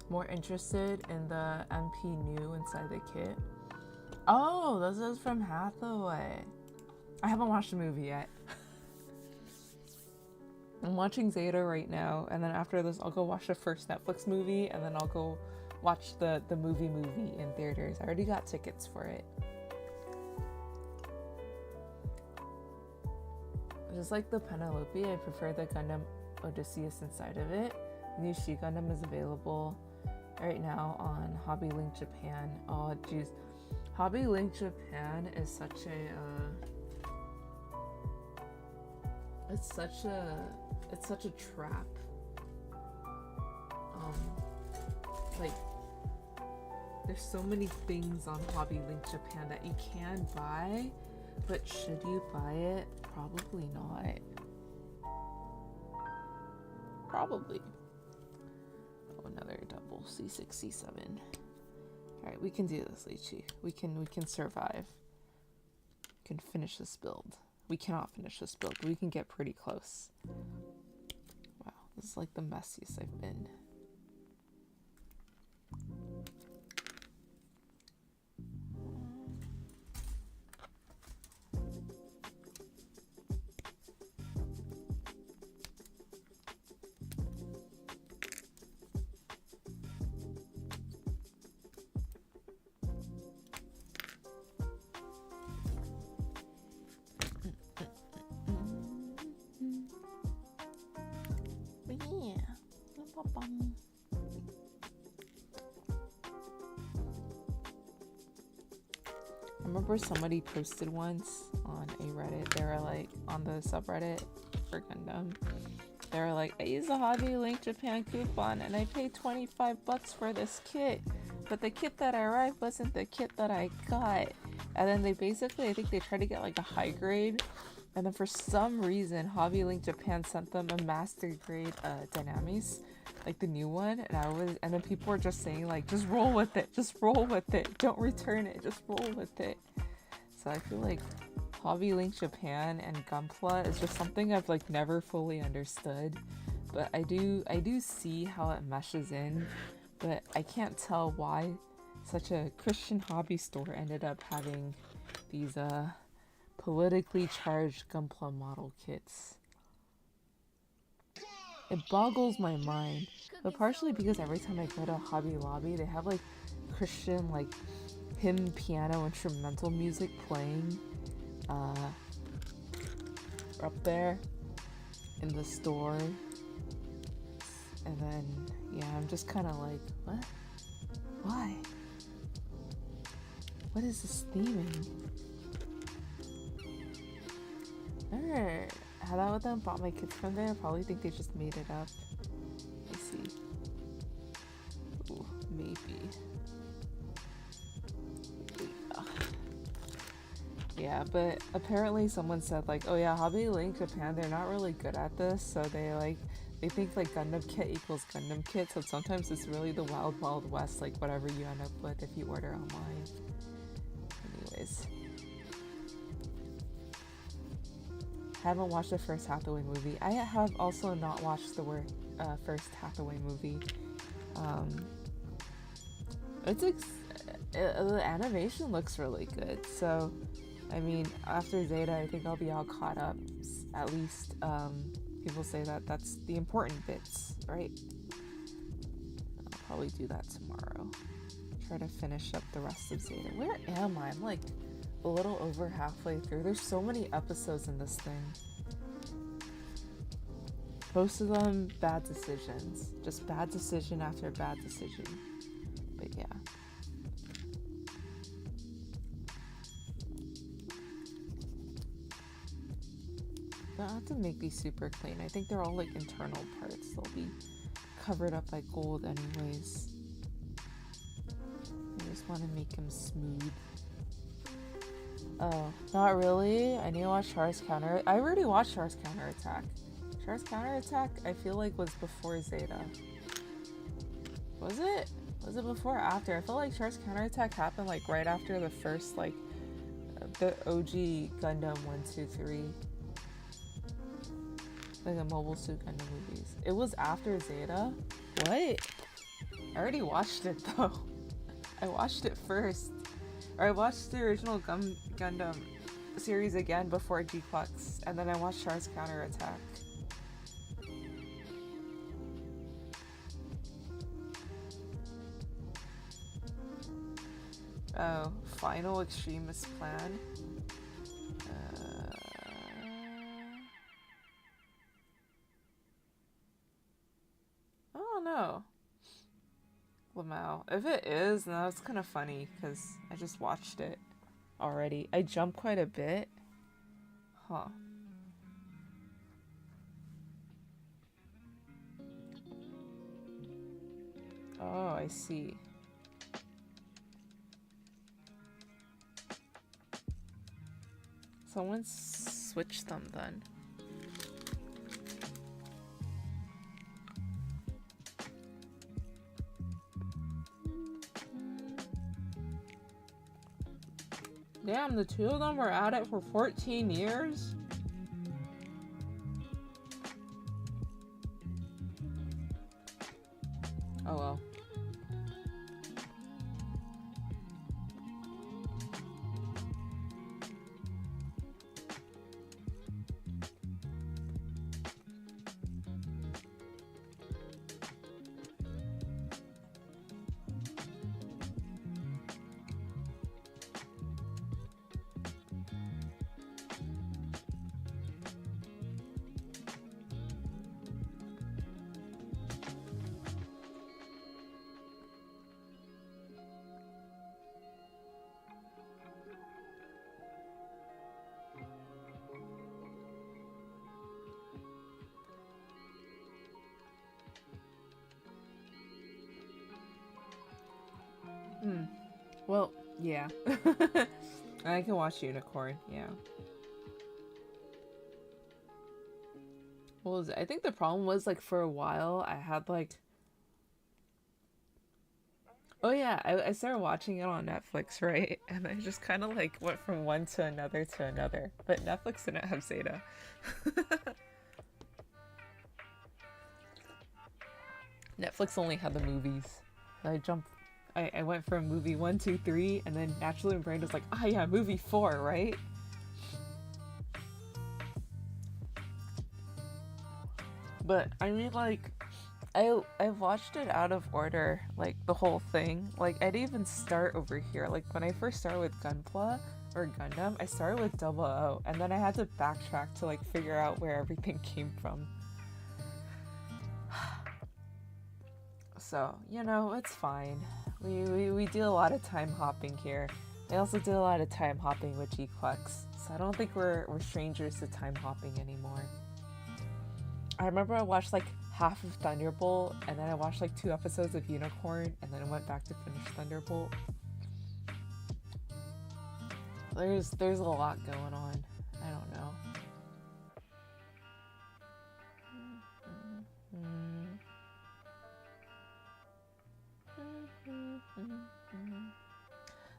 More interested in the MP new inside the kit. Oh, this is from Hathaway. I haven't watched the movie yet. I'm watching Zeta right now, and then after this I'll go watch the first Netflix movie, and then I'll go watch the movie in theaters. I already got tickets for it. Just like the Penelope, I prefer the Gundam Odysseus inside of it. New She Gundam is available right now on Hobby Link Japan. Oh jeez. Hobby Link Japan is such a it's such a trap. Like there's so many things on Hobby Link Japan that you can buy, but should you buy it? Probably not. Probably. Oh, another double C6, C7. Alright, we can do this, Lychee. We can survive. We can finish this build. We cannot finish this build, but we can get pretty close. Wow, this is like the messiest I've been. I remember somebody posted once on a Reddit, they were like, on the subreddit for Gundam, they were like, I used a Hobby Link Japan coupon and I paid 25 bucks for this kit, but the kit that arrived wasn't the kit that I got. And then they basically, I think they tried to get like a high grade, and then for some reason Hobby Link Japan sent them a master grade Dynamis, like the new one, and then people were just saying like, just roll with it, don't return it, just roll with it. So I feel like Hobby Link Japan and Gunpla is just something I've like never fully understood, but I do see how it meshes in but I can't tell why such a Christian hobby store ended up having these politically charged Gunpla model kits. It boggles my mind, but partially because every time I go to Hobby Lobby, they have like Christian like hymn, piano, instrumental music playing up there in the store. And then, yeah, I'm just kind of like, what? Why? What is this theming? Never had out with them, bought my kids from there. Probably think they just made it up. I see. Ooh, maybe. Yeah, but apparently someone said like, oh yeah, Hobby Link Japan, they're not really good at this, so they think like Gundam kit equals Gundam kit, so sometimes it's really the wild wild west, like whatever you end up with if you order online. Anyways. Haven't watched the first Hathaway movie. I have also not watched the first Hathaway movie. The animation looks really good, so I mean, after Zeta, I think I'll be all caught up. At least, people say that that's the important bits, right? I'll probably do that tomorrow. Try to finish up the rest of Zeta. Where am I? I'm like a little over halfway through. There's so many episodes in this thing. Most of them bad decisions. Just bad decision after bad decision. But yeah. I don't have to make these super clean. I think they're all like internal parts. They'll be covered up by gold anyways. I just want to make them smooth. Oh, not really. I need to watch Char's Counter. I already watched Char's Counterattack. Char's Counterattack, I feel like was before Zeta. Was it? Was it before or after? I feel like Char's Counterattack happened like right after the first like the OG Gundam 1, 2, 3. Like the Mobile Suit Gundam movies. It was after Zeta? What? I already watched it though. I watched it first. Or I watched the original Gundam series again before G-Clux, and then I watched Char's Counterattack. Oh, Final Extremist Plan? I don't know. Lamau. If it is, then that's kind of funny, because I just watched it already. I jumped quite a bit. Huh. Oh, I see. Someone switch them then. Damn, the two of them were at it for 14 years? Oh well. Well, yeah. I can watch Unicorn, yeah. What was it? I think the problem was, like, for a while, I had, like... Oh, yeah, I started watching it on Netflix, right? And I just kind of, like, went from one to another to another. But Netflix didn't have Zeta. Netflix only had the movies. I went from movie 1, 2, 3, and then naturally my brain was like, ah, yeah, movie 4, right? But I mean, like, I watched it out of order, like the whole thing. Like I didn't even start over here. Like when I first started with Gunpla or Gundam, I started with Double O, and then I had to backtrack to like figure out where everything came from. So you know, it's fine. We do a lot of time hopping here. I also did a lot of time hopping with G-Quex, so I don't think we're strangers to time hopping anymore. I remember I watched like half of Thunderbolt, and then I watched like 2 episodes of Unicorn, and then I went back to finish Thunderbolt. There's a lot going on. I don't know.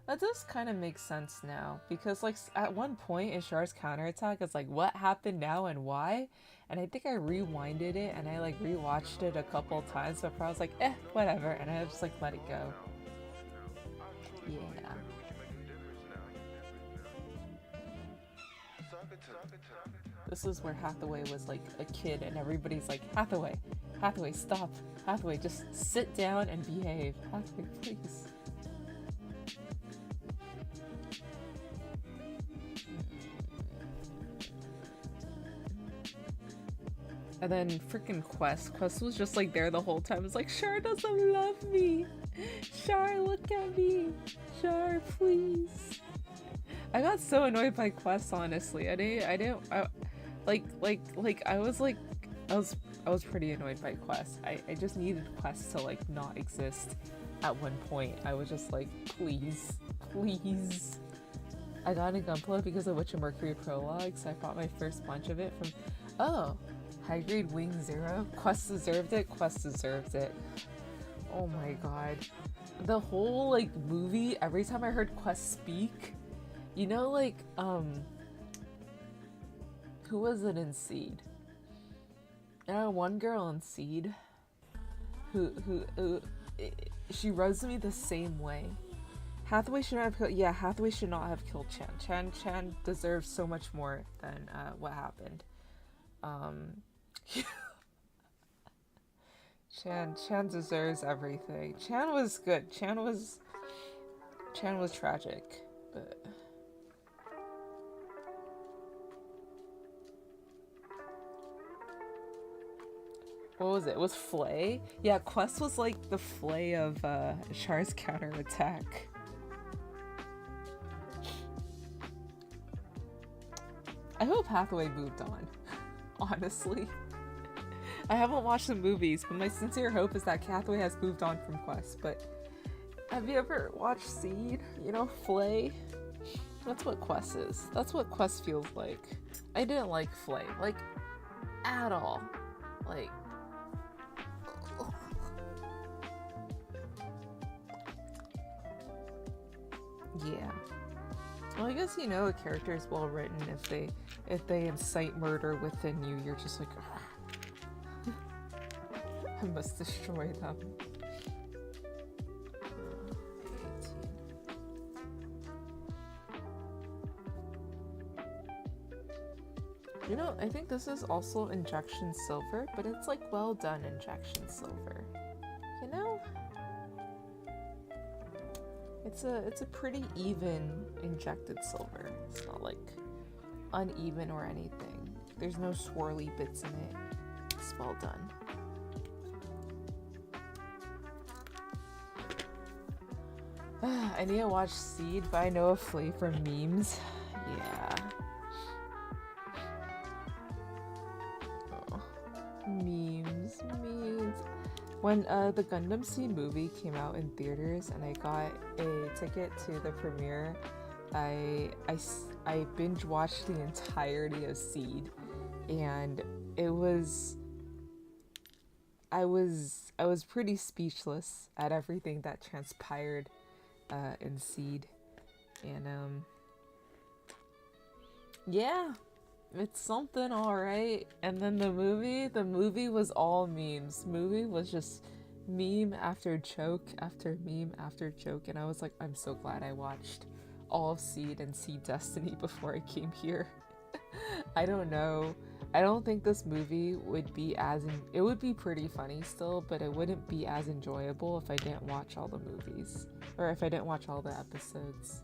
That does kind of make sense now, because like at one point in Char's counterattack, it's like what happened now and why, and I think I rewinded it and I like rewatched it a couple times before I was like, whatever, and I just like let it go. Yeah. This is where Hathaway was like a kid, and everybody's like, Hathaway, stop, Hathaway, just sit down and behave. Hathaway, please. And then freaking Quest was just like there the whole time. It's like, Char doesn't love me. Char, look at me. Char, please. I got so annoyed by Quest, honestly. I was pretty annoyed by Quest. I just needed Quest to like not exist at one point. I was just like, please. I got a Gunpla because of Witch of Mercury prologue, so I bought my first bunch of it from High Grade Wing Zero. Quest deserved it. Oh my god. The whole like movie, every time I heard Quest speak, you know, like who was it in Seed? One girl in Seed who she rose me the same way. Hathaway should not have killed Chan. Chan deserves so much more than what happened. Chan deserves everything. Chan was good. Chan was tragic, but what was it? It was Flay? Yeah, Quest was like the Flay of Char's counterattack. I hope Hathaway moved on. Honestly. I haven't watched the movies, but my sincere hope is that Hathaway has moved on from Quest. But have you ever watched Seed? You know, Flay? That's what Quest is. That's what Quest feels like. I didn't like Flay. Like, at all. Like... yeah. Well, I guess you know a character is well written if they incite murder within you. You're just like, I must destroy them. 18. You know, I think this is also injection silver, but it's like well done injection silver. You know? It's a pretty even injected silver. It's not like uneven or anything. There's no swirly bits in it. It's well done. I need to watch Seed, but I know a Flay from memes. Yeah. Oh. Memes. When the Gundam Seed movie came out in theaters and I got a ticket to the premiere, I binge watched the entirety of Seed, and I was pretty speechless at everything that transpired in Seed, and yeah, it's something, all right. And then the movie was all memes. Movie was just meme after joke after meme after joke, and I was like, I'm so glad I watched all of Seed and Seed Destiny before I came here. I don't know. I don't think this movie would be it would be pretty funny still, but it wouldn't be as enjoyable if I didn't watch all the movies. Or if I didn't watch all the episodes.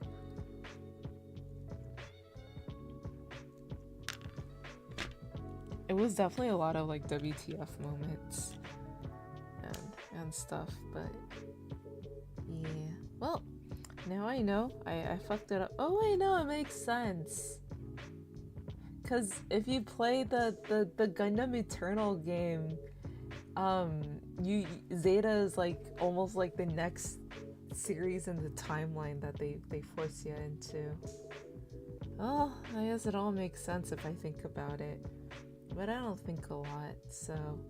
It was definitely a lot of like WTF moments and stuff, but yeah. Well, now I know. I fucked it up. Oh wait, no, it makes sense. Cause if you play the Gundam Eternal game, Zeta is like almost like the next series in the timeline that they force you into. Oh, I guess it all makes sense if I think about it. But I don't think a lot, so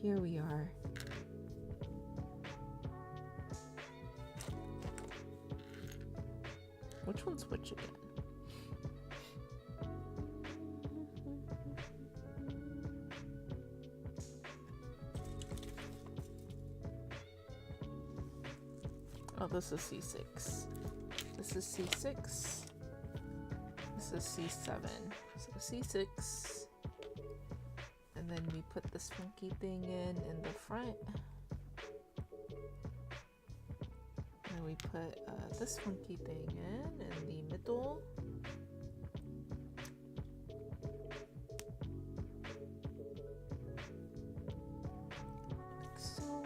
here we are. Which one's which again? Oh, this is C6. This is C6. This is C7. So C6. And then we put this funky thing in the front. And we put this funky thing in the middle. Like so.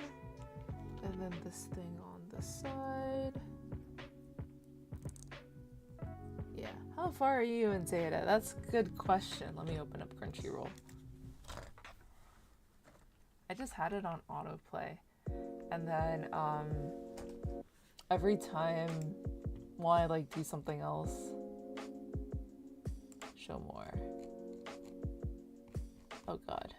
And then this thing on the side. Yeah. How far are you in Zeta? That's a good question. Let me open up Crunchyroll. I just had it on autoplay, and then every time while I like do something else, show more. Oh god,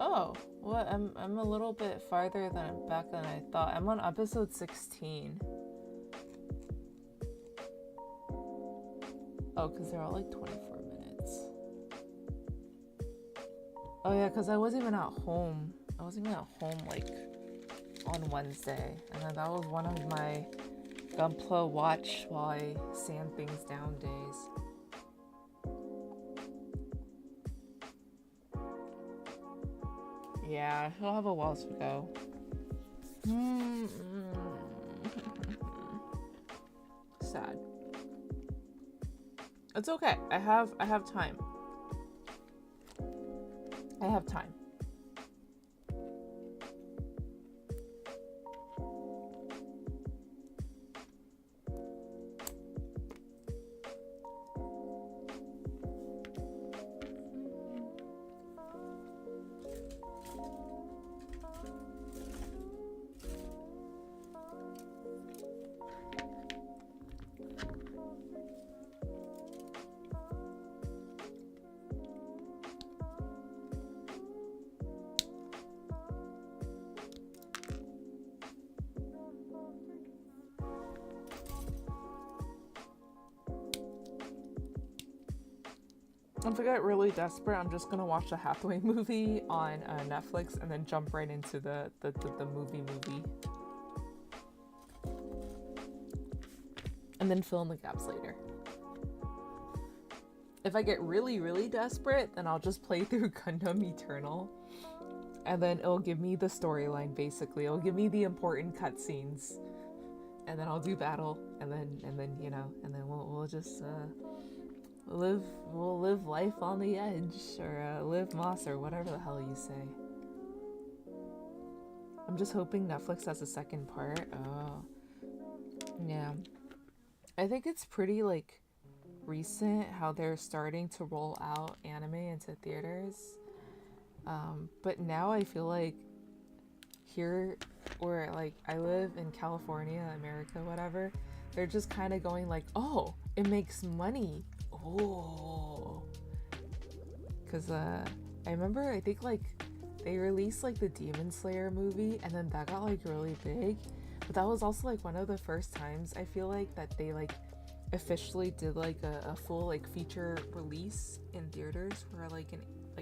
oh, what? I'm a little bit farther back than I thought. I'm on episode 16. Oh, because they're all like 24 minutes. Oh yeah, because I wasn't even at home. I wasn't even at home like on Wednesday. And then that was one of my Gunpla watch while I sand things down days. Yeah, he'll have a while to go. Sad. It's okay. I have time. I have time. If I get really desperate, I'm just gonna watch a Hathaway movie on Netflix and then jump right into the movie. And then fill in the gaps later. If I get really, really desperate, then I'll just play through Gundam Eternal. And then it'll give me the storyline, basically. It'll give me the important cutscenes. And then I'll do battle, and then you know, and then we'll just we'll live life on the edge, or live moss, or whatever the hell you say. I'm just hoping Netflix has a second part. Oh, yeah. I think it's pretty like recent how they're starting to roll out anime into theaters. But now I feel like here, where like I live in California, America, whatever, they're just kind of going like, oh, it makes money. Oh, because I remember, I think like they released like the Demon Slayer movie, and then that got like really big, but that was also like one of the first times I feel like that they like officially did like a full like feature release in theaters for like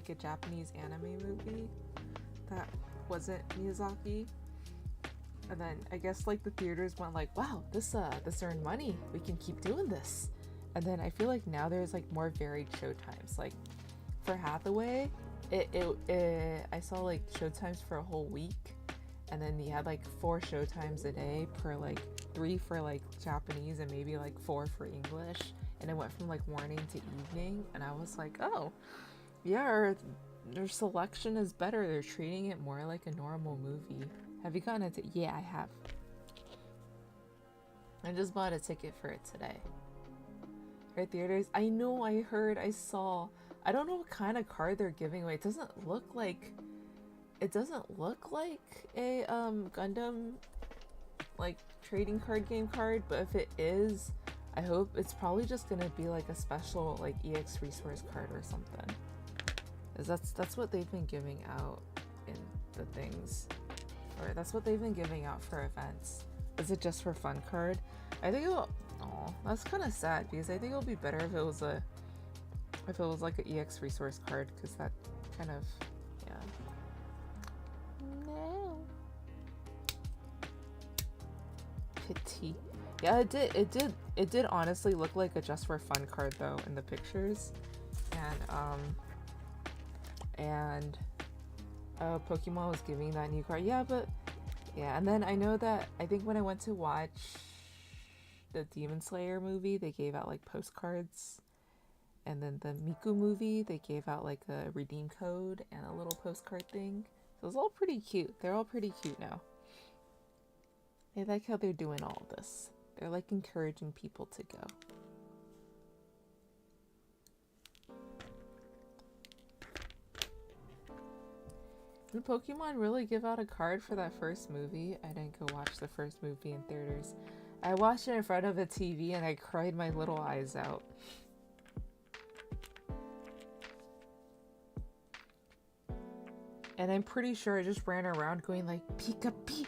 a Japanese anime movie. that wasn't Miyazaki. And then I guess like the theaters went like, wow, this earned money. We can keep doing this. And then I feel like now there's like more varied showtimes. Like for Hathaway, I saw like showtimes for a whole week, and then he had like 4 showtimes a day per like 3 for like Japanese and maybe like 4 for English, and it went from like morning to evening. And I was like, oh yeah, their selection is better. They're treating it more like a normal movie. Have you gotten into? Yeah, I have. I just bought a ticket for it today. Our theaters. I know. I heard. I saw. I don't know what kind of card they're giving away. It doesn't look like. It doesn't look like a Gundam, like trading card game card. But if it is, I hope it's probably just gonna be like a special like EX resource card or something. 'Cause that's what they've been giving out in the things. Or that's what they've been giving out for events. Is it just for fun card? I think it'll. Oh, that's kind of sad because I think it'll be better if it was like an EX resource card, because that kind of, yeah. No. Pity. Yeah, it did honestly look like a just for fun card though in the pictures, and Pokemon was giving that new card. Yeah, but yeah, and then I know that I think when I went to watch the Demon Slayer movie, they gave out like postcards, and then the Miku movie, they gave out like a redeem code and a little postcard thing. So it's all pretty cute. They're all pretty cute now. I like how they're doing all this. They're like encouraging people to go. Did Pokemon really give out a card for that first movie? I didn't go watch the first movie in theaters. I watched it in front of a TV and I cried my little eyes out. And I'm pretty sure I just ran around going like Pikachu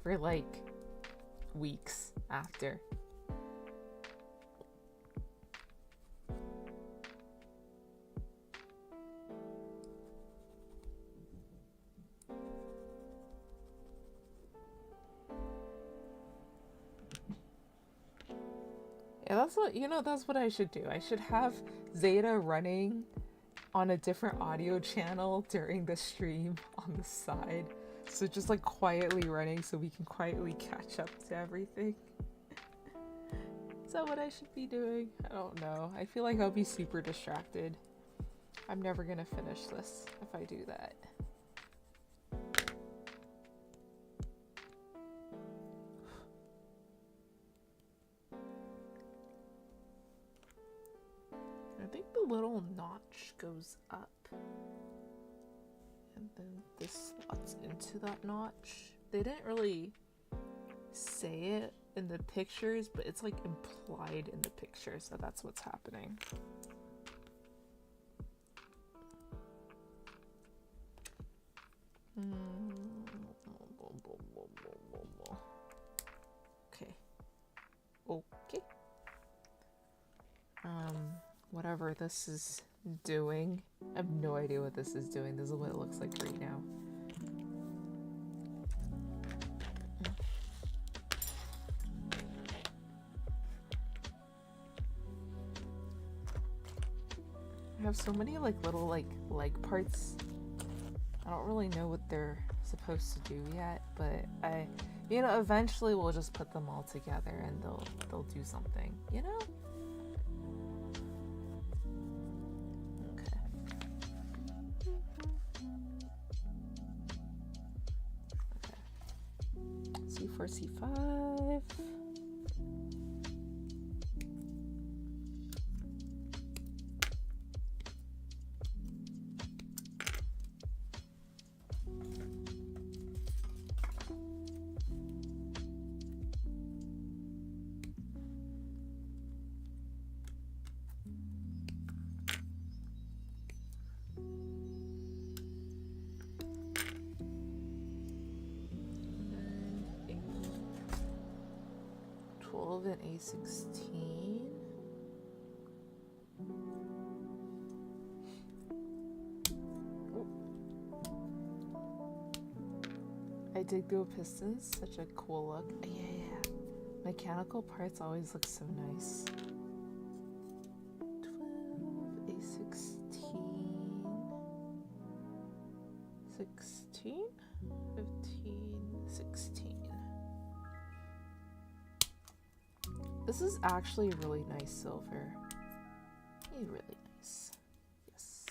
for like weeks after. Yeah, that's what I should do. I should have Zeta running on a different audio channel during the stream on the side. So just like quietly running so we can quietly catch up to everything. Is that what I should be doing? I don't know. I feel like I'll be super distracted. I'm never gonna finish this if I do that. I think the little notch goes up. And then this slots into that notch. They didn't really say it in the pictures, but it's like implied in the picture, so that's what's happening. Okay. Okay. Whatever this is doing. I have no idea what this is doing. This is what it looks like right now. I have so many like little like leg parts. I don't really know what they're supposed to do yet, but eventually we'll just put them all together and they'll do something, you know? C4, C5. And A16. I dig dual pistons, such a cool look. Yeah. Mechanical parts always look so nice. 12, A16, 16, 15, 16. This is actually a really nice silver. Really nice. Yes.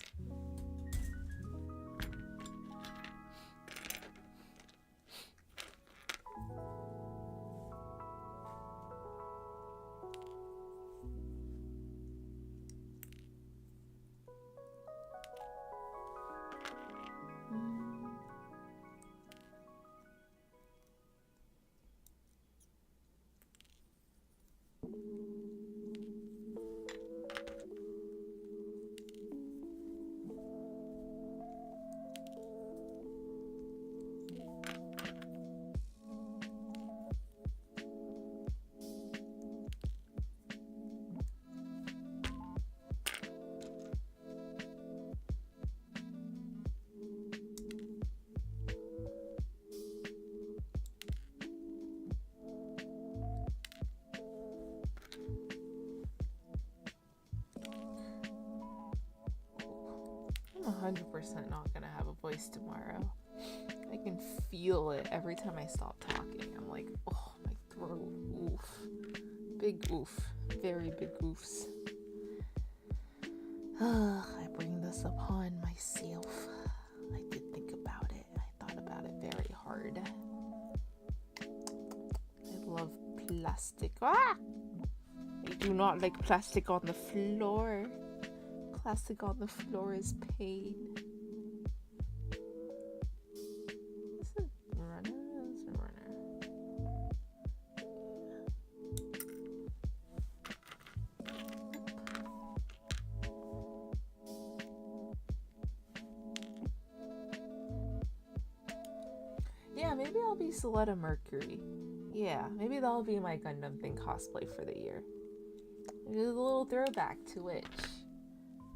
I'm 100% not gonna have a voice tomorrow. I can feel it every time I stop talking. I'm like, oh, my throat, oof. Big oof. Very big oofs. I bring this upon myself. I did think about it. I thought about it very hard. I love plastic. Ah! I do not like plastic on the floor. Plastic on the floor is pain. Is it runner? It's a runner. Yeah, maybe I'll be Soletta Mercury. Yeah, maybe that'll be my Gundam thing cosplay for the year. Just a little throwback to Witch.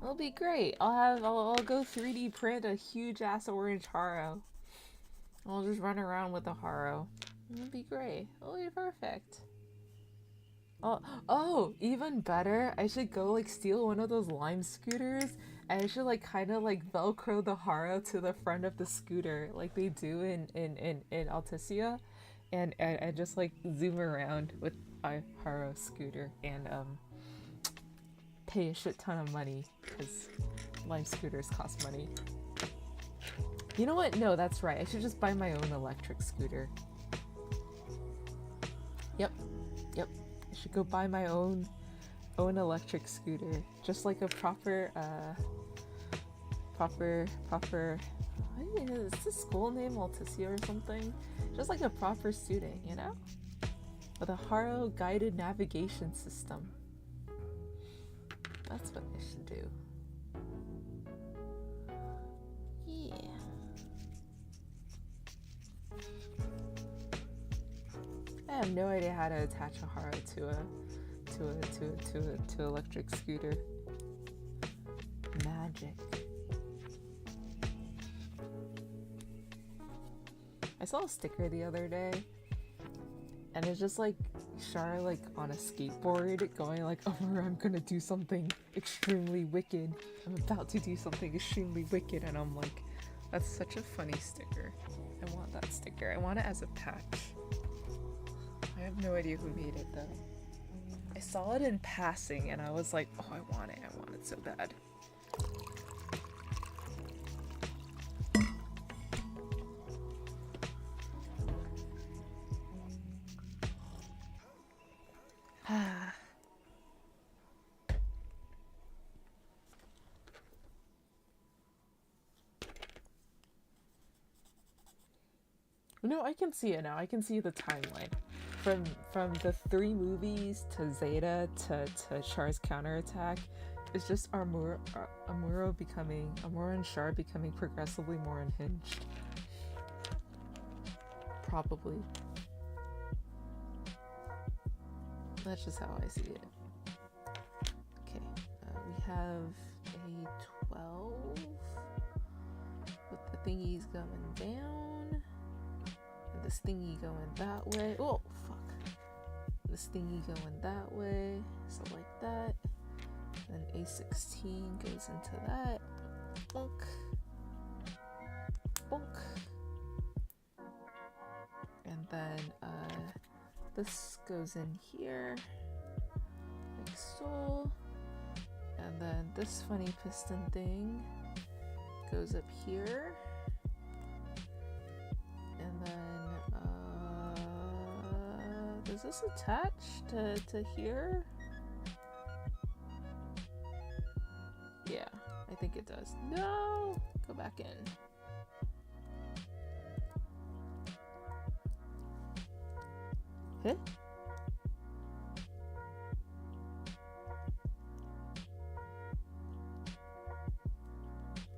It'll be great. I'll go 3D print a huge ass orange Haro. I'll just run around with a Haro. It'll be great. It'll be perfect. Oh, even better. I should go like steal one of those Lime scooters, and I should like kind of like Velcro the Haro to the front of the scooter, like they do in Alticia, and just like zoom around with my Haro scooter and pay a shit ton of money because Lime scooters cost money. You know what? No, that's right. I should just buy my own electric scooter. Yep. I should go buy my own electric scooter, just like a proper. Is the school name Alticia or something? Just like a proper student, you know, with a Haro guided navigation system. That's what I should do. Yeah. I have no idea how to attach a Haro to electric scooter. Magic. I saw a sticker the other day, and it's just like Char like on a skateboard going like, oh, I'm gonna do something extremely wicked. I'm about to do something extremely wicked, and I'm like, that's such a funny sticker. I want that sticker. I want it as a patch. I have no idea who made it though. I saw it in passing and I was like, oh, I want it so bad. No, I can see it now. I can see the timeline. From the 3 movies to Zeta to Char's counterattack, it's just Amuro and Char becoming progressively more unhinged. Probably. That's just how I see it. Okay, we have a 12 with the thingies going down. this thingy going that way. Oh, fuck. This thingy going that way. So like that. Then A16 goes into that. Bonk. Bonk. And then this goes in here. Like so. And then this funny piston thing goes up here. And then does this attach to here? Yeah, I think it does. No! Go back in. Hit?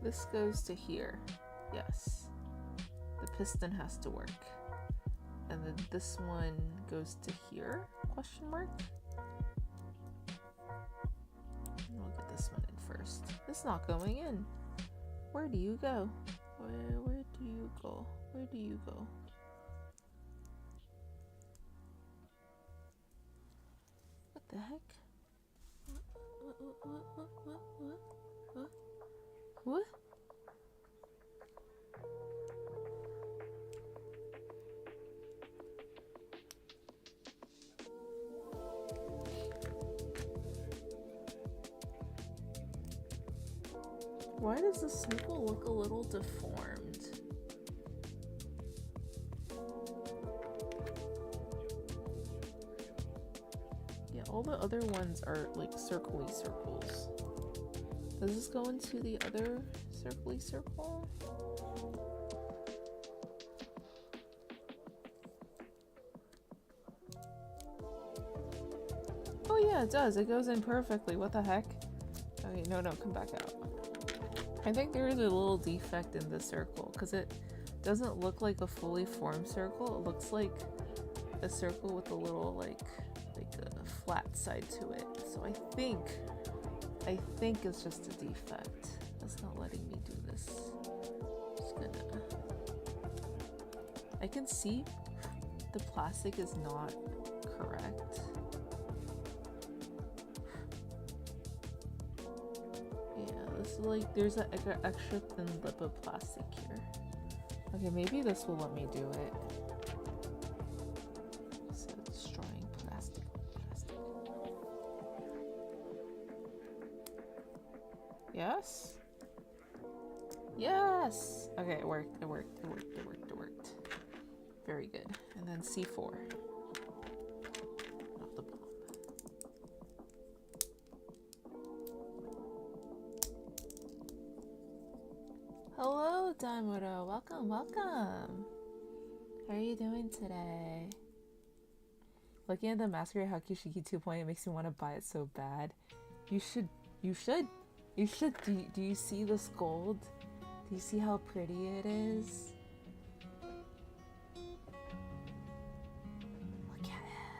This goes to here. Yes. The piston has to work. And then this one goes to here? Question mark? We'll get this one in first. It's not going in. Where do you go? Where do you go? Where do you go? What the heck? What? Why does the circle look a little deformed? Yeah, all the other ones are like circly circles. Does this go into the other circly circle? Oh yeah, it does. It goes in perfectly. What the heck? Okay, no, come back out. I think there is a little defect in the circle because it doesn't look like a fully formed circle. It looks like a circle with a little like a flat side to it. So I think it's just a defect. That's not letting me do this. Just gonna. I can see the plastic is not correct. Like there's an extra thin lip of plastic here. Okay, maybe this will let me do it. So destroying plastic. Yes? Yes! Okay, it worked. Very good. And then C4. Not the bomb. Hello, Daimuro. Welcome. How are you doing today? Looking at the Masquerade Hyaku Shiki 2.0 makes me want to buy it so bad. You should. Do you see this gold? Do you see how pretty it is? Look at it.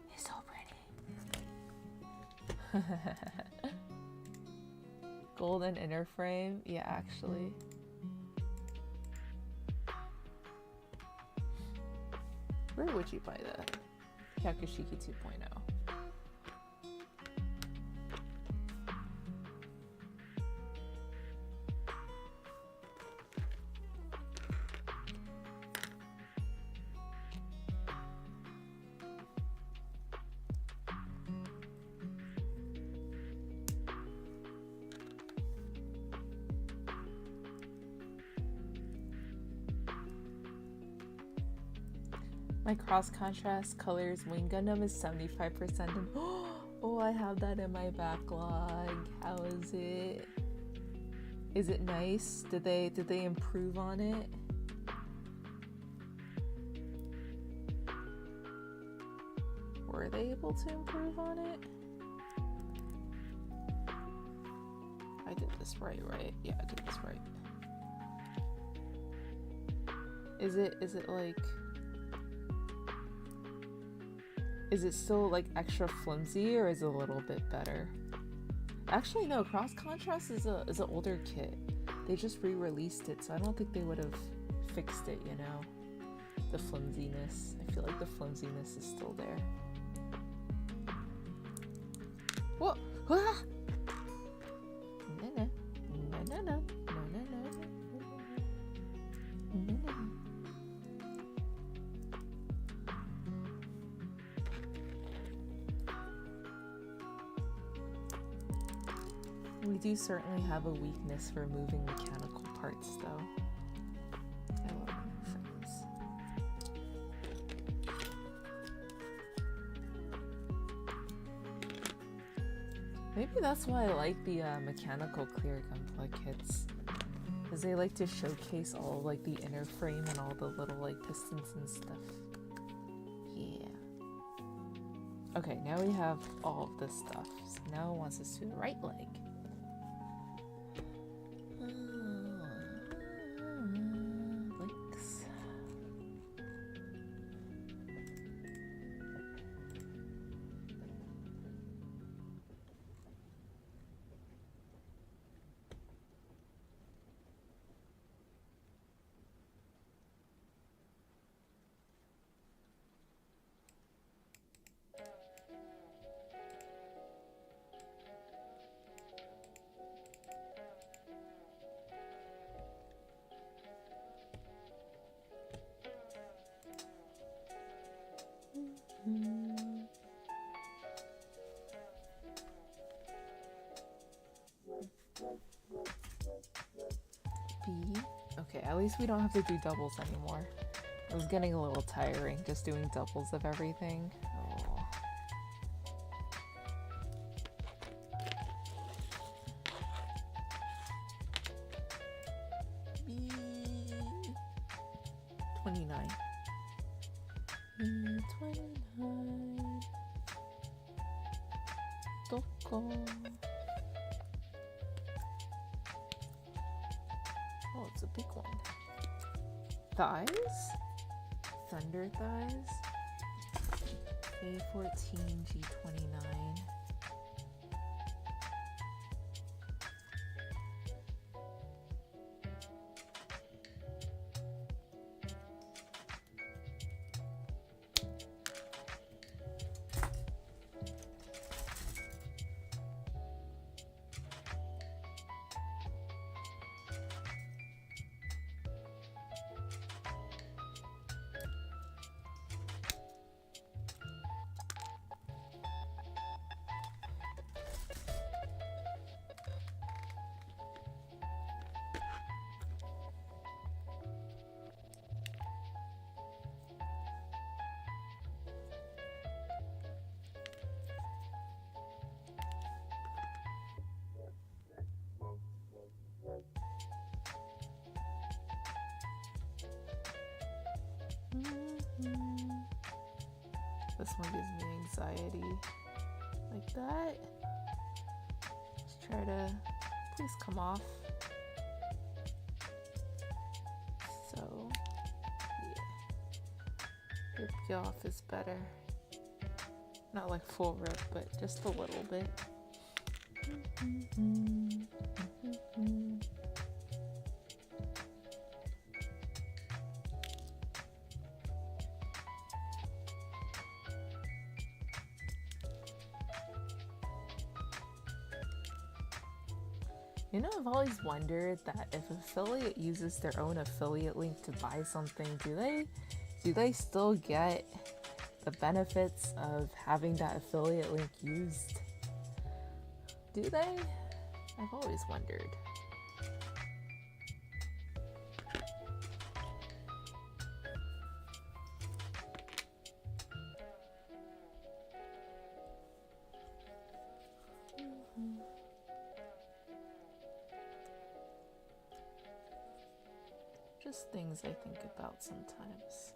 He's so pretty. Golden inner frame? Yeah, actually. Where would you buy that? Hyaku Shiki 2.0. My cross contrast colors wing Gundam is 75% and oh, I have that in my backlog. How is it? Is it nice? Did they improve on it? Were they able to improve on it? I did this right? Yeah, I did this right. Is it like, is it still like extra flimsy or is it a little bit better? Actually, no. Cross Contrast is an older kit. They just re-released it, so I don't think they would have fixed it. You know, the flimsiness. I feel like the flimsiness is still there. What? Ah! No, no, no, no, no, no, no, no, no, no. We do certainly have a weakness for moving mechanical parts, though. I love things. Maybe that's why I like the mechanical clear Gunpla kits, because they like to showcase all like the inner frame and all the little like pistons and stuff. Yeah. Okay, now we have all of this stuff. So now it wants us to do the right leg. Links. B. Okay, at least we don't have to do doubles anymore. It was getting a little tiring just doing doubles of everything. Oh. B. 29. B 29. Doko. Oh, it's a big one. Thighs? Thunder thighs? A14, G29. This one gives me anxiety. Like that. Let's try to please come off. So, yeah. Rip you off is better. Not like full rip, but just a little bit. You know, I've always wondered that if affiliate uses their own affiliate link to buy something, do they still get the benefits of having that affiliate link used? Do they? I've always wondered. Just things I think about sometimes.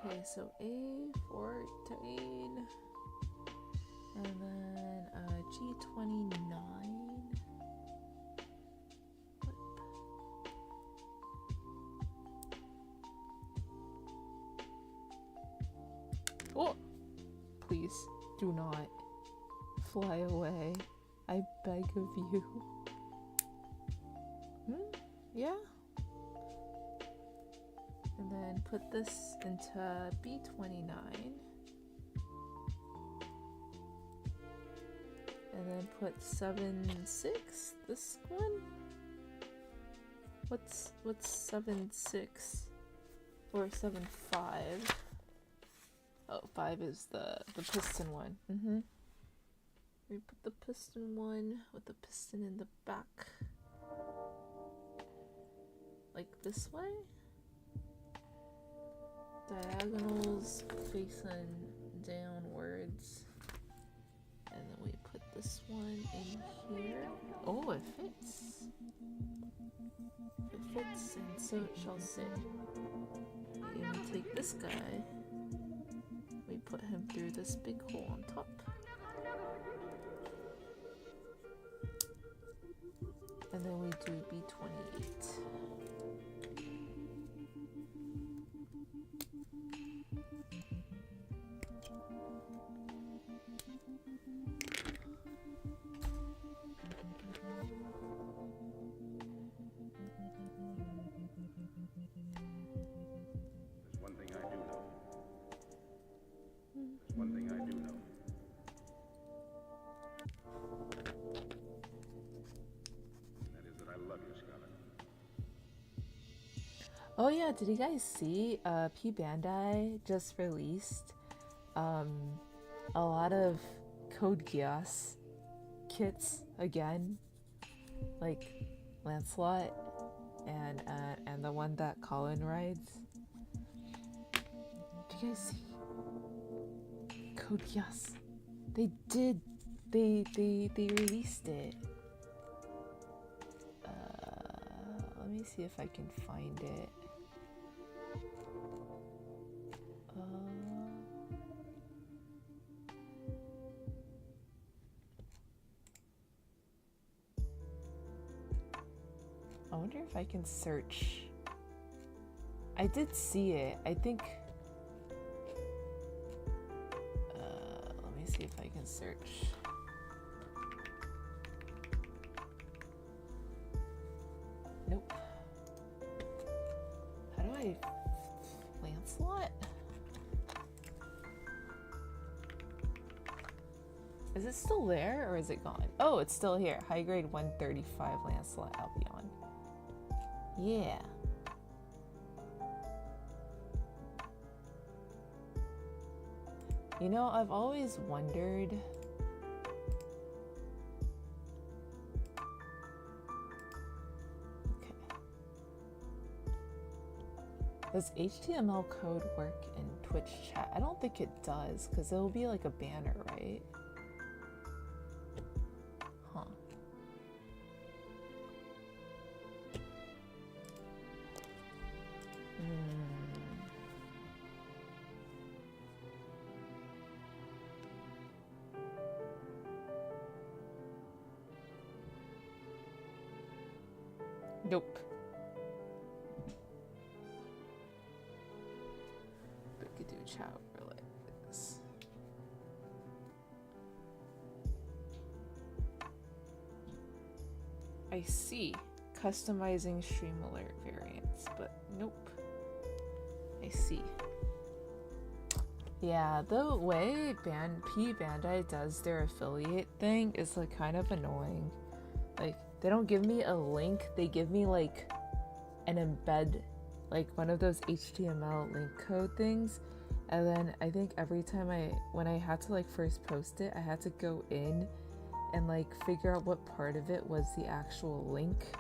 Okay, so A14 and then G29. Oh, please do not fly away. I beg of you. Yeah. And then put this into B29. And then put 7-6. This one? What's 7-6? Or 7-5? Oh, 5 is the piston one. We put the piston one with the piston in the back. Like this way? Diagonals facing downwards. And then we put this one in here. Oh, it fits. It fits, and so it shall sit. And we take this guy. We put him through this big hole on top. And then we do B28. There's one thing I do know. There's one thing I do know. And that is that I love you, Scarlett. Oh yeah, did you guys see P Bandai just released a lot of Code Geass kits again, like Lancelot and the one that Colin rides. Did you guys see Code Geass? They released it. Let me see if I can find it. I wonder if I can search. I did see it. I think. Let me see if I can search. Nope. How do I. Lancelot? Is it still there or is it gone? Oh, it's still here. High grade 135 Lancelot Albion. Yeah. You know, I've always wondered. Okay. Does HTML code work in Twitch chat? I don't think it does, because it'll be like a banner, right? Huh. Nope. We could do chat over like this. I see. Customizing stream alert variants, but nope. I see. Yeah, the way P Bandai does their affiliate thing is like kind of annoying. Like, they don't give me a link, they give me like an embed, like one of those HTML link code things. And then I think every time when I had to like first post it, I had to go in and like figure out what part of it was the actual link.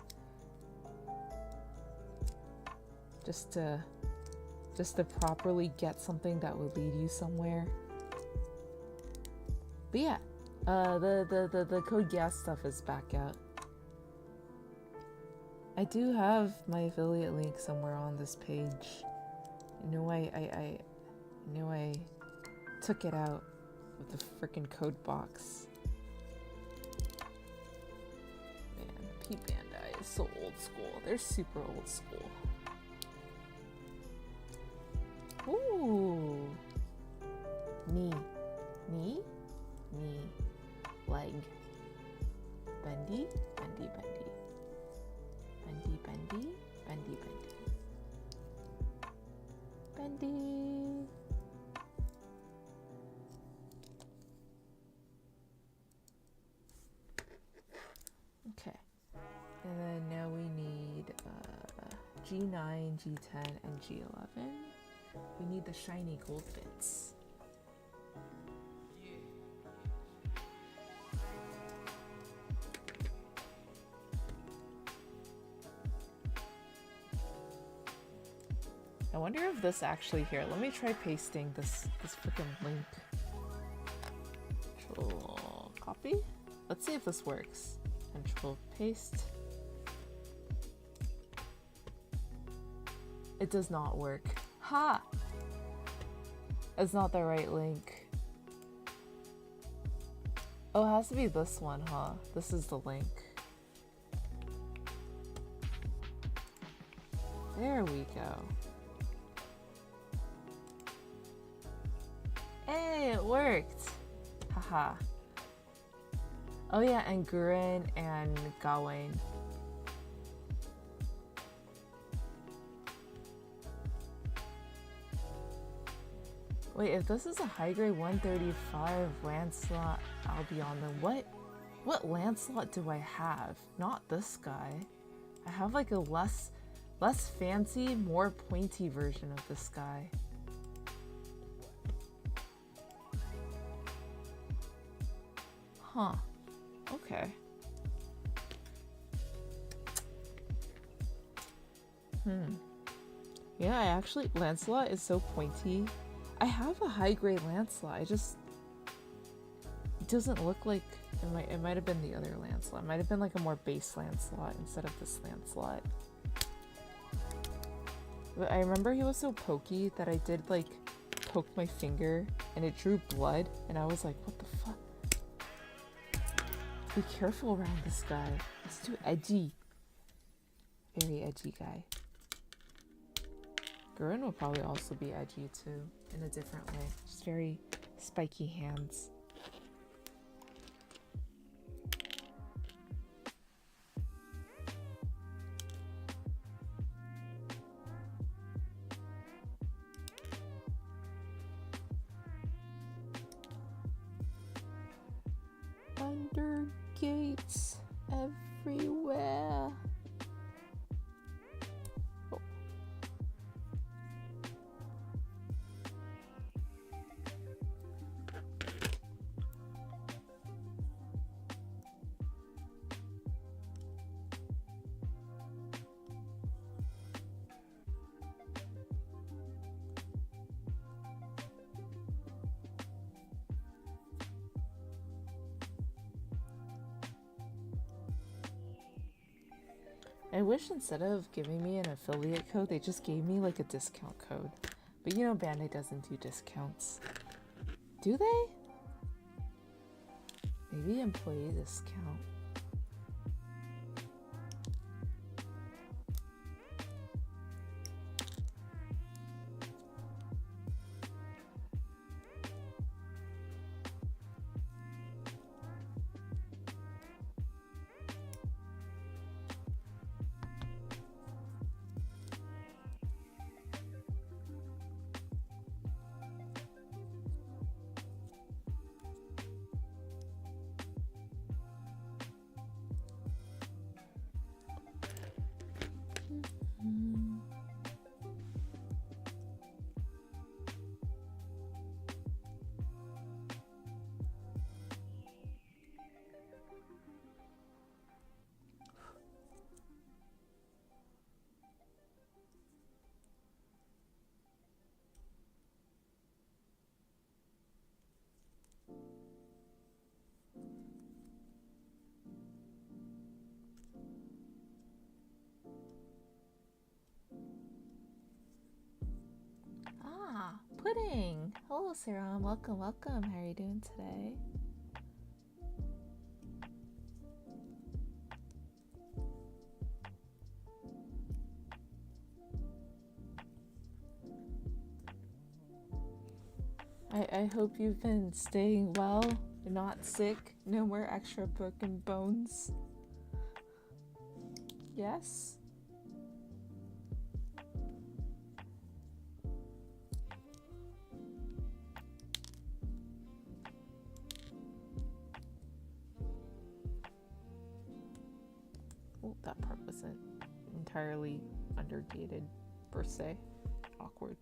Just to properly get something that would lead you somewhere. But yeah, the Code Geass stuff is back out. I do have my affiliate link somewhere on this page. You know, Knew I took it out with the freaking code box. Man, P Bandai is so old school. They're super old school. Ooh. Knee. Knee? Knee. Leg. Bendy. Bendy, bendy. Bendy, bendy. Bendy, bendy. Bendy. Okay. And then now we need G9, G10, and G11. We need the shiny gold bits. I wonder if this actually here. Let me try pasting this freaking link. Control copy. Let's see if this works. Control paste. It does not work. Ha! It's not the right link. Oh, it has to be this one, huh? This is the link. There we go. Hey, it worked! Haha. Oh yeah, and Gurren and Gawain. Wait, if this is a high grade 135 Lancelot, I'll be on them. What Lancelot do I have? Not this guy. I have like a less fancy, more pointy version of this guy. Huh. Okay. Yeah, I actually, Lancelot is so pointy. I have a high grade Lancelot. It doesn't look like it might have been the other Lancelot. It might have been like a more base Lancelot instead of this Lancelot. But I remember he was so pokey that I did like poke my finger and it drew blood and I was like, what the fuck? Be careful around this guy. He's too edgy. Very edgy guy. Gurren will probably also be edgy too, in a different way. Just very spiky hands. Under gates everywhere. Oh. I wish instead of giving me an affiliate code, they just gave me like a discount code. But you know Bandai doesn't do discounts. Do they? Maybe employee discount. Hello, Saram. Welcome, welcome. How are you doing today? I hope you've been staying well, not sick, no more extra broken bones. Yes? Oh, that part wasn't entirely undergated per se. Awkward.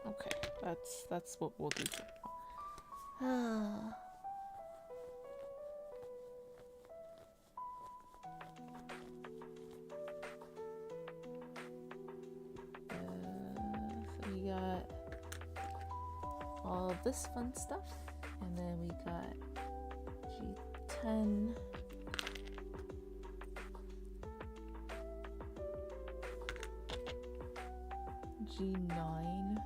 Okay, that's what we'll do for now. So we got all of this fun stuff, and then we got G10. G9.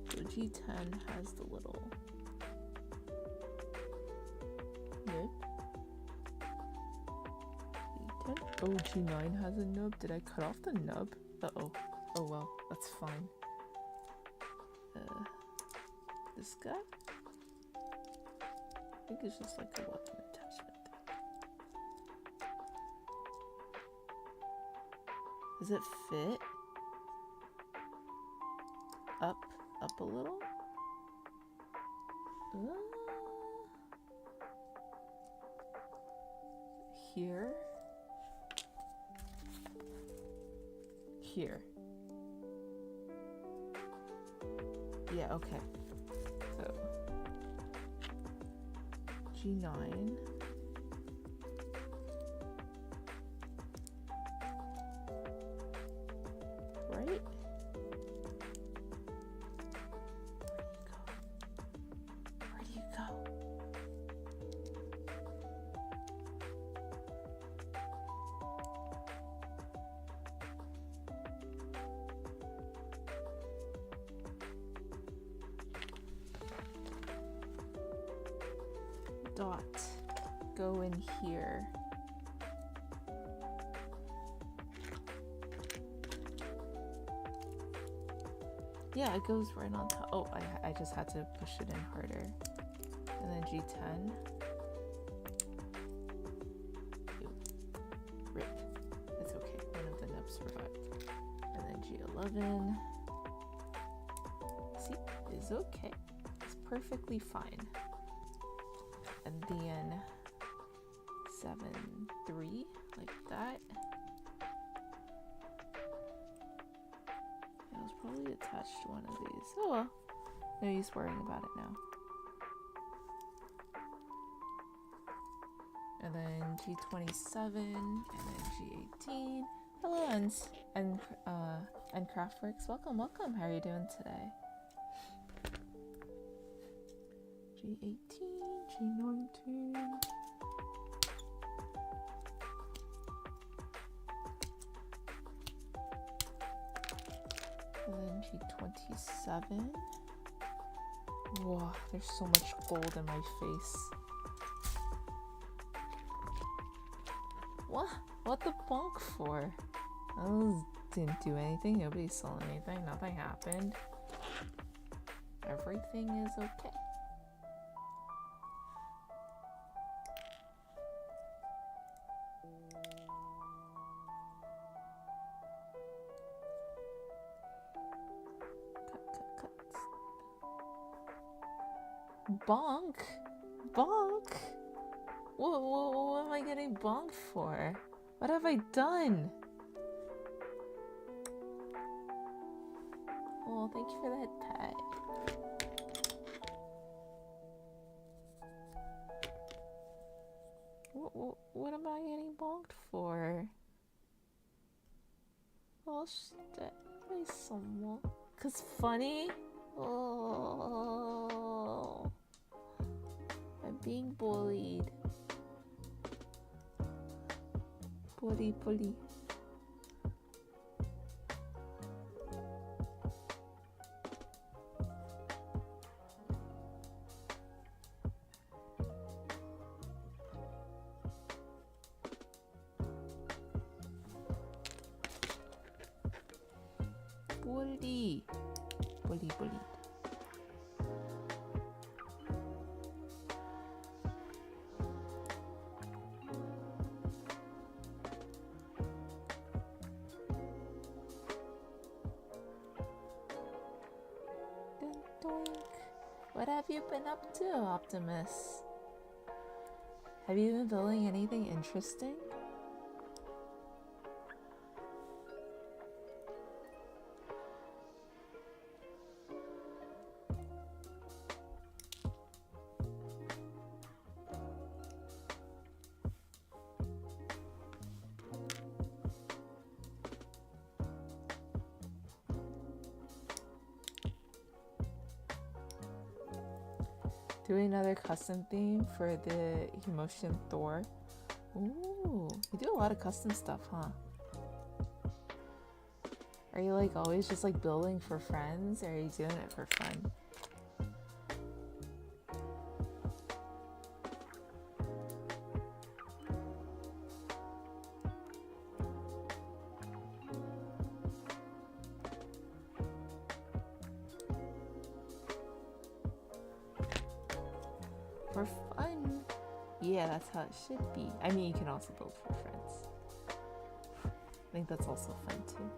So G10 has the little nib. G10. Oh, G9 has a nub. Did I cut off the nub? Uh-oh. Oh well, that's fine. This guy? I think it's just like a weapon attachment thing. Does it fit? Up a little? Here? Here. Yeah, okay. So G9. Right? Where do you go? Dot, go in here. Yeah, it goes right on top. Oh, I just had to push it in harder. And then G10. Ew. Rip. It's okay. One of the nubs survived. And then G11. See, it's okay. It's perfectly fine. And then 7-3, like that. It was probably attached to one of these. Oh well, no use worrying about it now. And then G27, and then G18. Hello, and Craftworks. Welcome, welcome. How are you doing today? G18, G19. 27. Whoa, there's so much gold in my face. What? What the bonk for? I didn't do anything. Nobody saw anything. Nothing happened. Everything is okay. Cut. Bonk? Bonk? What am I getting bonked for? What have I done? Oh, thank you for that pet. What am I getting bonked for? Oh shit, wait someone. 'Cause funny? Oh, I'm being bullied. Bully. Bully. Doink. What have you been up to, Optimus? Have you been building anything interesting? Doing another custom theme for the Emotion Thor. Ooh, you do a lot of custom stuff, huh? Are you like always just like building for friends, or are you doing it for fun? For fun. Yeah, that's how it should be. I mean, you can also build for friends. I think that's also fun too.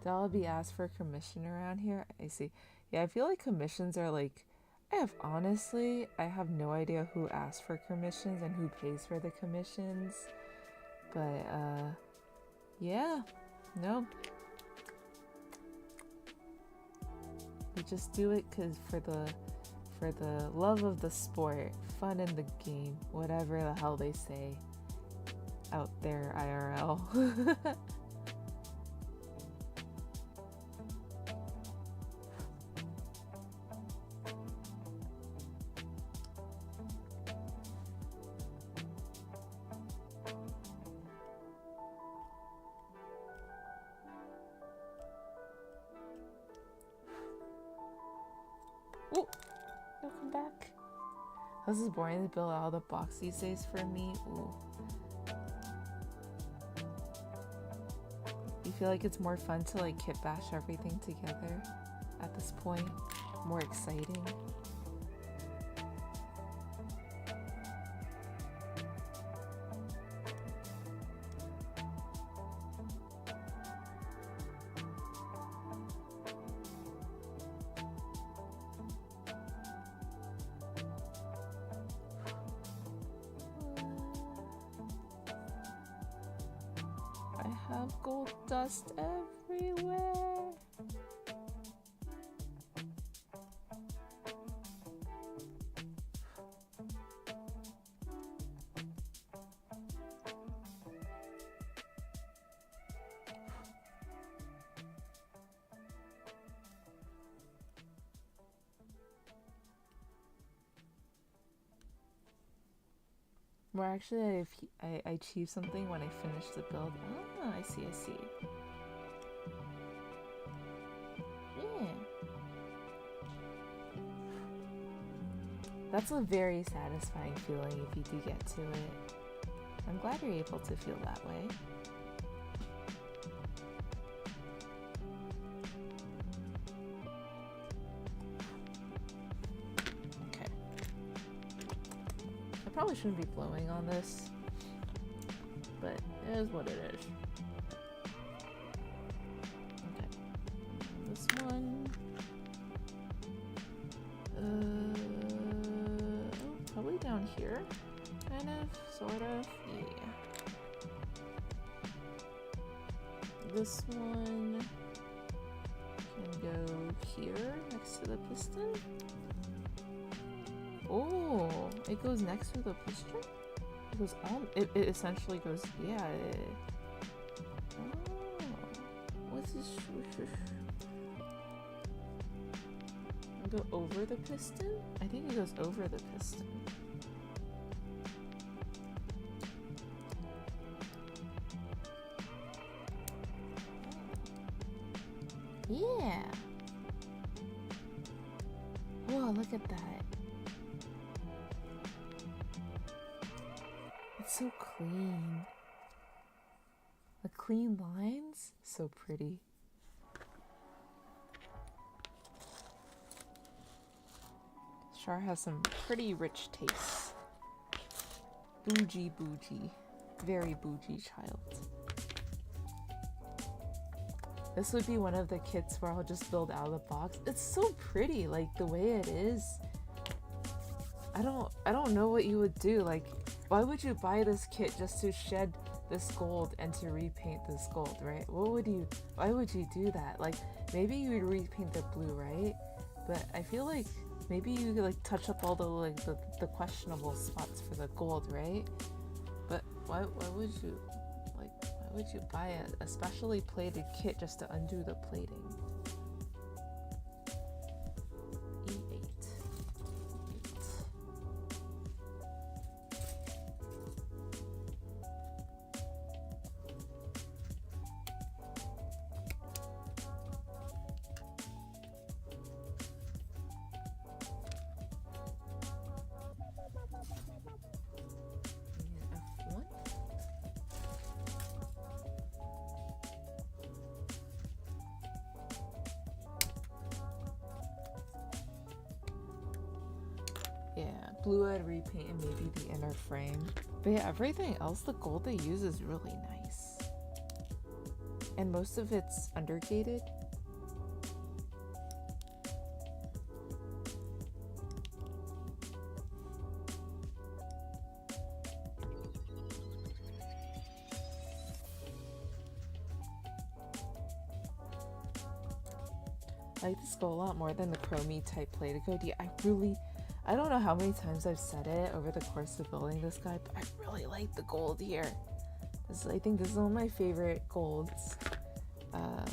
That'll be asked for commission around here. I see. Yeah, I feel like commissions are like, I have no idea who asks for commissions and who pays for the commissions. But yeah, no. We just do it for the love of the sport, fun in the game, whatever the hell they say out there IRL. Oh, no, come back. This is boring to build out of the box these days for me. Ooh. You feel like it's more fun to like kit bash everything together at this point? More exciting? I have gold dust everywhere. Well, actually, I achieved something when I finished the build. Oh, I see, I see. Yeah. That's a very satisfying feeling if you do get to it. I'm glad you're able to feel that way. Okay. I probably shouldn't be blowing on this, but it is what it is. Okay. This one. Probably down here. Kind of, sort of, yeah. This one can go here next to the piston. Oh, it goes next to the piston? It goes on, it essentially goes, yeah. Oh, what's this? Go over the piston? I think it goes over the piston. Yeah. Whoa, look at that. It's so clean. The clean lines, so pretty. Char has some pretty rich tastes. Bougie. Very bougie child. This would be one of the kits where I'll just build out of the box. It's so pretty, like the way it is. I don't know what you would do. Like, why would you buy this kit just to shed this gold and to repaint this gold, right? Why would you do that? Like, maybe you would repaint the blue, right? But I feel like maybe you could like touch up all the questionable spots for the gold, right? But why would you buy a specially plated kit just to undo the plating? E8. Yeah, blue I'd repaint and maybe the inner frame. But yeah, everything else, the gold they use is really nice. And most of it's undergated. I like this gold a lot more than the chromey type plated gold. Yeah, I don't know how many times I've said it over the course of building this guy, but I really like the gold here. I think this is one of my favorite golds.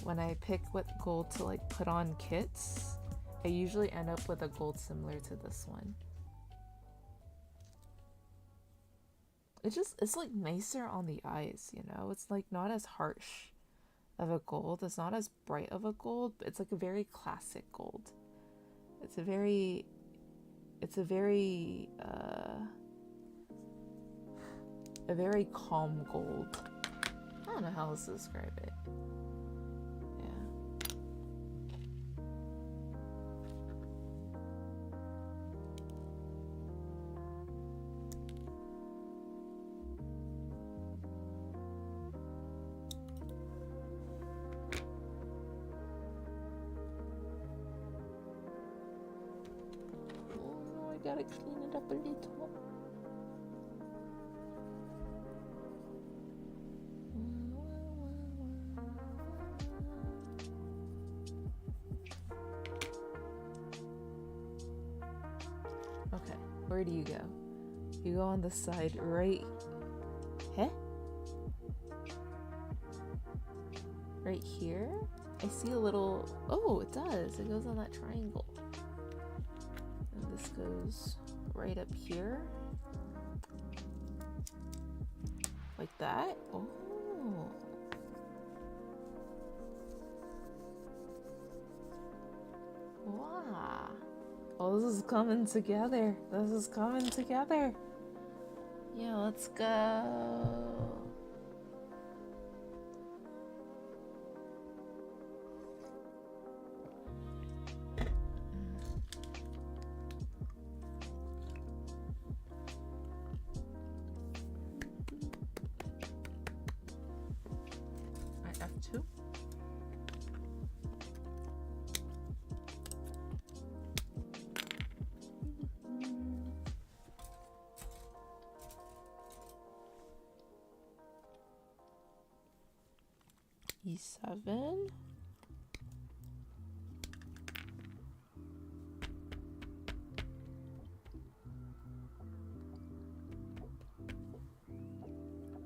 When I pick what gold to like put on kits, I usually end up with a gold similar to this one. It's like nicer on the eyes, you know? It's like not as harsh of a gold. It's not as bright of a gold, but it's like a very classic gold. It's a very calm gold. I don't know how else to describe it. Yeah. Oh, I gotta clean it up a little. Okay, where do you go? You go on the side right. Huh? Right here? I see a little. Oh, it does. It goes on that triangle. And this goes right up here. Like that? Oh. Wow. Oh, this is coming together. This is coming together. Yeah, let's go. I F2. E7.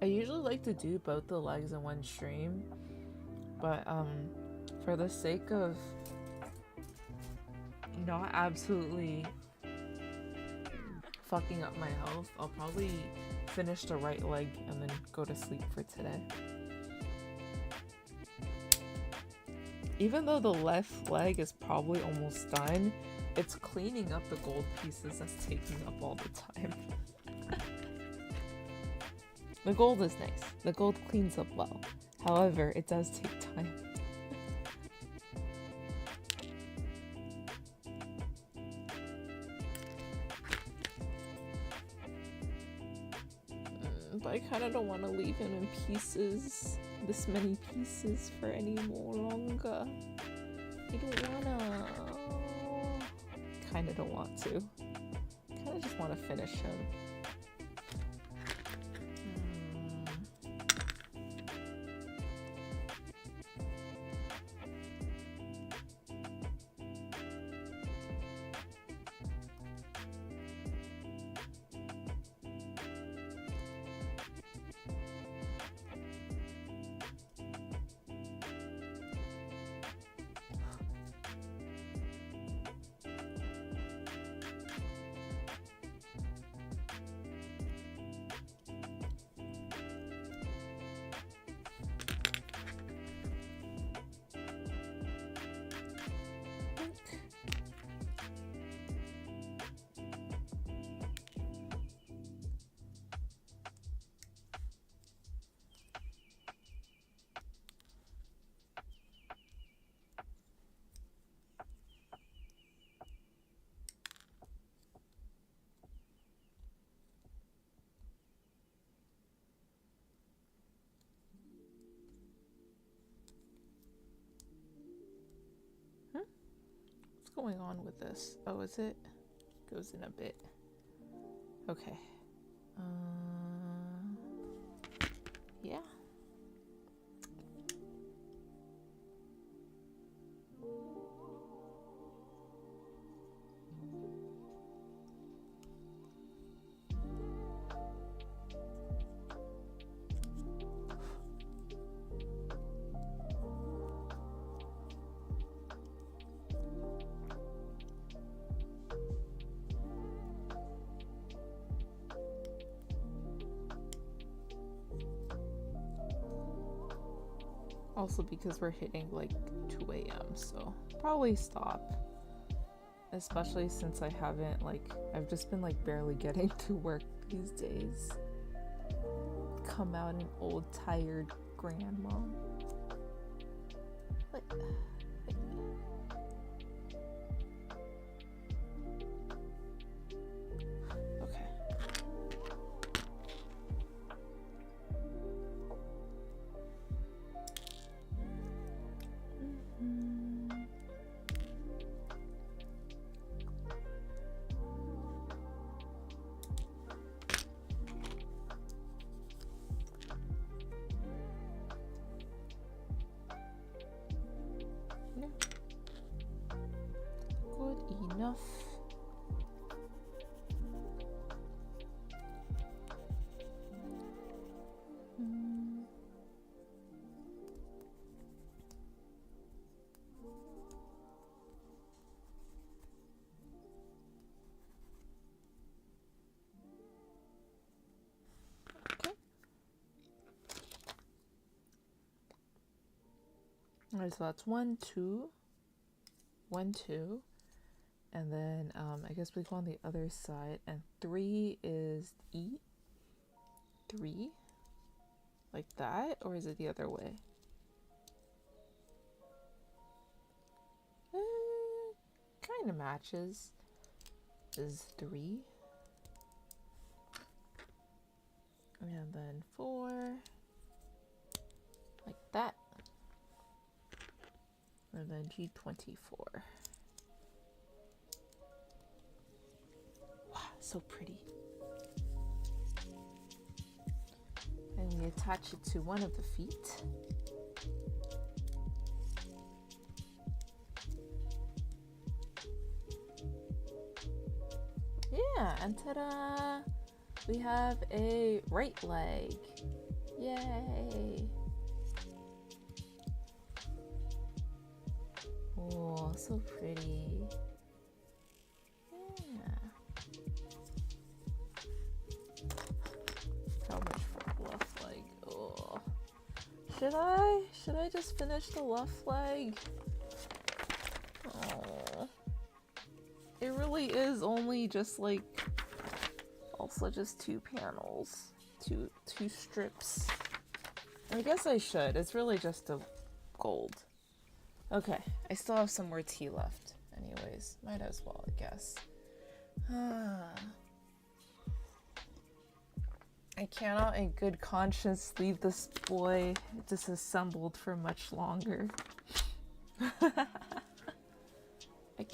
I usually like to do both the legs in one stream, but for the sake of not absolutely fucking up my health, I'll probably finish the right leg and then go to sleep for today. Even though the left leg is probably almost done, it's cleaning up the gold pieces that's taking up all the time. The gold is nice. The gold cleans up well. However, it does take time. But I kind of don't want to leave him in pieces. This many pieces for any more longer. I don't wanna. Kind of don't want to. Kind of just want to finish him. What's going on with this? Oh, is it? Goes in a bit. Okay. Yeah. Also because we're hitting like 2 a.m. so probably stop. Especially since I haven't I've just been barely getting to work these days. Come out an old tired grandma. Okay. Good enough. Okay. Alright, so that's 1, 2, 1, 2. And then I guess we go on the other side. And 3 is E. 3. Like that? Or is it the other way? Kind of matches. Is 3. And then 4. Like that. And then G24. Wow, so pretty. And we attach it to one of the feet. Yeah, and ta-da! We have a right leg. Yay! Oh, so pretty. Yeah. How much for the left leg? Oh. Should I just finish the left leg? Oh. It really is only just like also just 2 panels. Two strips. I guess I should. It's really just a gold. Okay, I still have some more tea left. Anyways, might as well, I guess. I cannot in good conscience leave this boy disassembled for much longer. I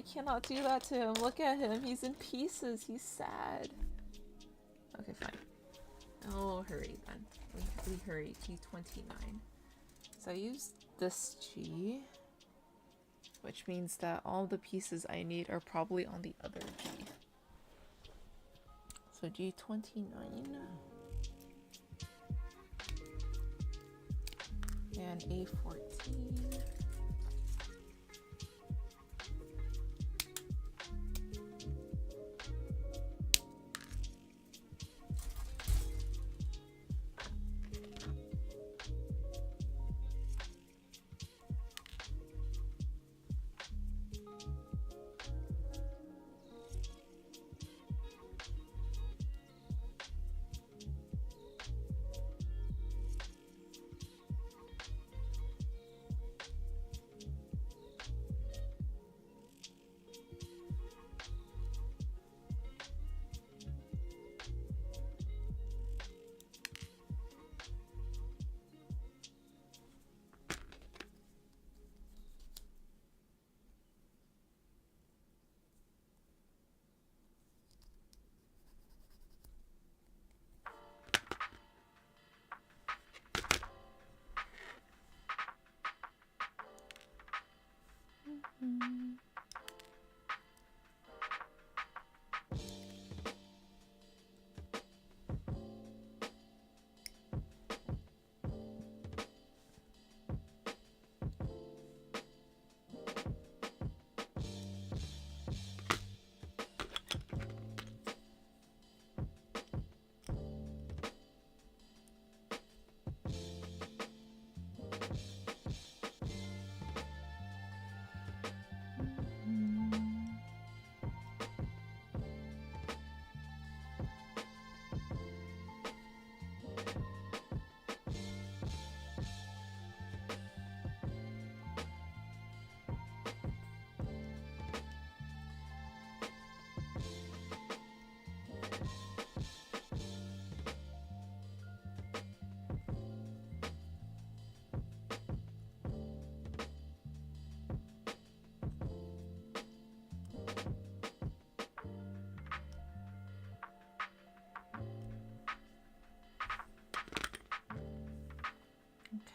cannot do that to him. Look at him, he's in pieces, he's sad. Okay, fine. Oh, hurry then. We hurry, G29. So I used this G, which means that all the pieces I need are probably on the other G. So G29 and A14.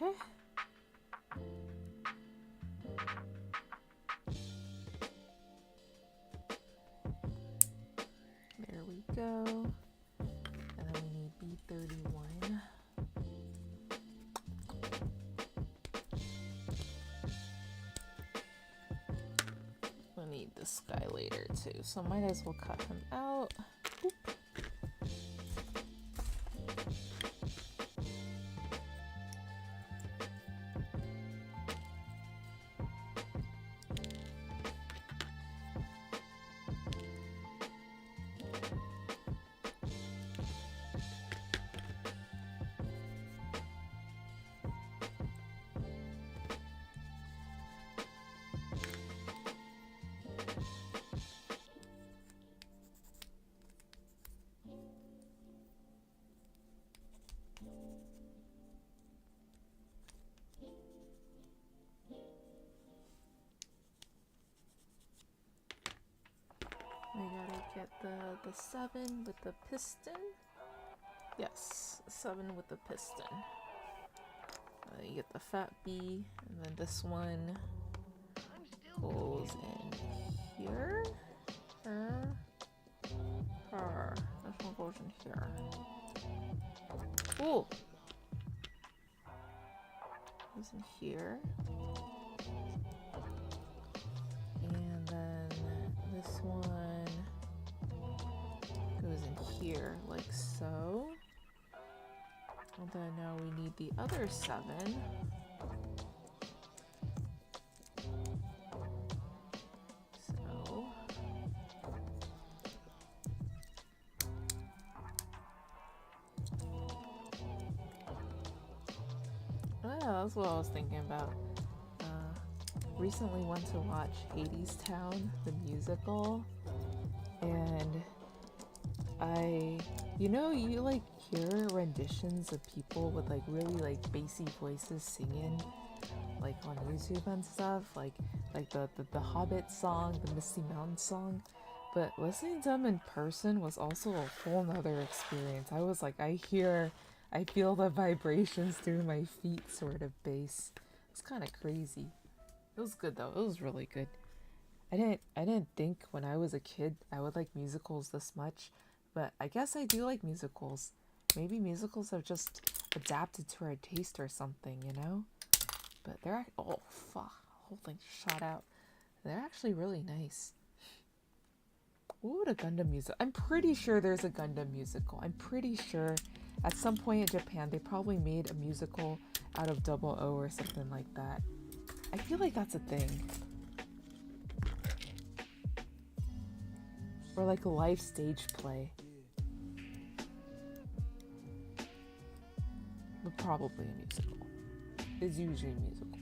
Okay. There we go. And then we need B31. We'll need this guy later too, so might as well cut him out. Oop. get the 7 with the piston. Yes, 7 with the piston. You get the fat B, and then this one goes in here. This one goes in here. Ooh! Goes in here. And then this one goes in here, like so. And then now we need the other 7. So. Oh, yeah, that's what I was thinking about. Recently went to watch Hades Town, the musical, and you like hear renditions of people with like really like bassy voices singing like on YouTube and stuff, like the Hobbit song, the Misty Mountain song, but listening to them in person was also a whole nother experience. I was like, I feel the vibrations through my feet sort of bass. It's kind of crazy. It was good though. It was really good. I didn't think when I was a kid I would like musicals this much, but I guess I do like musicals. Maybe musicals have just adapted to our taste or something, you know? But they're oh fuck, the whole thing shot out. They're actually really nice. What would a Gundam musical? I'm pretty sure there's a Gundam musical. I'm pretty sure at some point in Japan they probably made a musical out of 00 or something like that. I feel like that's a thing. Or like a live stage play. But probably a musical. It's usually a musical.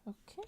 Okay.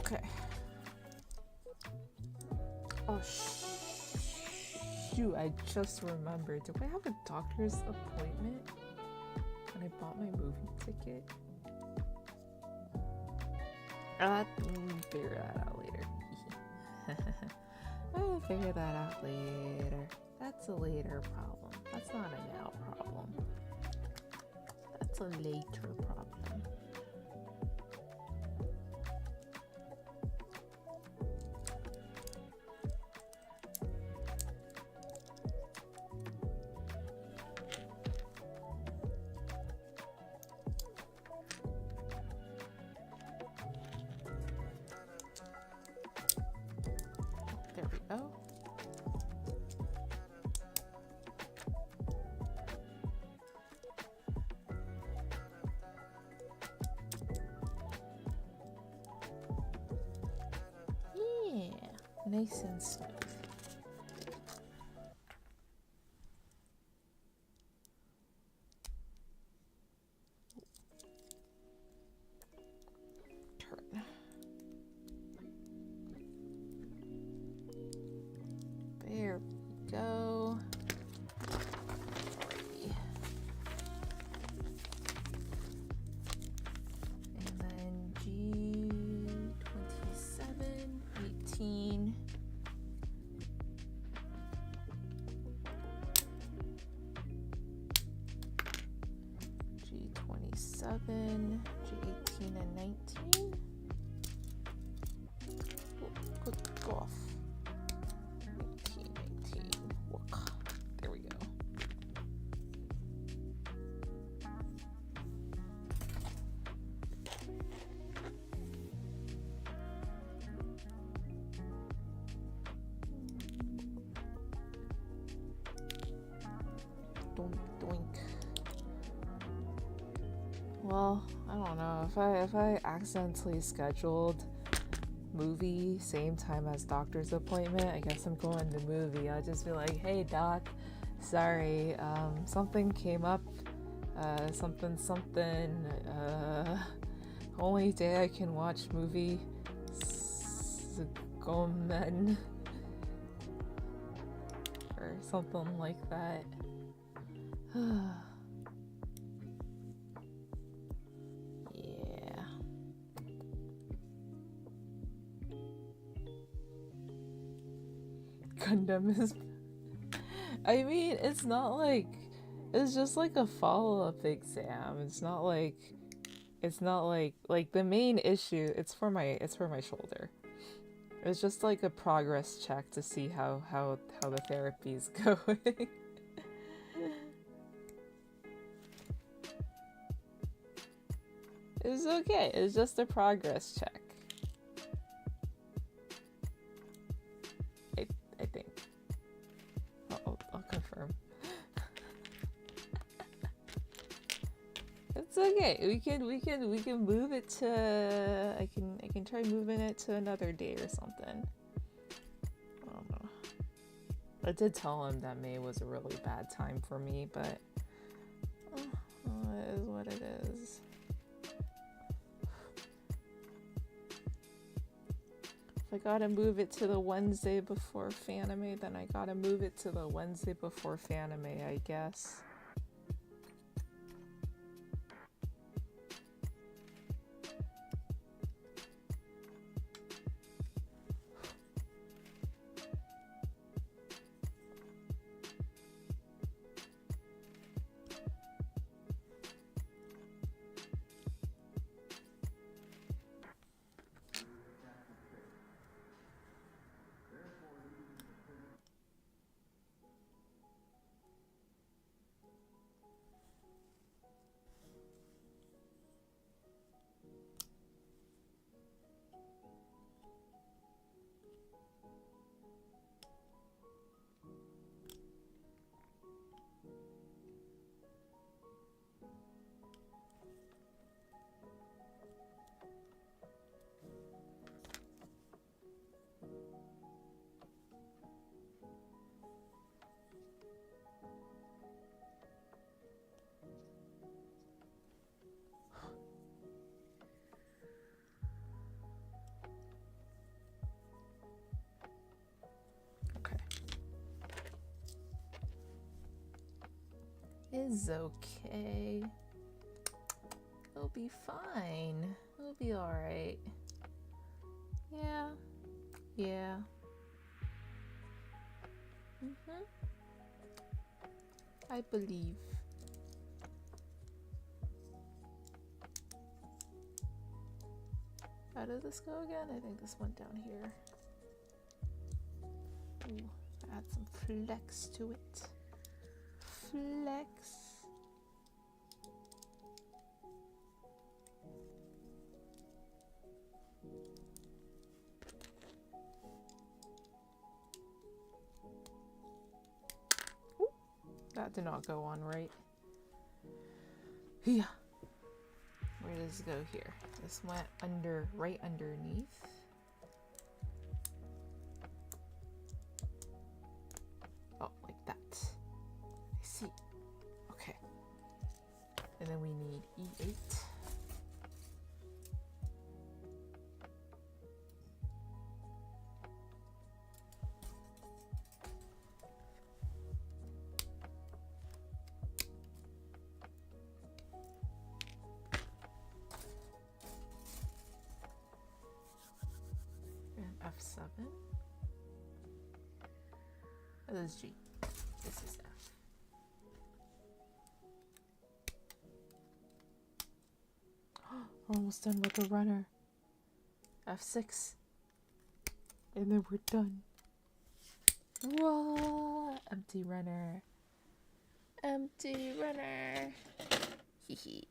Okay. Oh, shoot, I just remembered. Do I have a doctor's appointment when I bought my movie ticket? I'll figure that out later. I'll figure that out later. That's a later problem. That's not a now problem. That's a later problem. There we go. Yeah, nice and smooth. Turn. There we go. Alrighty. And then G27, 18. G27, G18 and 19. Oh, good golf. 19. Look. There we go. Doink, doink. Well, I don't know. If I accidentally scheduled movie same time as doctor's appointment, I guess I'm going to movie. I'll just be like, hey doc, sorry, something came up, something, only day I can watch movie, Gomen, or something like that. Yeah. Gundam is. I mean, it's not like. It's just like a follow-up exam. It's not like. Like the main issue. It's for my shoulder. It's just like a progress check to see how the therapy's going. It's okay. It's just a progress check. I think. I'll confirm. It's okay. We can move it to. I can try moving it to another day or something. I don't know. I did tell him that May was a really bad time for me, but it is what it is. If I gotta move it to the Wednesday before Fanime, then I gotta move it to the Wednesday before Fanime, I guess. Is okay. It'll be fine. It'll be alright. Yeah. Yeah. Mm-hmm. I believe. How does this go again? I think this went down here. Ooh, add some flex to it. Flex. Ooh, that did not go on right. Yeah. Where does it go here? This went under, right underneath. Oh, like that. I see. Okay. And then we need E8. And F7. Oh, this is G. This is F. We're almost done with the runner. F6. And then we're done. Whoa! Empty runner. Empty runner. Hee hee.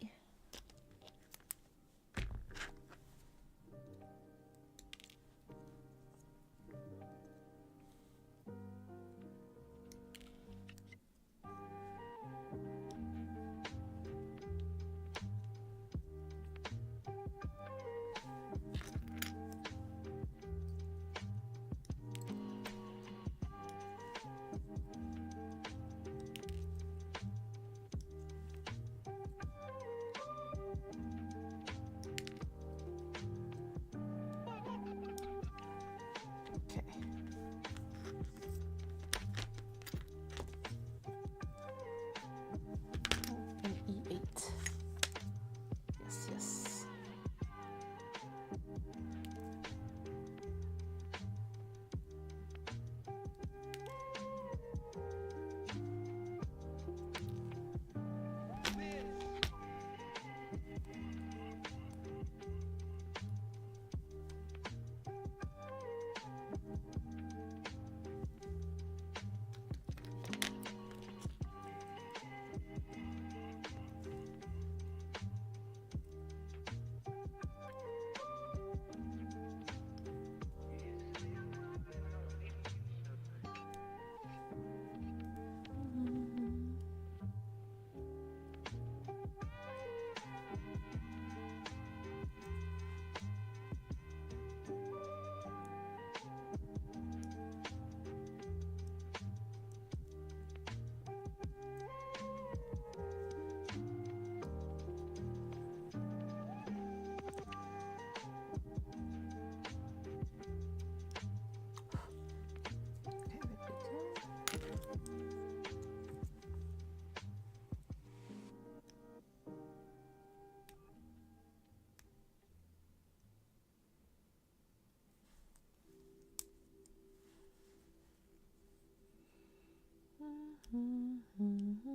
And E8. Yes, yes. Okay, there we go.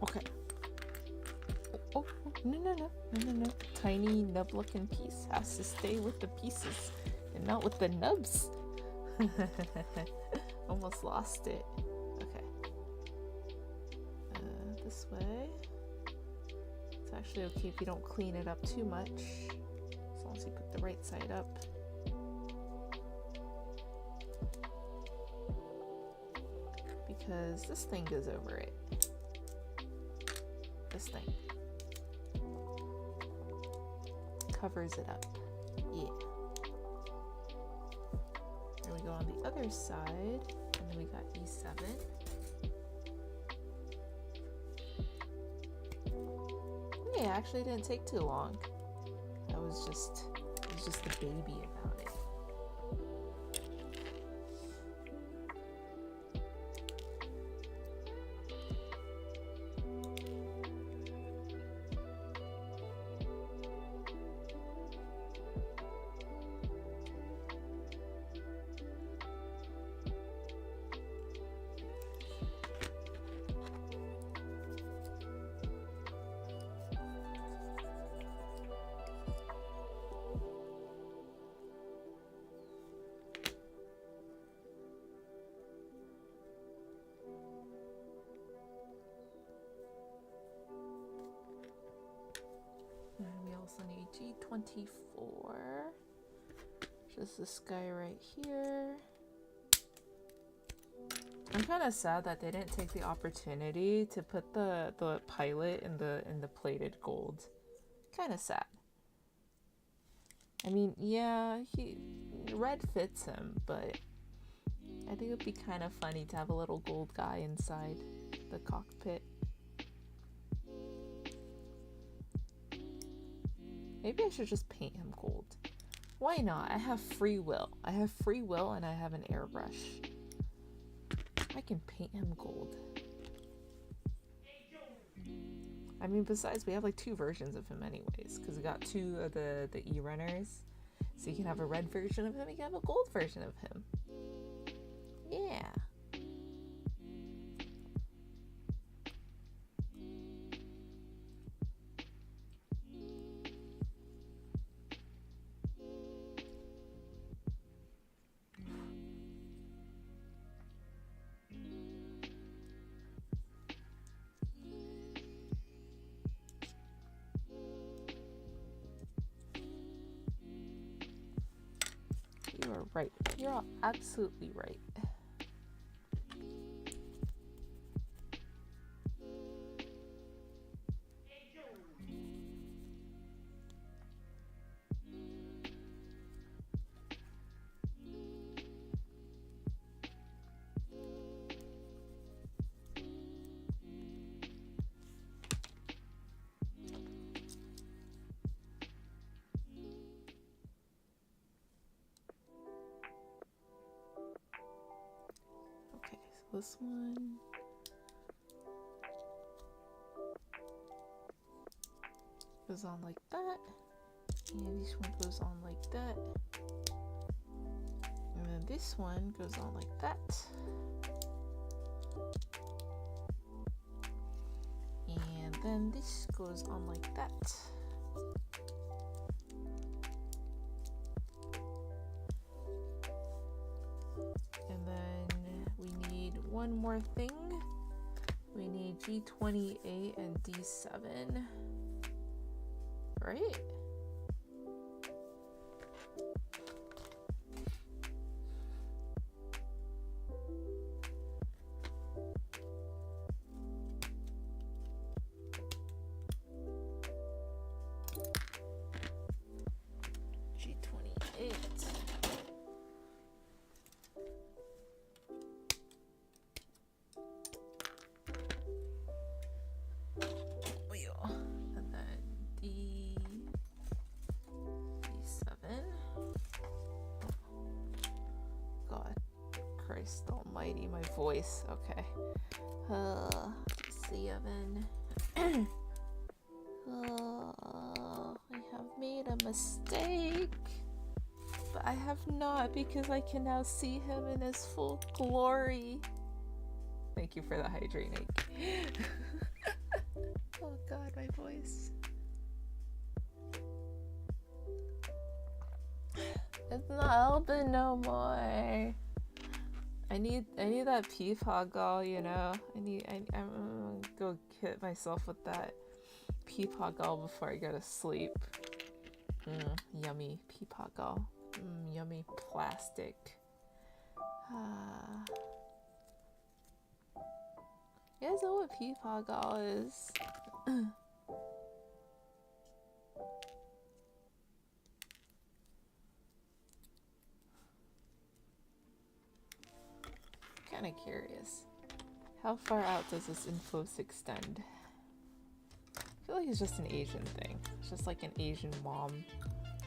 Okay. Oh, no. Tiny nub-looking piece has to stay with the pieces and not with the nubs. Almost lost it. Okay. This way. It's actually okay if you don't clean it up too much, as long as you put the right side up. Because this thing goes over it. This thing covers it up. Yeah. There we go on the other side, and then we got E7. it actually didn't take too long. It was just a baby about it. And we also need G24. Just this guy right here. I'm kind of sad that they didn't take the opportunity to put the pilot in the plated gold. Kind of sad. I mean, yeah, red fits him, but I think it'd be kind of funny to have a little gold guy inside the cockpit. Maybe I should just paint him gold. Why not? I have free will. I have free will and I have an airbrush. I can paint him gold. I mean, besides, we have like 2 versions of him anyways, because we got 2 of the E-runners. So you can have a red version of him, you can have a gold version of him. Yeah. You are right. You're all absolutely right. Okay, so this one goes on like that, and this one goes on like that, and then this one goes on like that, and then this goes on like that. And then we need one more thing. We need G28 and D7. Right? G28. And then D7. God, Christ almighty, my voice. Okay. D7. I have made a mistake. But I have not, because I can now see him in his full glory. Thank you for the hydrating. Oh god, my voice. It's not helping no more. I need that peepaw gall, you know. I'm gonna go hit myself with that peepaw gall before I go to sleep. Yummy peepaw gall. Yummy plastic. You guys know what peepaw gall is? Kind of curious. How far out does this info extend? feel like it's just an Asian thing. It's just like an Asian mom,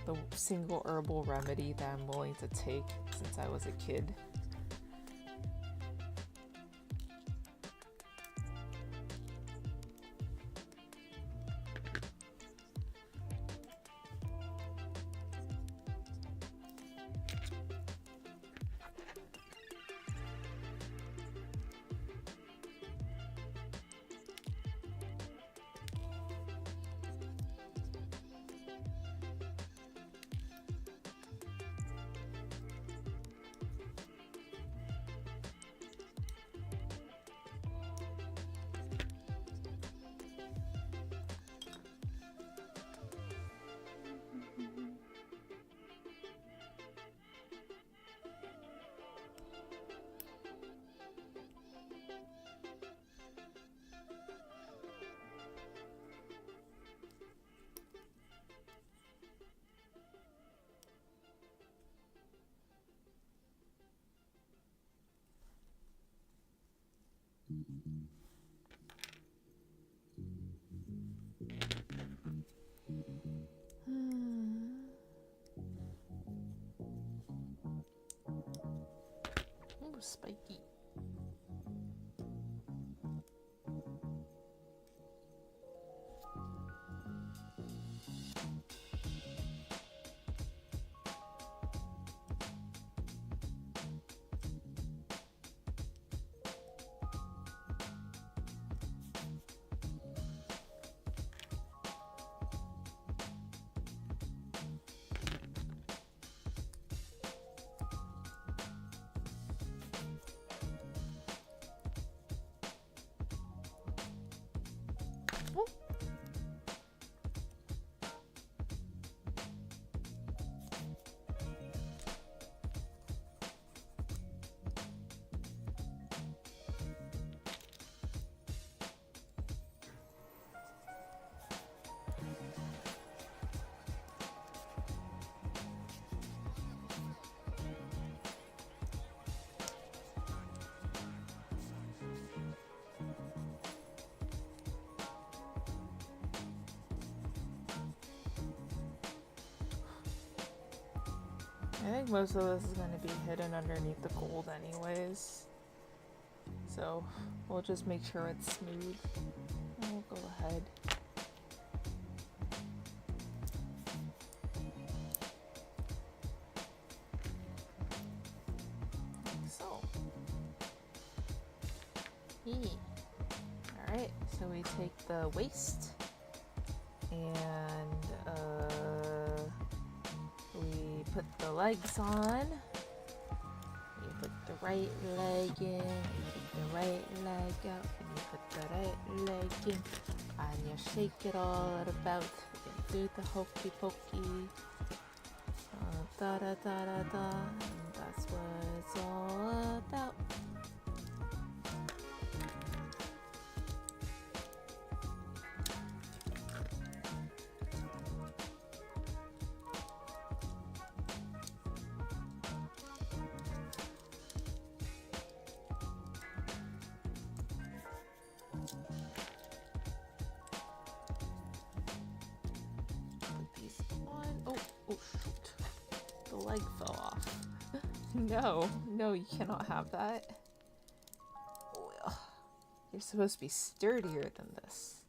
the single herbal remedy that I'm willing to take since I was a kid. Ooh, spiky. I think most of this is going to be hidden underneath the gold anyways. So we'll just make sure it's smooth. And we'll go ahead. Like so. Alright, so we take the waist and we put the legs on. You put the right leg in, you take the right leg out, and you put the right leg in, and you shake it all about. You do the hokey pokey. Da da da da da. And that's what it's all about. Leg fell off. No, you cannot have that. Well, you're supposed to be sturdier than this,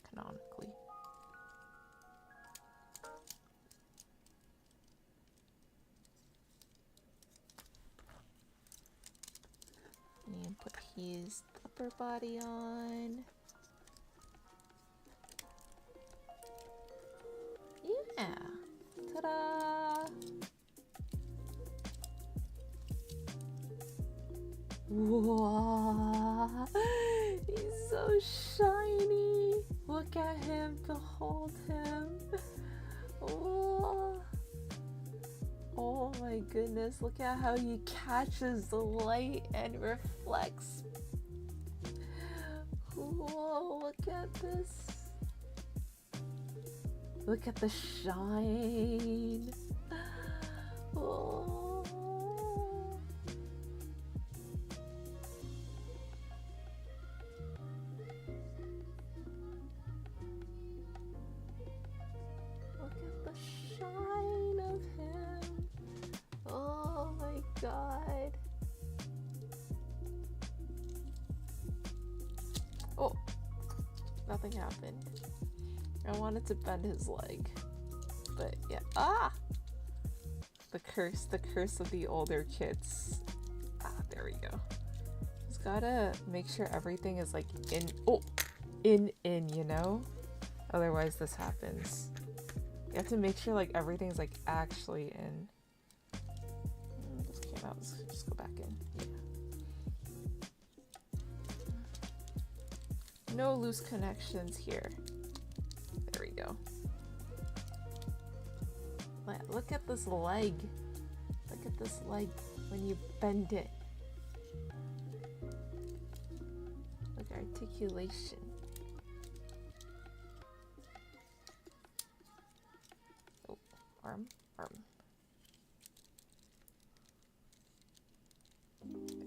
canonically. And put his upper body on. Yeah. Ta-da! Whoa! He's so shiny! Look at him, behold him! Whoa! Oh my goodness, look at how he catches the light and reflects. Whoa, look at this. Look at the shine. Oh. god. Oh, nothing happened. I wanted to bend his leg, but yeah. Ah! The curse of the older kids. Ah, there we go. Just gotta make sure everything is like in, you know? Otherwise this happens. You have to make sure like everything's like actually in. This came out, let's just go back in. Yeah. No loose connections here. There we go. Look at this leg. Look at this leg when you bend it. Look, articulation. Oh, arm. There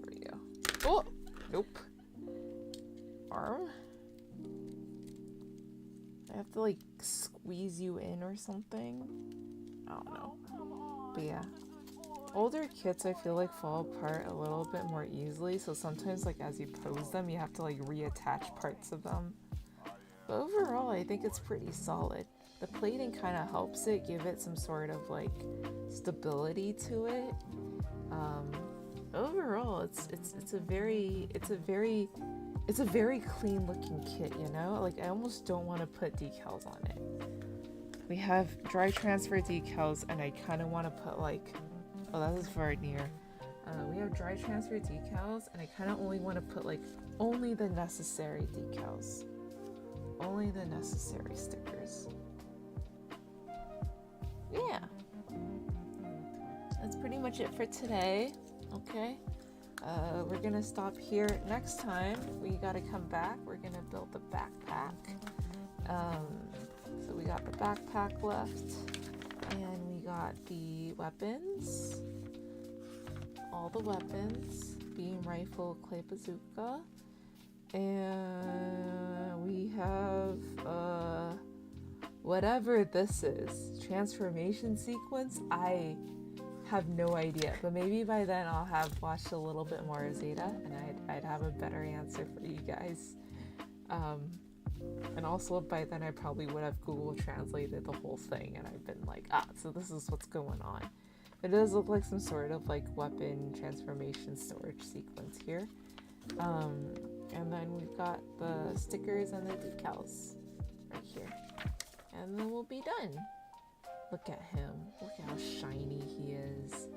we go. Oh, nope. Arm. I have to like squeeze you in or something. I don't know. But yeah. Older kits I feel like fall apart a little bit more easily, so sometimes like as you pose them you have to like reattach parts of them. But overall I think it's pretty solid. The plating kind of helps it give it some sort of like stability to it. Overall it's a very clean looking kit, you know? Like I almost don't want to put decals on it. We have dry transfer decals and I kind of want to put like, oh that is very near. We have dry transfer decals and I kind of only want to put like only the necessary decals. Only the necessary stickers. Yeah. That's pretty much it for today. Okay. We're gonna stop here. Next time we gotta come back. We're gonna build the backpack. So we got the backpack left, and we got the weapons, all the weapons, beam rifle, clay bazooka, and we have whatever this is, transformation sequence. I have no idea, but maybe by then I'll have watched a little bit more Zeta and I'd have a better answer for you guys. And also by then I probably would have Google translated the whole thing and I've been like, so this is what's going on. It does look like some sort of like weapon transformation storage sequence here. And then we've got the stickers and the decals right here. And then we'll be done. Look at him. Look at how shiny he is.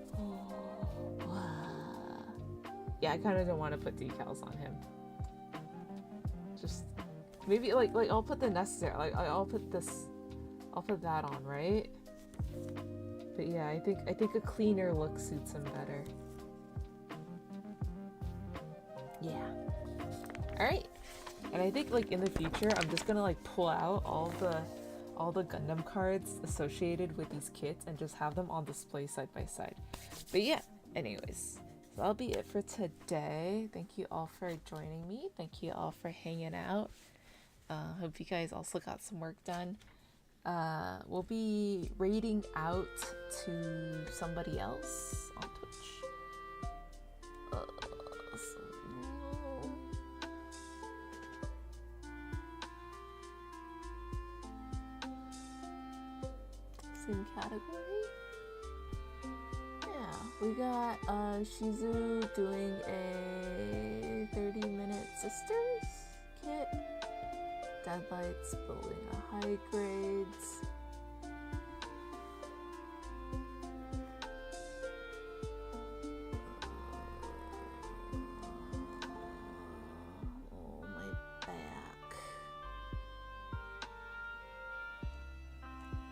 Yeah, I kind of don't want to put decals on him. Just maybe like I'll put the necessary, like I'll put that on, right? But yeah, I think a cleaner look suits him better. Yeah. All right. And I think like in the future, I'm just gonna like pull out all the Gundam cards associated with these kits and just have them on display side by side. But yeah, anyways, so that'll be it for today. Thank you all for joining me. Thank you all for hanging out. Hope you guys also got some work done. We'll be raiding out to somebody else on Twitch. Same category. Yeah, we got Shizu doing a 30-minute sisters kit. Deadlights building a high grades. Oh, my back.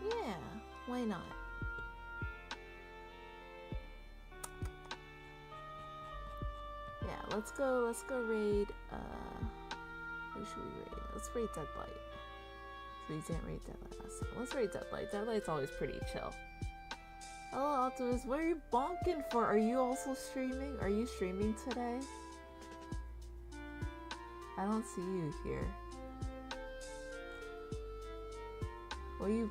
Yeah, why not? Yeah, let's go raid, who should we raid? Let's raid Deadlight. So we didn't raid Deadlight last time. Let's raid Deadlight. Deadlight's always pretty chill. Hello Optimus, what are you bonking for? Are you also streaming? Are you streaming today? I don't see you here. What are you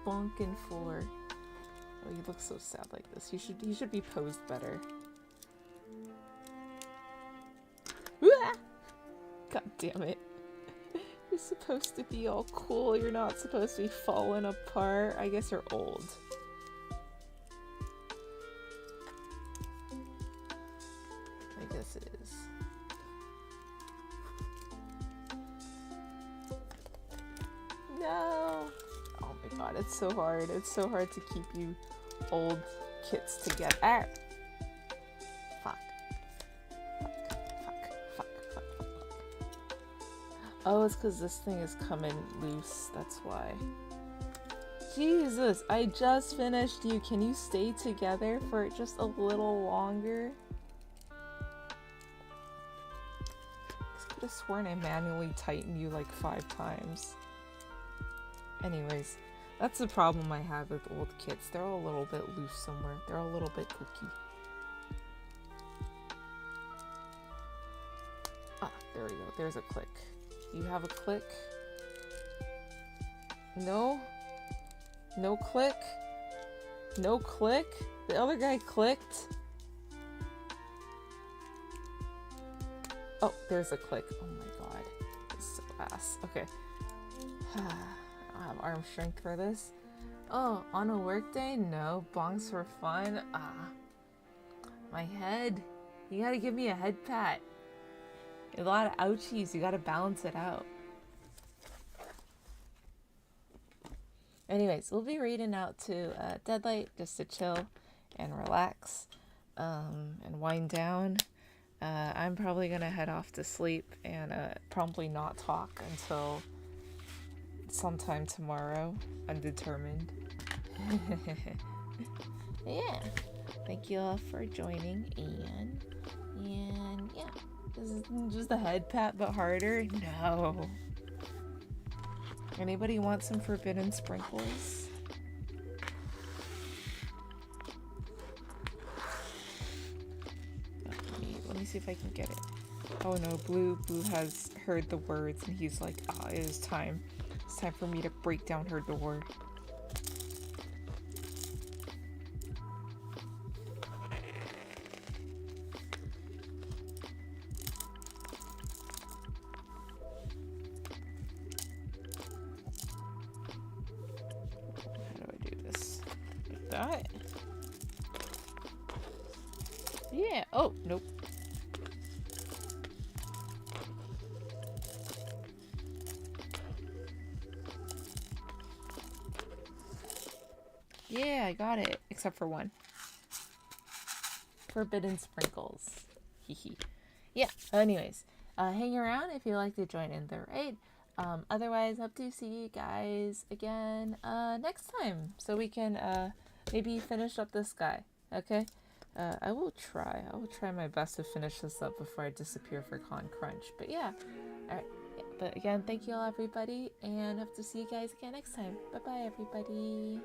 bonking for? Oh, you look so sad like this. You should be posed better. God damn it. You're supposed to be all cool. You're not supposed to be falling apart. I guess you're old. I guess it is. No! Oh my god, it's so hard. It's so hard to keep you old kids together. Ah. Fuck. Fuck. Oh, it's because this thing is coming loose. That's why. Jesus, I just finished you. Can you stay together for just a little longer? I could have sworn I manually tightened you like 5 times. Anyways, that's the problem I have with old kids. They're all a little bit loose somewhere. They're a little bit kooky. Ah, there we go. There's a click. You have a click? No? No click? No click? The other guy clicked? Oh, there's a click. Oh my god. This is so ass. Okay. I don't have arm strength for this. Oh, on a work day? No. Bongs for fun? Ah. My head. You gotta give me a head pat. A lot of ouchies. You gotta balance it out. Anyways, we'll be reading out to Deadlight just to chill and relax and wind down. I'm probably gonna head off to sleep and probably not talk until sometime tomorrow. Undetermined. Yeah. Thank you all for joining and yeah. This is just a head pat but harder? No. Anybody want some forbidden sprinkles? Let me see if I can get it. Oh no, Blue has heard the words and he's like, ah, it is time. It's time for me to break down her door. That? Yeah. Oh, nope. Yeah, I got it. Except for one. Forbidden sprinkles. Hehe. Yeah, anyways. Hang around if you'd like to join in the raid. Otherwise, hope to see you guys again next time. So we can maybe finish up this guy, okay? I will try my best to finish this up before I disappear for Con Crunch. But yeah, alright. Yeah. But again, thank you all everybody, and hope to see you guys again next time. Bye bye everybody.